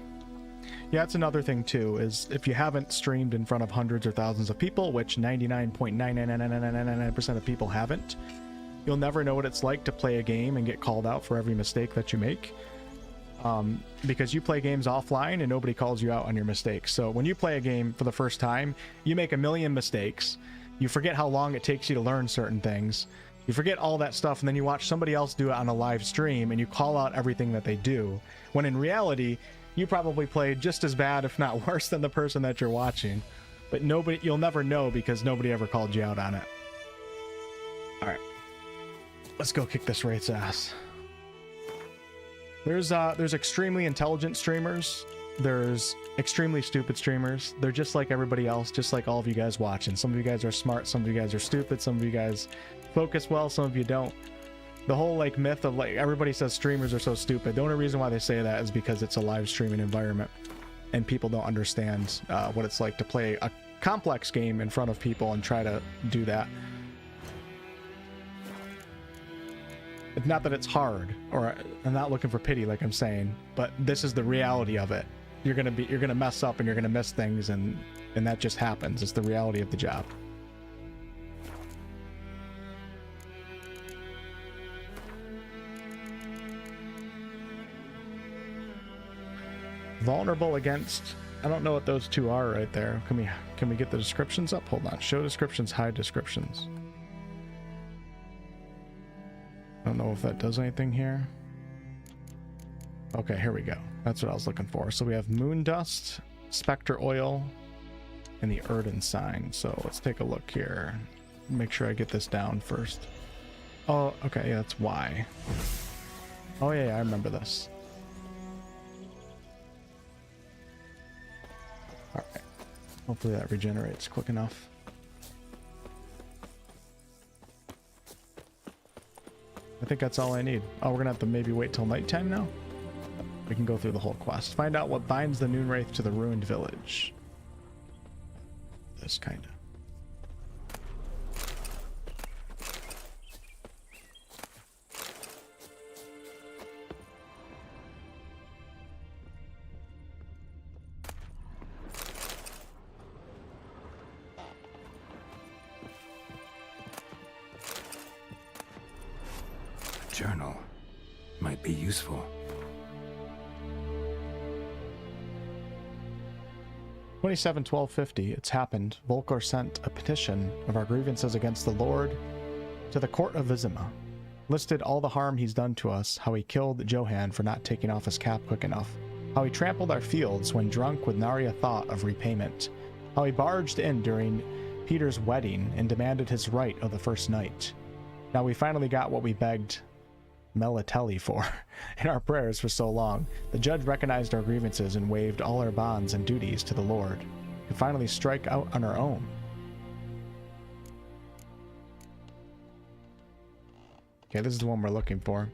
Yeah, that's another thing too, is if you haven't streamed in front of hundreds or thousands of people, which 99.99999% of people haven't, you'll never know what it's like to play a game and get called out for every mistake that you make. Because you play games offline and nobody calls you out on your mistakes. So when you play a game for the first time, you make a million mistakes. You forget how long it takes you to learn certain things. You forget all that stuff, and then you watch somebody else do it on a live stream and you call out everything that they do. When in reality, you probably played just as bad, if not worse, than the person that you're watching. But you'll never know because nobody ever called you out on it. Alright. Let's go kick this Wraith's ass. There's extremely intelligent streamers. There's extremely stupid streamers. They're just like everybody else, just like all of you guys watching. Some of you guys are smart, some of you guys are stupid, some of you guys focus well, some of you don't. The whole like myth of like everybody says streamers are so stupid. The only reason why they say that is because it's a live streaming environment and people don't understand what it's like to play a complex game in front of people and try to do that. It's not that it's hard, or I'm not looking for pity like I'm saying, but this is the reality of it. You're gonna mess up and you're gonna miss things, and that just happens. It's the reality of the job. Vulnerable against, I don't know what those two are right there. Can we get the descriptions up? Hold on. Show descriptions, hide descriptions. I don't know if that does anything here. Okay, here we go. That's what I was looking for. So we have moon dust, spectre oil, and the Erden sign. So let's take a look here. Make sure I get this down first. Oh, okay, yeah, that's Y. Oh yeah, I remember this. All right. Hopefully that regenerates quick enough. I think that's all I need. Oh, we're gonna have to maybe wait till nighttime now? We can go through the whole quest. Find out what binds the Noonwraith to the ruined village. This kinda. Journal might be useful. 27/12/50. It's happened. Volkor sent a petition of our grievances against the Lord to the court of Vizima. Listed all the harm he's done to us, how he killed Johan for not taking off his cap quick enough, how he trampled our fields when drunk with nary a thought of repayment, how he barged in during Peter's wedding and demanded his right of the first night. Now we finally got what we begged Melatelli for in our prayers for so long. The judge recognized our grievances and waived all our bonds and duties to the Lord, to finally strike out on our own. Okay, this is the one we're looking for.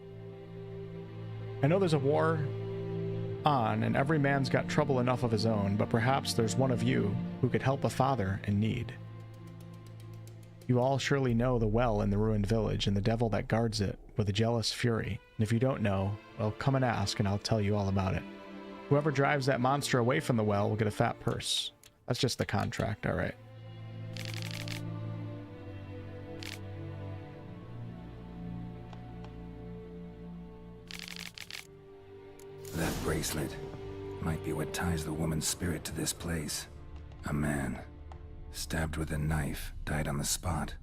I know there's a war on, and every man's got trouble enough of his own, but perhaps there's one of you who could help a father in need. You all surely know the well in the ruined village and the devil that guards it with a jealous fury. And if you don't know, well, come and ask and I'll tell you all about it. Whoever drives that monster away from the well will get a fat purse. That's just the contract, all right. That bracelet might be what ties the woman's spirit to this place. A man, stabbed with a knife, died on the spot.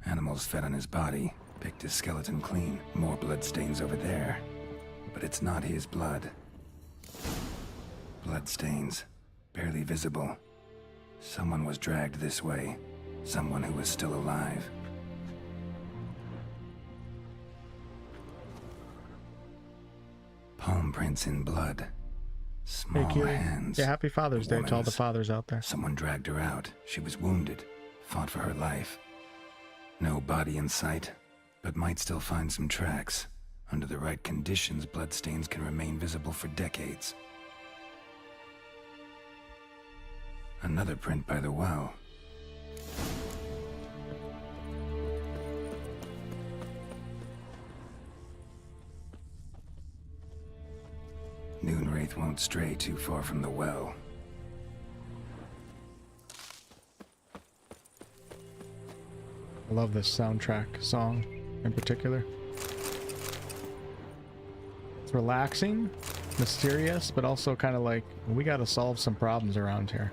Animals fed on his body, picked his skeleton clean. More bloodstains over there. But it's not his blood. Bloodstains, barely visible. Someone was dragged this way. Someone who was still alive. Palm prints in blood. Small hands. Yeah, happy Father's Day to all the fathers out there. Someone dragged her out. She was wounded, fought for her life. No body in sight, but might still find some tracks. Under the right conditions, bloodstains can remain visible for decades. Another print by the well. Noonwraith won't stray too far from the well. I love this soundtrack song in particular. It's relaxing, mysterious, but also kind of like, we gotta solve some problems around here.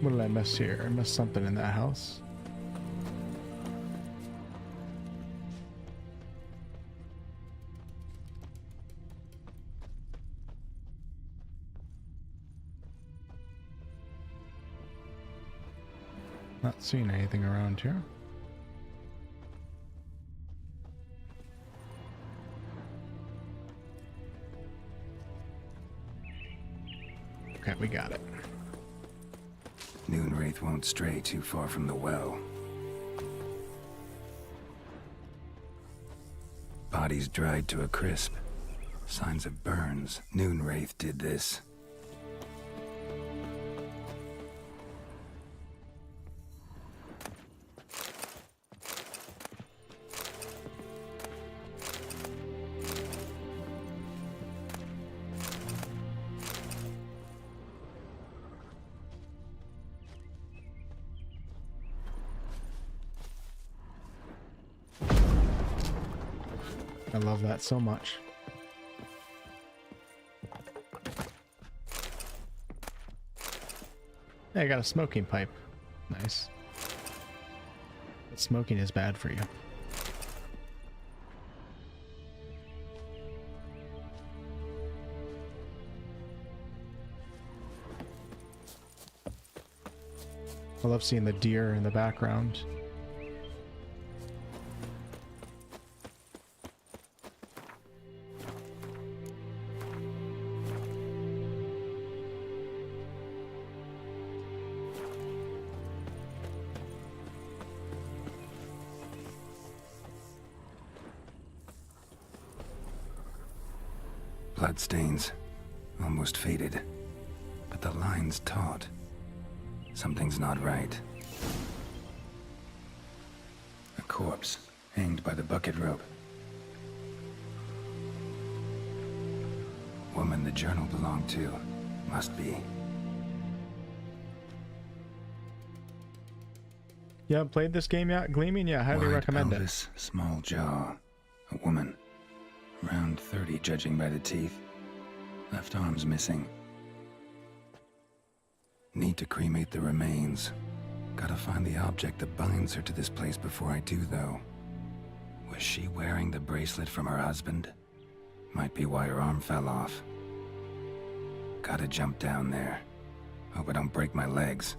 What did I miss here? I missed something in that house. Not seeing anything around here. Okay, we got it. Noonwraith won't stray too far from the well. Bodies dried to a crisp. Signs of burns. Noonwraith did this. I love that so much. Hey, I got a smoking pipe. Nice. But smoking is bad for you. I love seeing the deer in the background. Bloodstains, almost faded, but the line's taut. Something's not right. A corpse, hanged by the bucket rope. Woman the journal belonged to, must be. You haven't played this game yet? Gleaming? Yeah, highly Wide recommend pelvis, small jaw. A woman. Around 30, judging by the teeth. Left arm's missing. Need to cremate the remains. Gotta find the object that binds her to this place before I do, though. Was she wearing the bracelet from her husband? Might be why her arm fell off. Gotta jump down there. Hope I don't break my legs.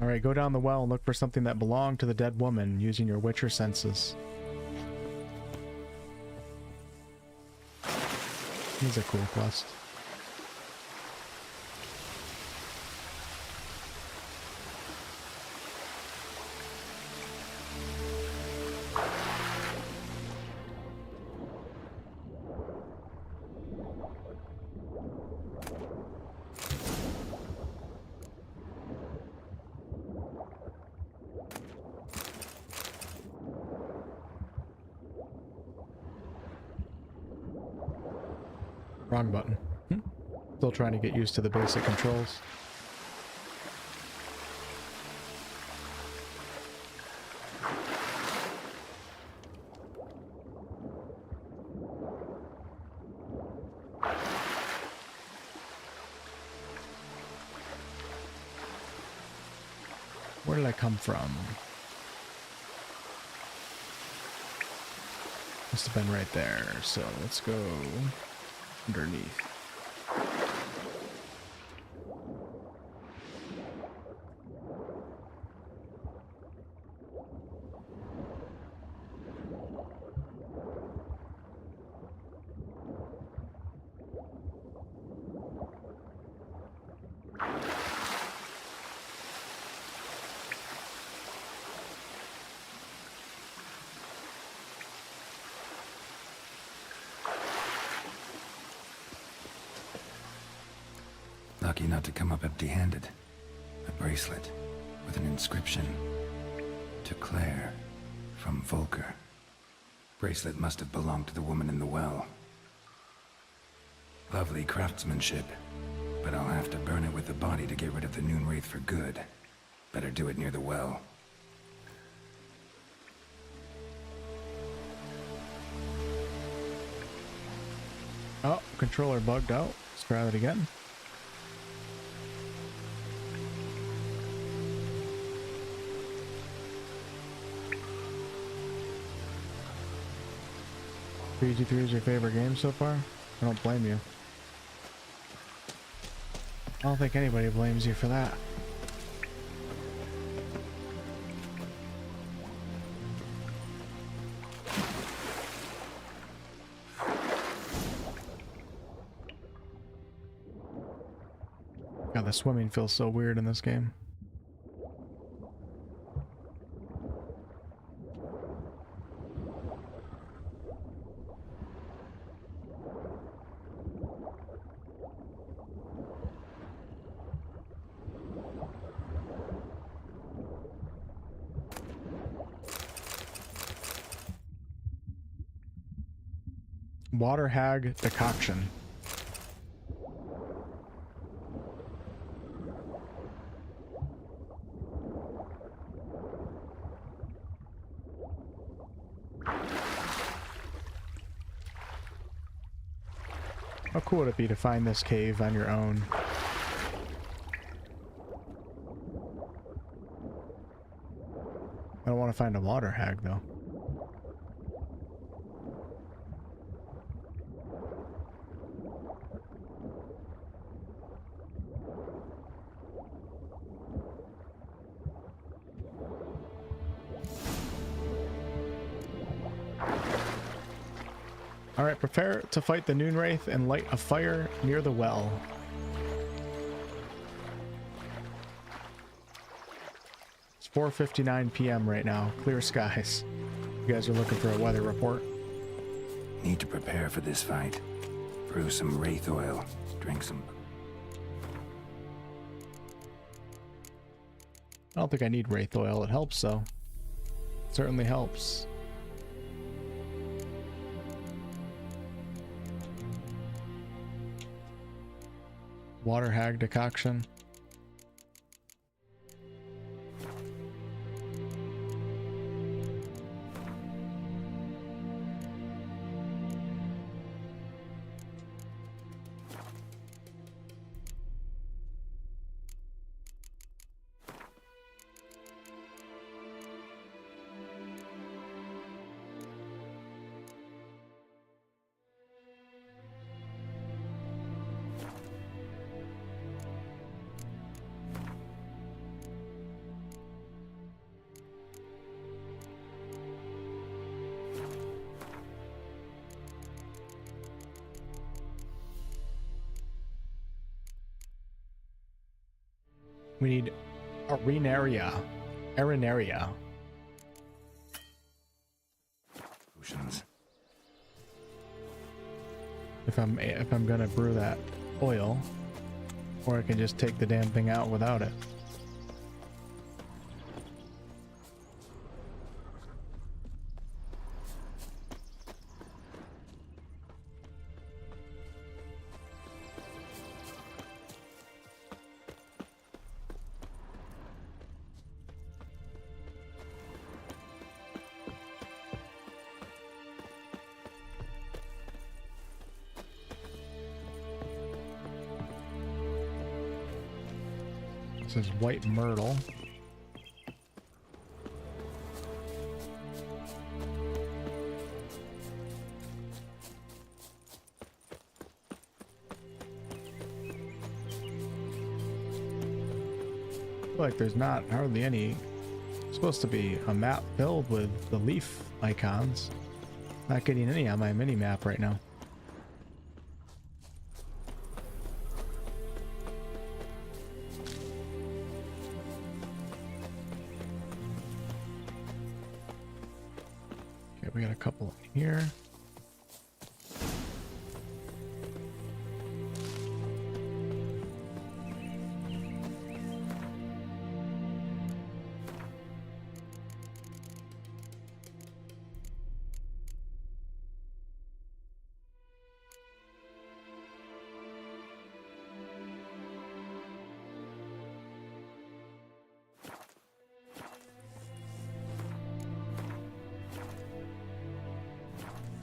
Alright, go down the well and look for something that belonged to the dead woman using your Witcher senses. He's a cool quest. Wrong button. Still trying to get used to the basic controls. Where did I come from? Must have been right there, so let's go underneath. Lucky not to come up empty-handed. A bracelet with an inscription. To Claire, from Volker. Bracelet must have belonged to the woman in the well. Lovely craftsmanship, but I'll have to burn it with the body to get rid of the Noonwraith for good. Better do it near the well. Oh, controller bugged out. Let's try that again. PG3 is your favorite game so far? I don't blame you. I don't think anybody blames you for that. God, the swimming feels so weird in this game. Water hag decoction. How cool would it be to find this cave on your own? I don't want to find a water hag, though. Alright, prepare to fight the Noonwraith and light a fire near the well. It's 4:59 p.m. right now. Clear skies. You guys are looking for a weather report. Need to prepare for this fight. Brew some wraith oil. Drink some... I don't think I need wraith oil. It helps, though. It certainly helps. Water hag decoction. We need Arenaria. Potions. If I'm gonna brew that oil, or I can just take the damn thing out without it. This is white myrtle. I feel like there's not hardly any. It's supposed to be a map filled with the leaf icons. Not getting any on my mini map right now. We got a couple here.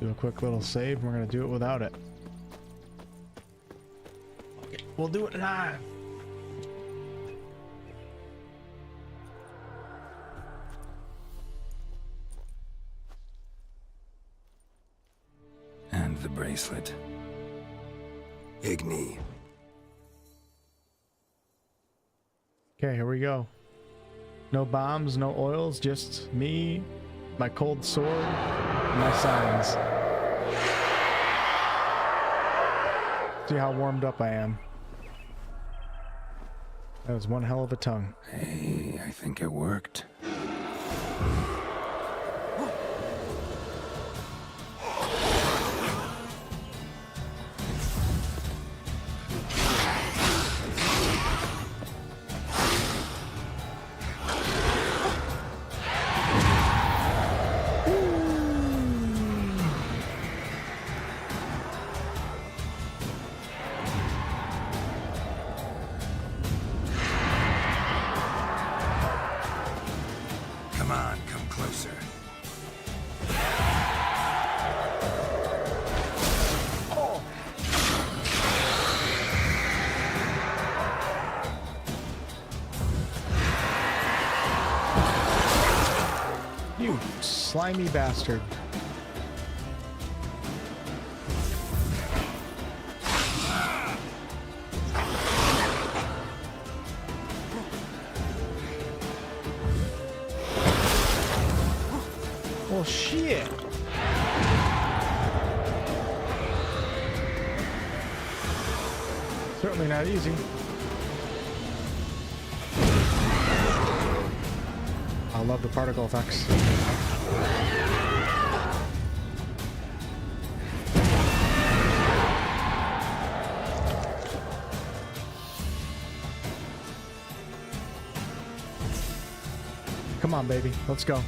Do a quick little save. We're gonna do it without it. Okay, we'll do it live. And the bracelet. Igni. Okay, here we go. No bombs, no oils, just me, my cold sword, and my signs. See how warmed up I am. That was one hell of a tongue. Hey, I think it worked. You slimy bastard. Well, shit. Certainly not easy. I love the particle effects. Come on, baby. Let's go.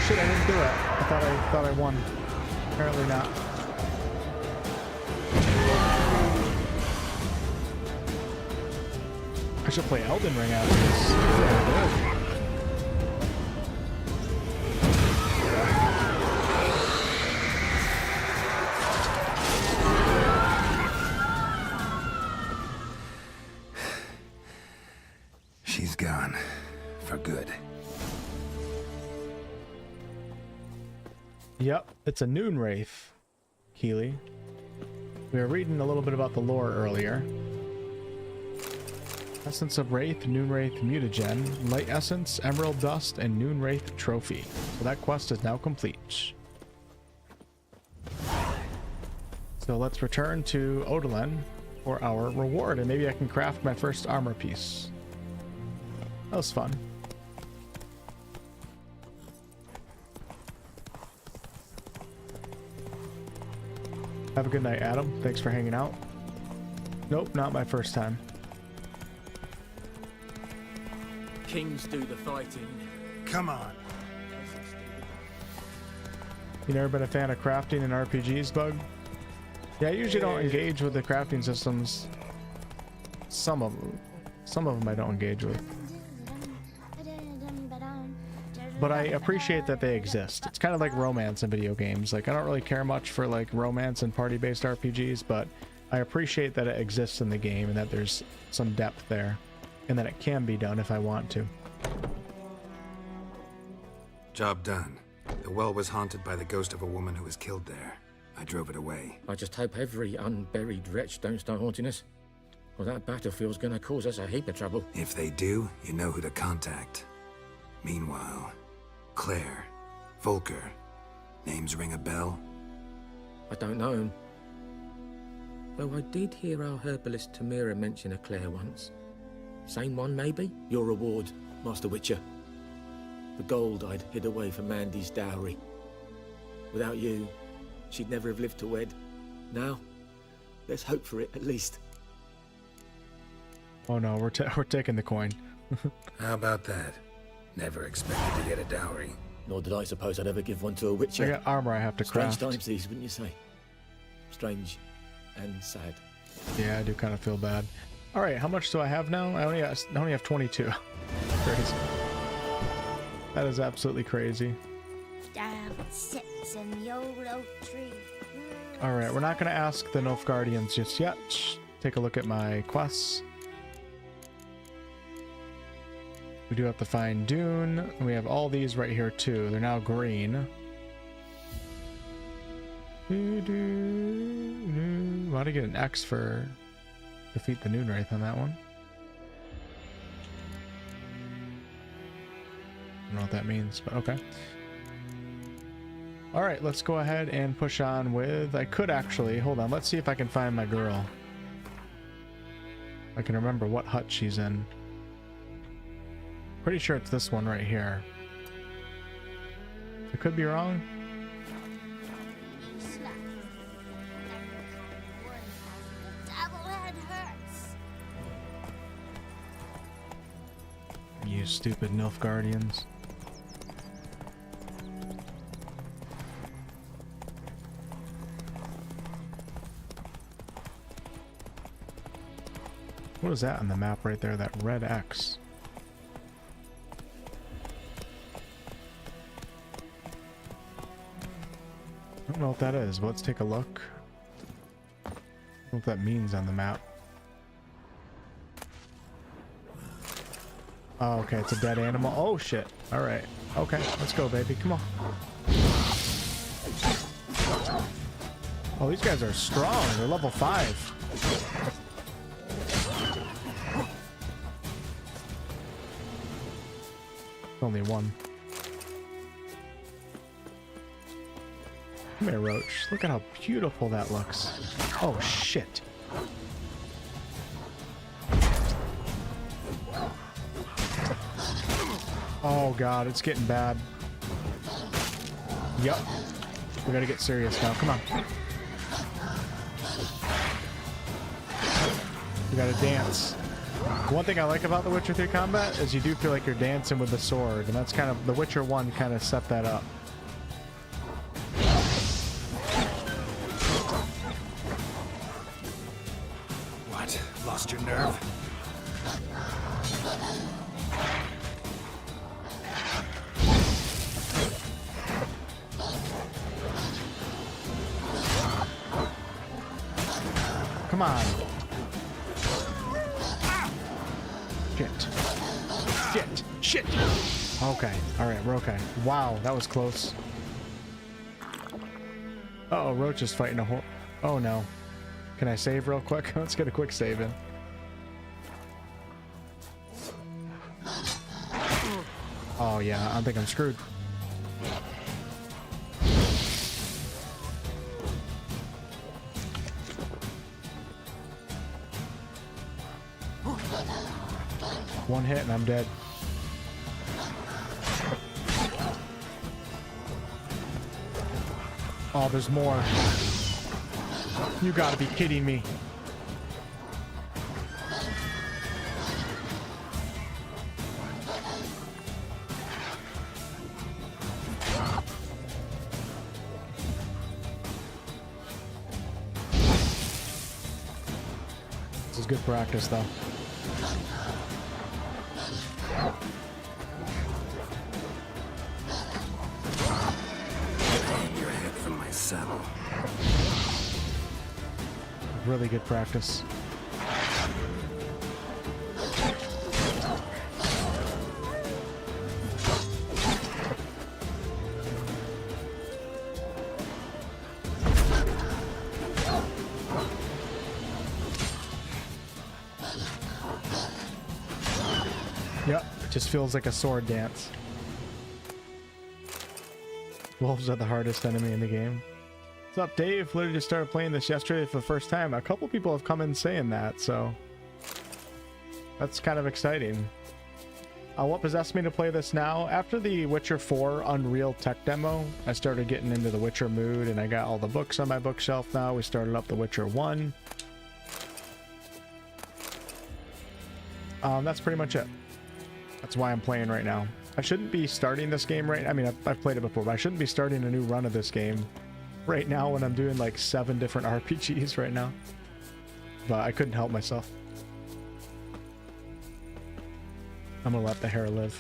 Shit, I didn't do it. I thought I won. Apparently not. I should play Elden Ring after this. Yeah, She's gone. For good. Yep, it's a Noonwraith, Keely. We were reading a little bit about the lore earlier. Essence of Wraith, Noonwraith Mutagen, Light Essence, Emerald Dust, and Noonwraith Trophy. So that quest is now complete. So let's return to Odalin for our reward, and maybe I can craft my first armor piece. That was fun. Have a good night, Adam. Thanks for hanging out. Nope, not my first time. Kings do the fighting. Come on. You never been a fan of crafting in RPGs, Bug? Yeah, I usually don't engage with the crafting systems. Some of them I don't engage with. But I appreciate that they exist. It's kind of like romance in video games. Like, I don't really care much for like romance and party-based RPGs, but I appreciate that it exists in the game and that there's some depth there, and that it can be done if I want to. Job done. The well was haunted by the ghost of a woman who was killed there. I drove it away. I just hope every unburied wretch don't start haunting us. Well, that battlefield's gonna cause us a heap of trouble. If they do, you know who to contact. Meanwhile, Claire, Volker, names ring a bell? I don't know him. Though I did hear our herbalist Tamira mention a Claire once. Same one, maybe? Your reward, Master Witcher. The gold I'd hid away for Mandy's dowry. Without you, she'd never have lived to wed. Now, let's hope for it, at least. Oh no, we're taking the coin. How about that? Never expected to get a dowry. Nor did I suppose I'd ever give one to a witcher. I got armor I have to craft. Strange times these, wouldn't you say? Strange and sad. Yeah, I do kind of feel bad. All right, how much do I have now? I only have 22. Crazy. That is absolutely crazy. Down sits in the old oak tree. All right, we're not going to ask the Nilfgaardians just yet. Take a look at my quests. We do have to find Dune. We have all these right here too. They're now green. Why do I get an X for defeat the Noonwraith on that one? I don't know what that means, but okay. All right, let's go ahead and push on with... I could actually... Hold on, let's see if I can find my girl. I can remember what hut she's in. Pretty sure it's this one right here. I could be wrong. You stupid Nilfgaardians. What is that on the map right there? That red X. I don't know what that is, but let's take a look. I don't know what that means on the map. Oh, okay, it's a dead animal. Oh, shit. All right. Okay, let's go, baby. Come on. Oh, these guys are strong. They're level 5. Only one. Come here, Roach. Look at how beautiful that looks. Oh, shit. Oh, God, it's getting bad. Yup. We gotta get serious now. Come on. We gotta dance. One thing I like about The Witcher 3 combat is you do feel like you're dancing with the sword, and that's kind of... The Witcher 1 kind of set that up. What? Lost your nerve? Come on. Shit. Shit. Shit. Okay. Alright, we're okay. Wow, that was close. Uh-oh, Roach is fighting a horse. Oh, no. Can I save real quick? Let's get a quick save in. Oh, yeah. I think I'm screwed. One hit and I'm dead. Oh, there's more. You gotta be kidding me. This is good practice, though. Saddle. Really good practice. Yep, it just feels like a sword dance. Wolves are the hardest enemy in the game. What's up, Dave? Literally just started playing this yesterday for the first time. A couple people have come in saying that, so that's kind of exciting. What possessed me to play this now? After the Witcher 4 Unreal tech demo, I started getting into the Witcher mood, and I got all the books on my bookshelf now. We started up the Witcher 1. That's pretty much it. That's why I'm playing right now. I shouldn't be starting this game right... I mean, I've played it before, but I shouldn't be starting a new run of this game right now when I'm doing like 7 different RPGs right now. But I couldn't help myself. I'm gonna let the hair live.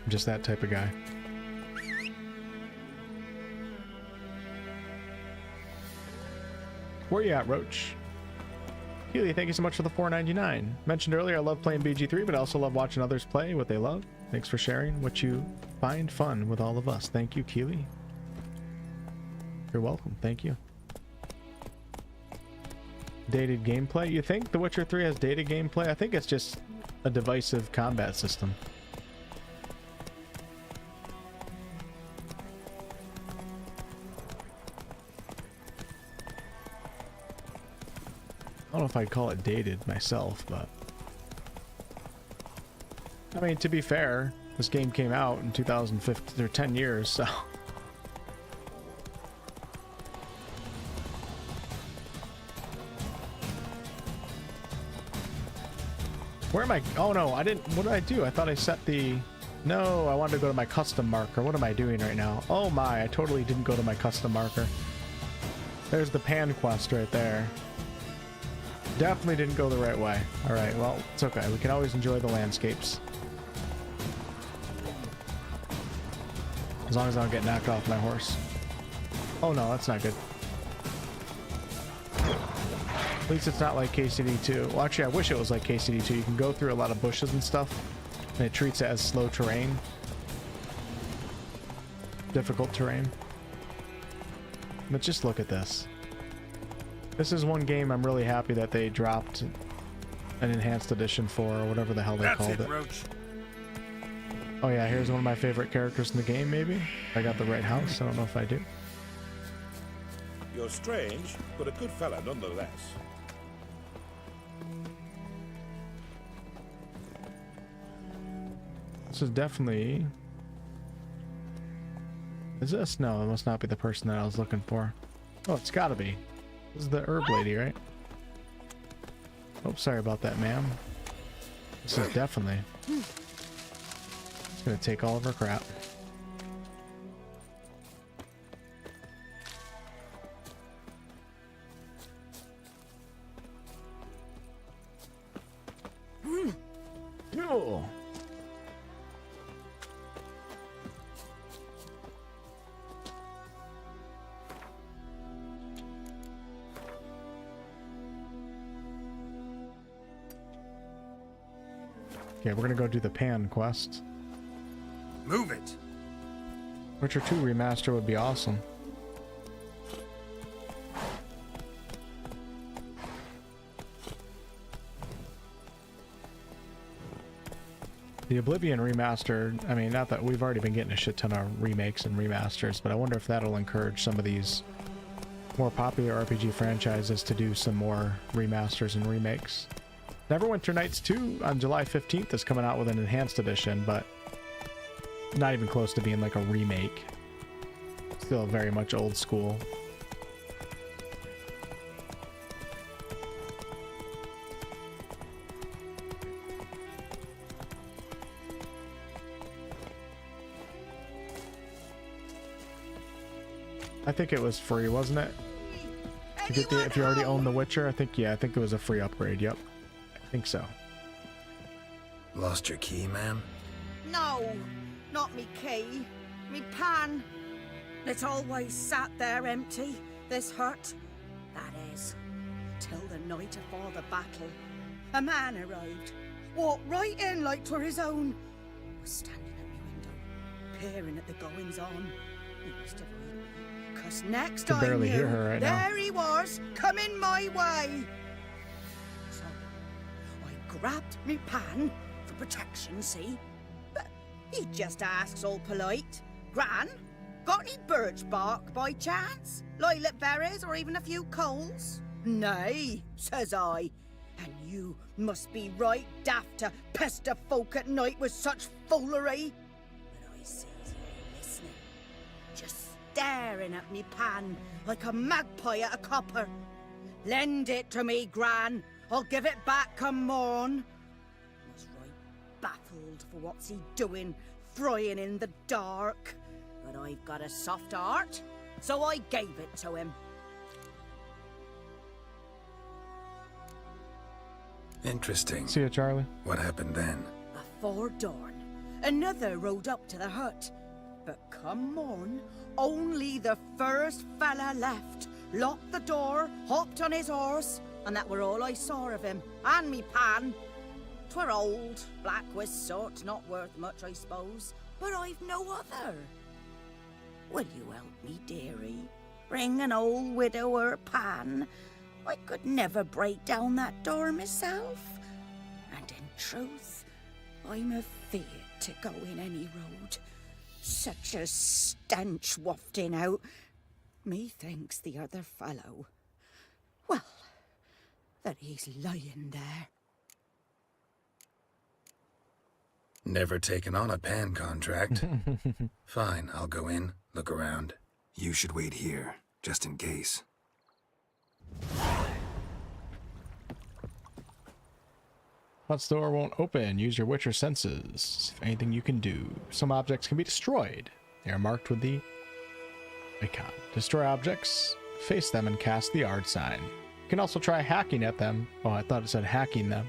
I'm just that type of guy. Where you at, Roach? Keely, thank you so much for the $4.99. Mentioned earlier, I love playing BG3, but I also love watching others play what they love. Thanks for sharing what you find fun with all of us. Thank you, Keely. You're welcome. Thank you. Dated gameplay? You think The Witcher 3 has dated gameplay? I think it's just a divisive combat system. I don't know if I'd call it dated myself, but... I mean, to be fair, this game came out in 2015, or 10 years, so... Where am I? Oh no, I didn't... What did I do? I thought I set the... No, I wanted to go to my custom marker. What am I doing right now? Oh my, I totally didn't go to my custom marker. There's the pan quest right there. Definitely didn't go the right way. Alright, well, it's okay. We can always enjoy the landscapes. As long as I don't get knocked off my horse. Oh no, that's not good. At least it's not like KCD2. Well, actually, I wish it was like KCD2. You can go through a lot of bushes and stuff, and it treats it as slow terrain. Difficult terrain. But just look at this. This is one game I'm really happy that they dropped an enhanced edition for, or whatever the hell they called it. Roach. Oh yeah, here's one of my favorite characters in the game, maybe? I got the right house, I don't know if I do. You're strange, but a good fella nonetheless. This is definitely... Is this? No, it must not be the person that I was looking for. Oh, it's gotta be. This is the herb lady, right? Oh, sorry about that, ma'am. This is definitely... It's gonna take all of her crap. Oh. Okay, we're gonna go do the pan quest. Move it. Witcher 2 remaster would be awesome. The Oblivion remaster, I mean, not that we've already been getting a shit ton of remakes and remasters, but I wonder if that'll encourage some of these more popular RPG franchises to do some more remasters and remakes. Neverwinter Nights 2 on July 15th is coming out with an enhanced edition, but not even close to being like a remake. Still very much old school. I think it was free, wasn't it? To get the, if you already own The Witcher, I think it was a free upgrade. Yep, I think so. Lost your key, ma'am? No, not me key, me pan. It's always sat there empty, this hut. That is, till the night afore the battle. A man arrived, walked right in like 'twere his own. Was standing at me window, peering at the goings on. He must have heard me, 'cause next Can I barely knew, hear her right now. there he was, coming my way. So I grabbed me pan for protection, see? But he just asks all polite, Gran, got any birch bark by chance? Lilac berries or even a few coals? Nay, says I. And you must be right daft to pester folk at night with such foolery. But I sees you listening, just staring at me pan like a magpie at a copper. Lend it to me, Gran. I'll give it back come morn. Was right baffled for what's he doing, frying in the dark. But I've got a soft heart, so I gave it to him. Interesting. See ya, Charlie. What happened then? Afore dawn, another rode up to the hut. But come morn, only the first fella left. Locked the door, hopped on his horse, and that were all I saw of him, and me pan. 'Twere old, black with soot, not worth much, I suppose, but I've no other. Will you help me, dearie? Bring an old widower pan. I could never break down that door myself. And in truth, I'm afeard to go in any road. Such a stench wafting out. Methinks the other fellow, well, that he's lying there. Never taken on a pan contract. Fine, I'll go in, look around. You should wait here, just in case. Hut's door won't open. Use your Witcher senses. If anything you can do. Some objects can be destroyed. They are marked with the icon. Destroy objects, face them, and cast the art sign. You can also try hacking at them. Oh, I thought it said hacking them.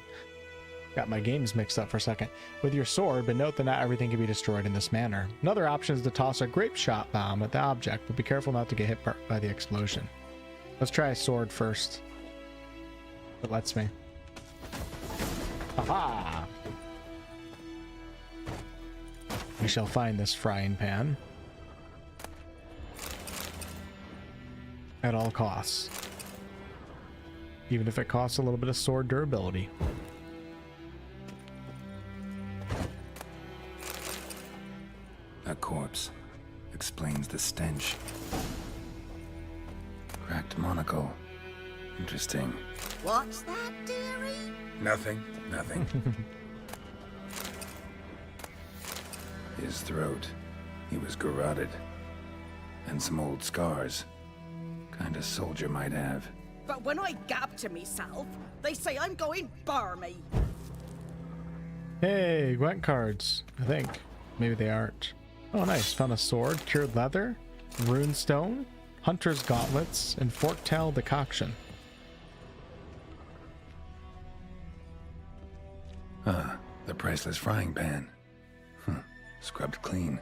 Got my games mixed up for a second. With your sword, but note that not everything can be destroyed in this manner. Another option is to toss a grape shot bomb at the object, but be careful not to get hit by the explosion. Let's try a sword first. It lets me. Aha! We shall find this frying pan. At all costs. Even if it costs a little bit of sword durability. A corpse explains the stench. Cracked monocle. Interesting. What's that, dearie? Nothing. His throat. He was garroted. And some old scars. Kind of soldier might have. But when I gab to myself, they say I'm going barmy. Hey, Gwent cards. I think. Maybe they aren't. Oh, nice. Found a sword, cured leather, rune stone, hunter's gauntlets, and forktail decoction. The priceless frying pan. Scrubbed clean.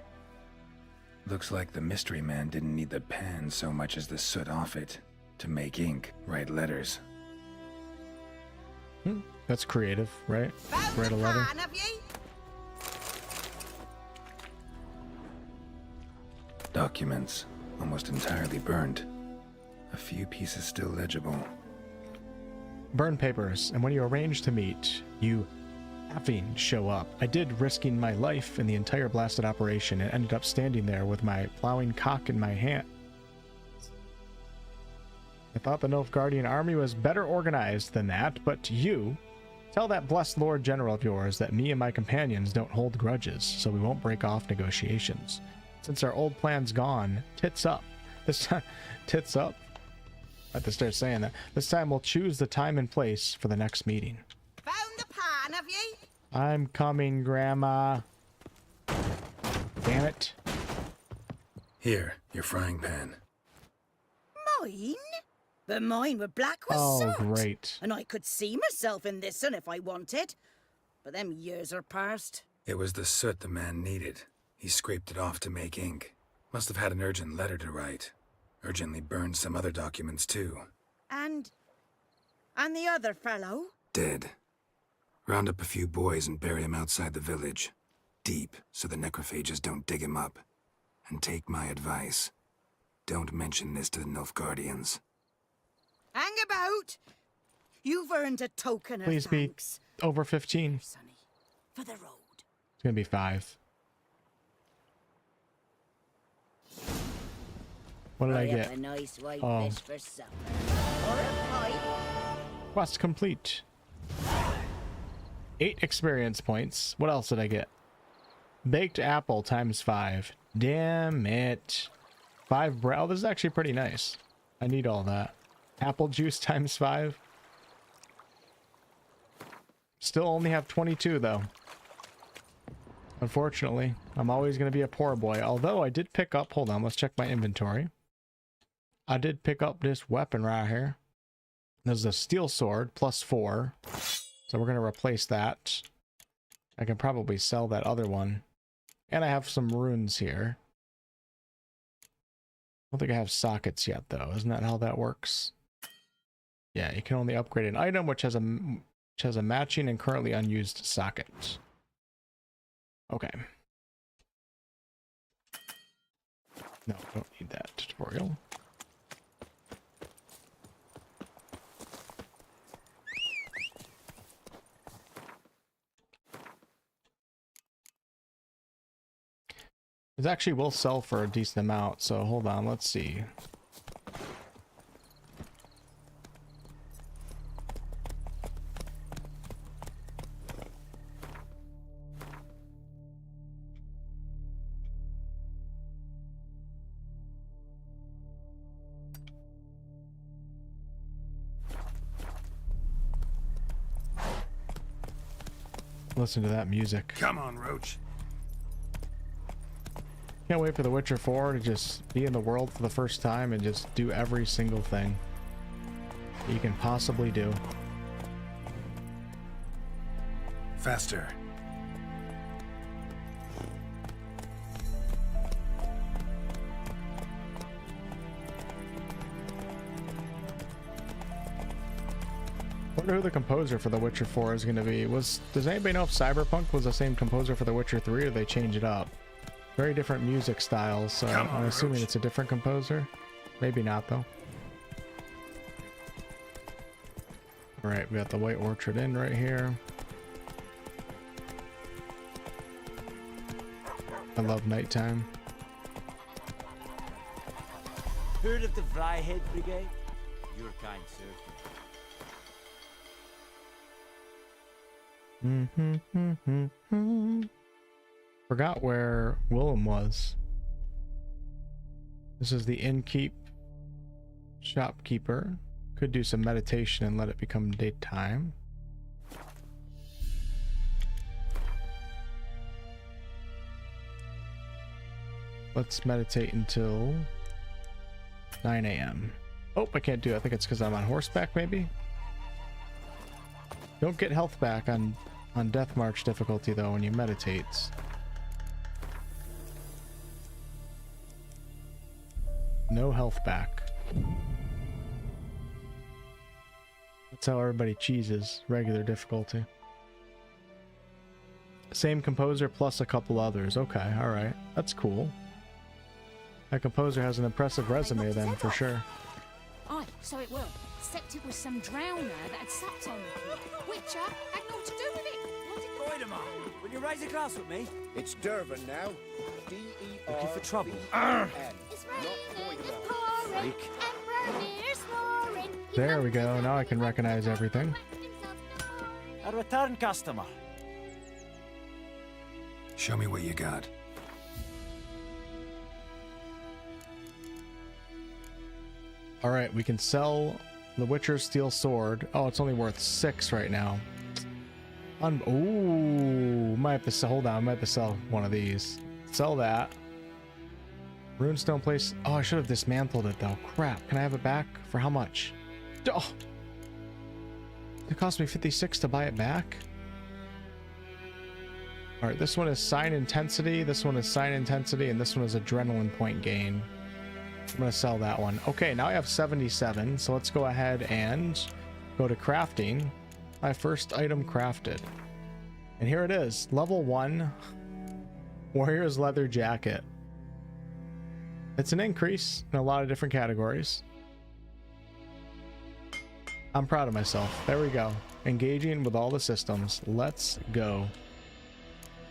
Looks like the mystery man didn't need the pan so much as the soot off it to make ink, write letters. That's creative, right? Write a letter. Pan, have you? Documents, almost entirely burned. A few pieces still legible. Burn papers, and when you arrange to meet, you effing show up. I did risking my life in the entire blasted operation and ended up standing there with my plowing cock in my hand. I thought the Nilfgaardian army was better organized than that, but you tell that blessed Lord General of yours that me and my companions don't hold grudges, so we won't break off negotiations. Since our old plan's gone, tits up. This time, tits up. I have to start saying that. This time we'll choose the time and place for the next meeting. Found the pan, have you? I'm coming, Grandma. Damn it. Here, your frying pan. Mine? But mine were black with soot. Great. And I could see myself in this one if I wanted. But them years are past. It was the soot the man needed. He scraped it off to make ink. Must have had an urgent letter to write. Urgently burned some other documents too. And the other fellow? Dead. Round up a few boys and bury him outside the village. Deep, so the necrophages don't dig him up. And take my advice. Don't mention this to the Nilfgaardians. Hang about! You've earned a token of Please thanks. be over 15. Sonny, for the road. It's gonna be 5. What did I get? A nice white Oh. fish for supper. Or a pipe. Quest complete. 8 experience points. What else did I get? Baked apple times 5. Damn it. 5 bread. Oh, this is actually pretty nice. I need all that. Apple juice times 5. Still only have 22 though. Unfortunately, I'm always going to be a poor boy. Although I did pick up, hold on, let's check my inventory. I did pick up this weapon right here. There's a steel sword plus 4. So we're going to replace that. I can probably sell that other one. And I have some runes here. I don't think I have sockets yet though. Isn't that how that works? Yeah, you can only upgrade an item which has a matching and currently unused socket. Okay. No, don't need that tutorial. It actually will sell for a decent amount, so hold on, let's see. Listen to that music. Come on, Roach. Can't wait for The Witcher 4 to just be in the world for the first time and just do every single thing. you can possibly do. Faster. Wonder who the composer for The Witcher 4 is going to be. Does anybody know if Cyberpunk was the same composer for The Witcher 3 or they changed it up? Very different music styles, so I'm assuming it's a different composer. Maybe not, though. Alright, we got the White Orchard Inn right here. I love nighttime. Heard of the Vryhead Brigade? Your kind, sir. Forgot where Willem was. This is the innkeep shopkeeper. Could do some meditation and let it become daytime. Let's meditate until 9 a.m. Oh, I can't do it. I think it's because I'm on horseback, maybe? Don't get health back on Deathmarch difficulty, though, when you meditate. No health back. That's how everybody cheeses regular difficulty. Same composer plus a couple others. Okay, alright. That's cool. That composer has an impressive resume then, for sure. Aye, so it will. Except it was some drowner that had sat on the Witcher had naught to do with it. Wait a minute. Will you raise a glass with me? It's Dervin now. D-E-R. Looking for trouble. It's raining and pouring, and Vermeer's snoring. There we go. Now I can recognize everything. A return customer. Show me what you got. Alright, we can sell the Witcher's Steel Sword. Oh, it's only worth 6 right now. Ooh, might have to sell. Hold on, I might have to sell one of these. Sell that. Runestone place. Oh, I should have dismantled it though. Crap. Can I have it back? For how much? Oh! It cost me 56 to buy it back? Alright, this one is sign intensity, this one is sign intensity, and this one is adrenaline point gain. I'm gonna sell that one. Okay, now I have 77, so let's go ahead and go to crafting. My first item crafted. And here it is, level 1 Warrior's Leather Jacket. It's an increase in a lot of different categories. I'm proud of myself. There we go. Engaging with all the systems. Let's go.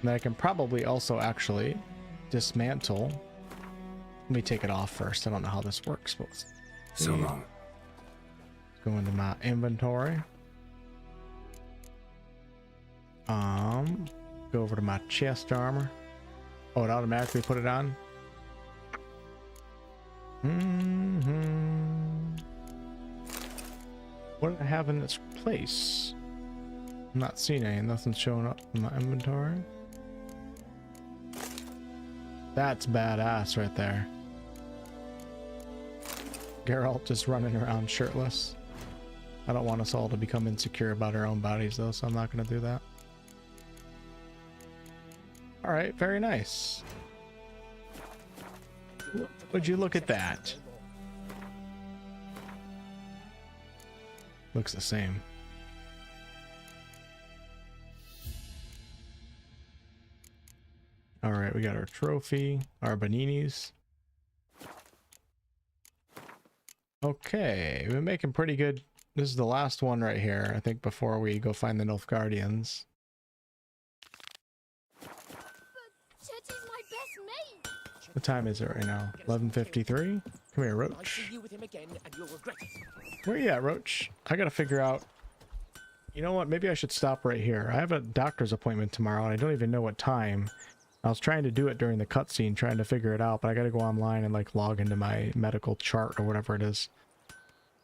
And I can probably also actually dismantle. Let me take it off first. I don't know how this works, but So long. Go into my inventory. Go over to my chest armor. Oh, it automatically put it on. What did I have in its place? I'm not seeing any. Nothing's showing up in my inventory. That's badass right there. Geralt just running around shirtless. I don't want us all to become insecure about our own bodies though, so I'm not going to do that. Alright, very nice. Would you look at that? Looks the same. Alright, we got our trophy, our baninis. Okay, we've been making pretty good. This is the last one right here, I think, before we go find the Nilfgaardians. What time is it right now? 11:53? Come here, Roach. Where you at, Roach? I gotta figure out... You know what? Maybe I should stop right here. I have a doctor's appointment tomorrow, and I don't even know what time. I was trying to do it during the cutscene, trying to figure it out, but I gotta go online and, like, log into my medical chart or whatever it is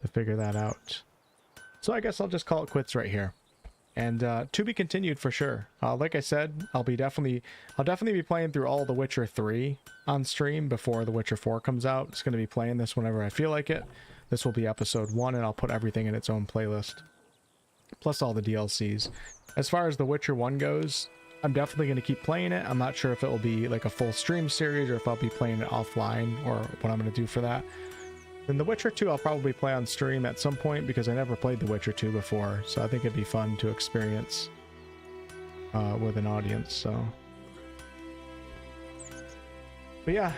to figure that out. So I guess I'll just call it quits right here. And to be continued for sure. Like I said, I'll definitely be playing through all The Witcher 3 on stream before The Witcher 4 comes out. Just going to be playing this whenever I feel like it. This will be episode 1, and I'll put everything in its own playlist. Plus all the DLCs. As far as The Witcher 1 goes, I'm definitely going to keep playing it. I'm not sure if it will be like a full stream series or if I'll be playing it offline or what I'm going to do for that. Then The Witcher 2 I'll probably play on stream at some point because I never played The Witcher 2 before. So I think it'd be fun to experience with an audience. So, but yeah,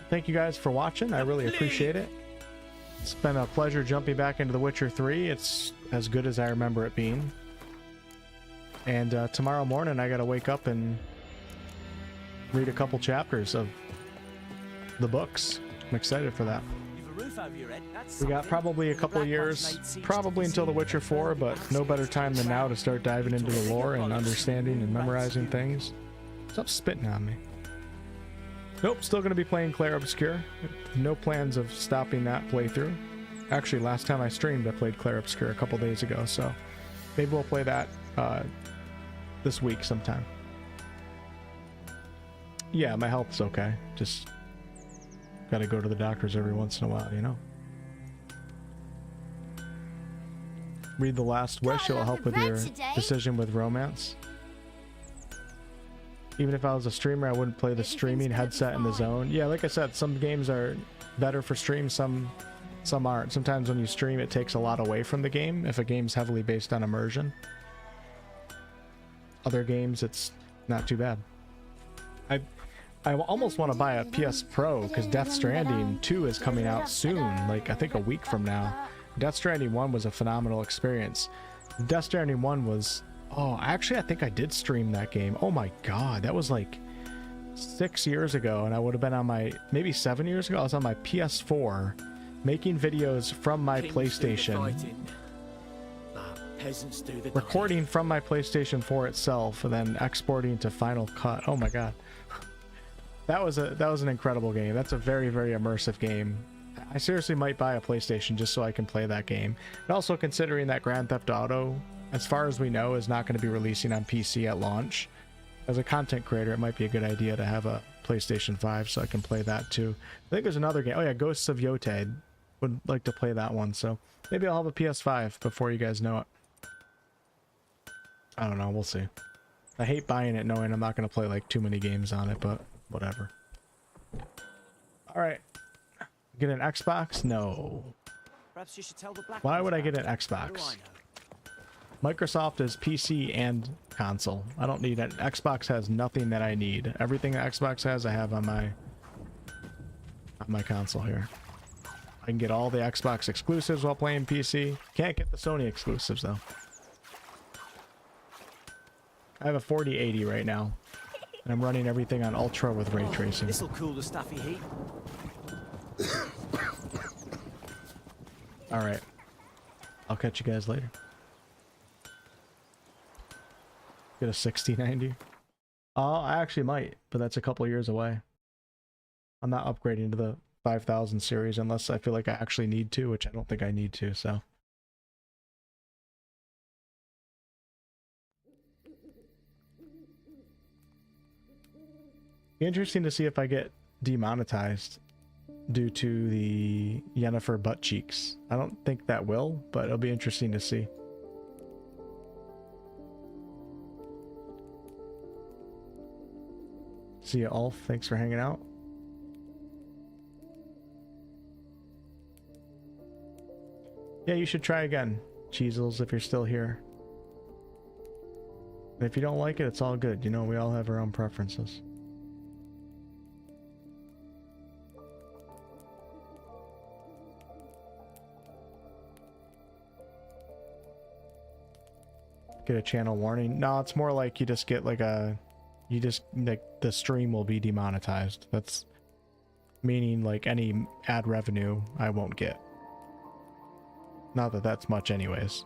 thank you guys for watching. I really appreciate it. It's been a pleasure jumping back into The Witcher 3. It's as good as I remember it being. And tomorrow morning I gotta wake up and read a couple chapters of the books. I'm excited for that. We got probably a couple years, probably until The Witcher 4, but no better time than now to start diving into the lore and understanding and memorizing things. Stop spitting on me. Nope, still gonna be playing Clair Obscur. No plans of stopping that playthrough. Actually, last time I streamed I played Clair Obscur a couple days ago, so maybe we'll play that this week sometime. Yeah, my health's okay. Just gotta go to the doctors every once in a while, you know. Read The Last Wish. It'll help with your decision with romance. Even if I was a streamer, I wouldn't play the streaming headset in the zone. Yeah, like I said, some games are better for stream, some aren't. Sometimes when you stream, it takes a lot away from the game if a game's heavily based on immersion. Other games, it's not too bad. I almost want to buy a PS Pro because Death Stranding 2 is coming out soon, like I think a week from now. Death Stranding 1 was a phenomenal experience. Death Stranding 1 was... Oh, actually I think I did stream that game. Oh my god, that was like 6 years ago, and I would have been on my... Maybe 7 years ago, I was on my PS4 making videos from my PlayStation. Recording from my PlayStation 4 itself and then exporting to Final Cut. Oh my god. That was an incredible game. That's a very, very immersive game. I seriously might buy a PlayStation just so I can play that game. And also considering that Grand Theft Auto, as far as we know, is not going to be releasing on PC at launch. As a content creator, it might be a good idea to have a PlayStation 5 so I can play that too. I think there's another game. Oh yeah, Ghosts of Yotei. Would like to play that one, so maybe I'll have a PS5 before you guys know it. I don't know, we'll see. I hate buying it knowing I'm not going to play like too many games on it, but whatever. Alright. Get an Xbox? No. Perhaps you should tell the black Why would I get an Xbox? Microsoft is PC and console. I don't need it. Xbox has nothing that I need. Everything that Xbox has, I have on my console here. I can get all the Xbox exclusives while playing PC. Can't get the Sony exclusives though. I have a 4080 right now, and I'm running everything on Ultra with ray tracing. This'll cool the stuffy heat. All right, I'll catch you guys later. Get a 6090. Oh, I actually might, but that's a couple years away. I'm not upgrading to the 5000 series unless I feel like I actually need to, which I don't think I need to, so. Be interesting to see if I get demonetized due to the Yennefer butt cheeks. I don't think that will, but it'll be interesting to see. See ya, Ulf. Thanks for hanging out. Yeah, you should try again, Cheezels, if you're still here. And if you don't like it, it's all good. You know, we all have our own preferences. Get a channel warning. No, it's more like you just get like a... You just, like, the stream will be demonetized. That's meaning, like, any ad revenue I won't get. Not that that's much anyways.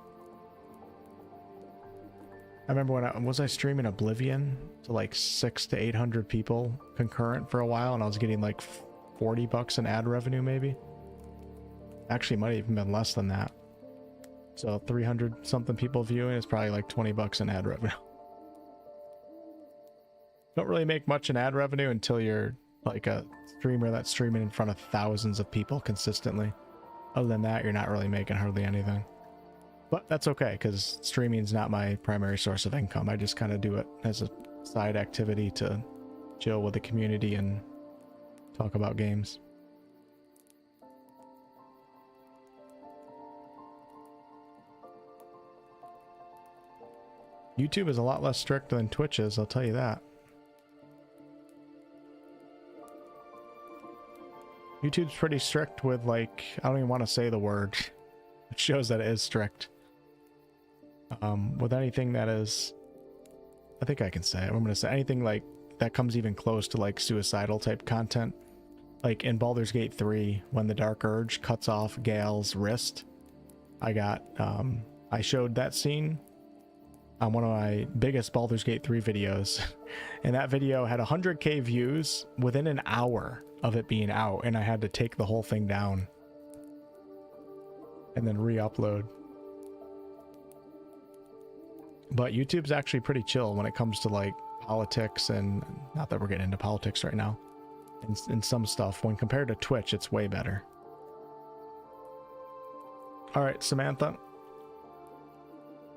I remember when was I streaming Oblivion to like 600 to 800 people concurrent for a while, and I was getting like $40 in ad revenue maybe. Actually, it might have even been less than that. So 300 something people viewing is probably like $20 in ad revenue. Don't really make much in ad revenue until you're like a streamer that's streaming in front of thousands of people consistently. Other than that, you're not really making hardly anything. But that's okay, because streaming's not my primary source of income. I just kind of do it as a side activity to chill with the community and talk about games. YouTube is a lot less strict than Twitch is, I'll tell you that. YouTube's pretty strict with, like, I don't even want to say the word. It shows that it is strict. With anything that is, I think I can say it. I'm going to say anything like that comes even close to like suicidal type content. Like in Baldur's Gate 3, when the Dark Urge cuts off Gale's wrist, I showed that scene on one of my biggest Baldur's Gate 3 videos. And that video had 100k views within an hour of it being out, and I had to take the whole thing down and then re-upload. But YouTube's actually pretty chill when it comes to like politics, and not that we're getting into politics right now, and some stuff. When compared to Twitch, it's way better. All right, Samantha.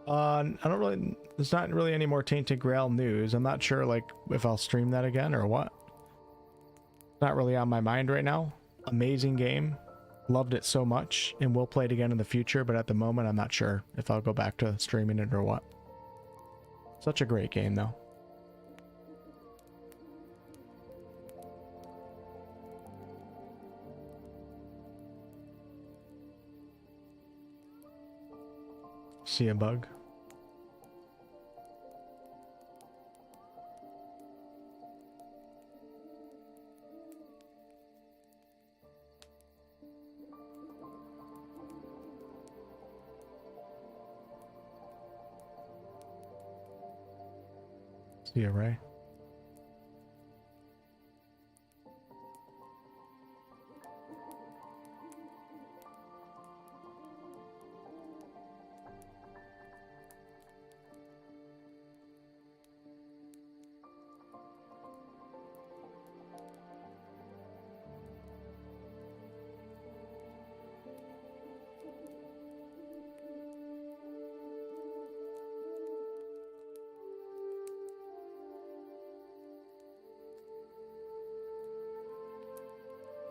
There's not really any more Tainted Grail news. I'm not sure like if I'll stream that again or what. Not really on my mind right now. Amazing game. Loved it so much, and will play it again in the future, but at the moment I'm not sure if I'll go back to streaming it or what. Such a great game though. See a bug? See a ray?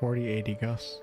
$40.80, Gus.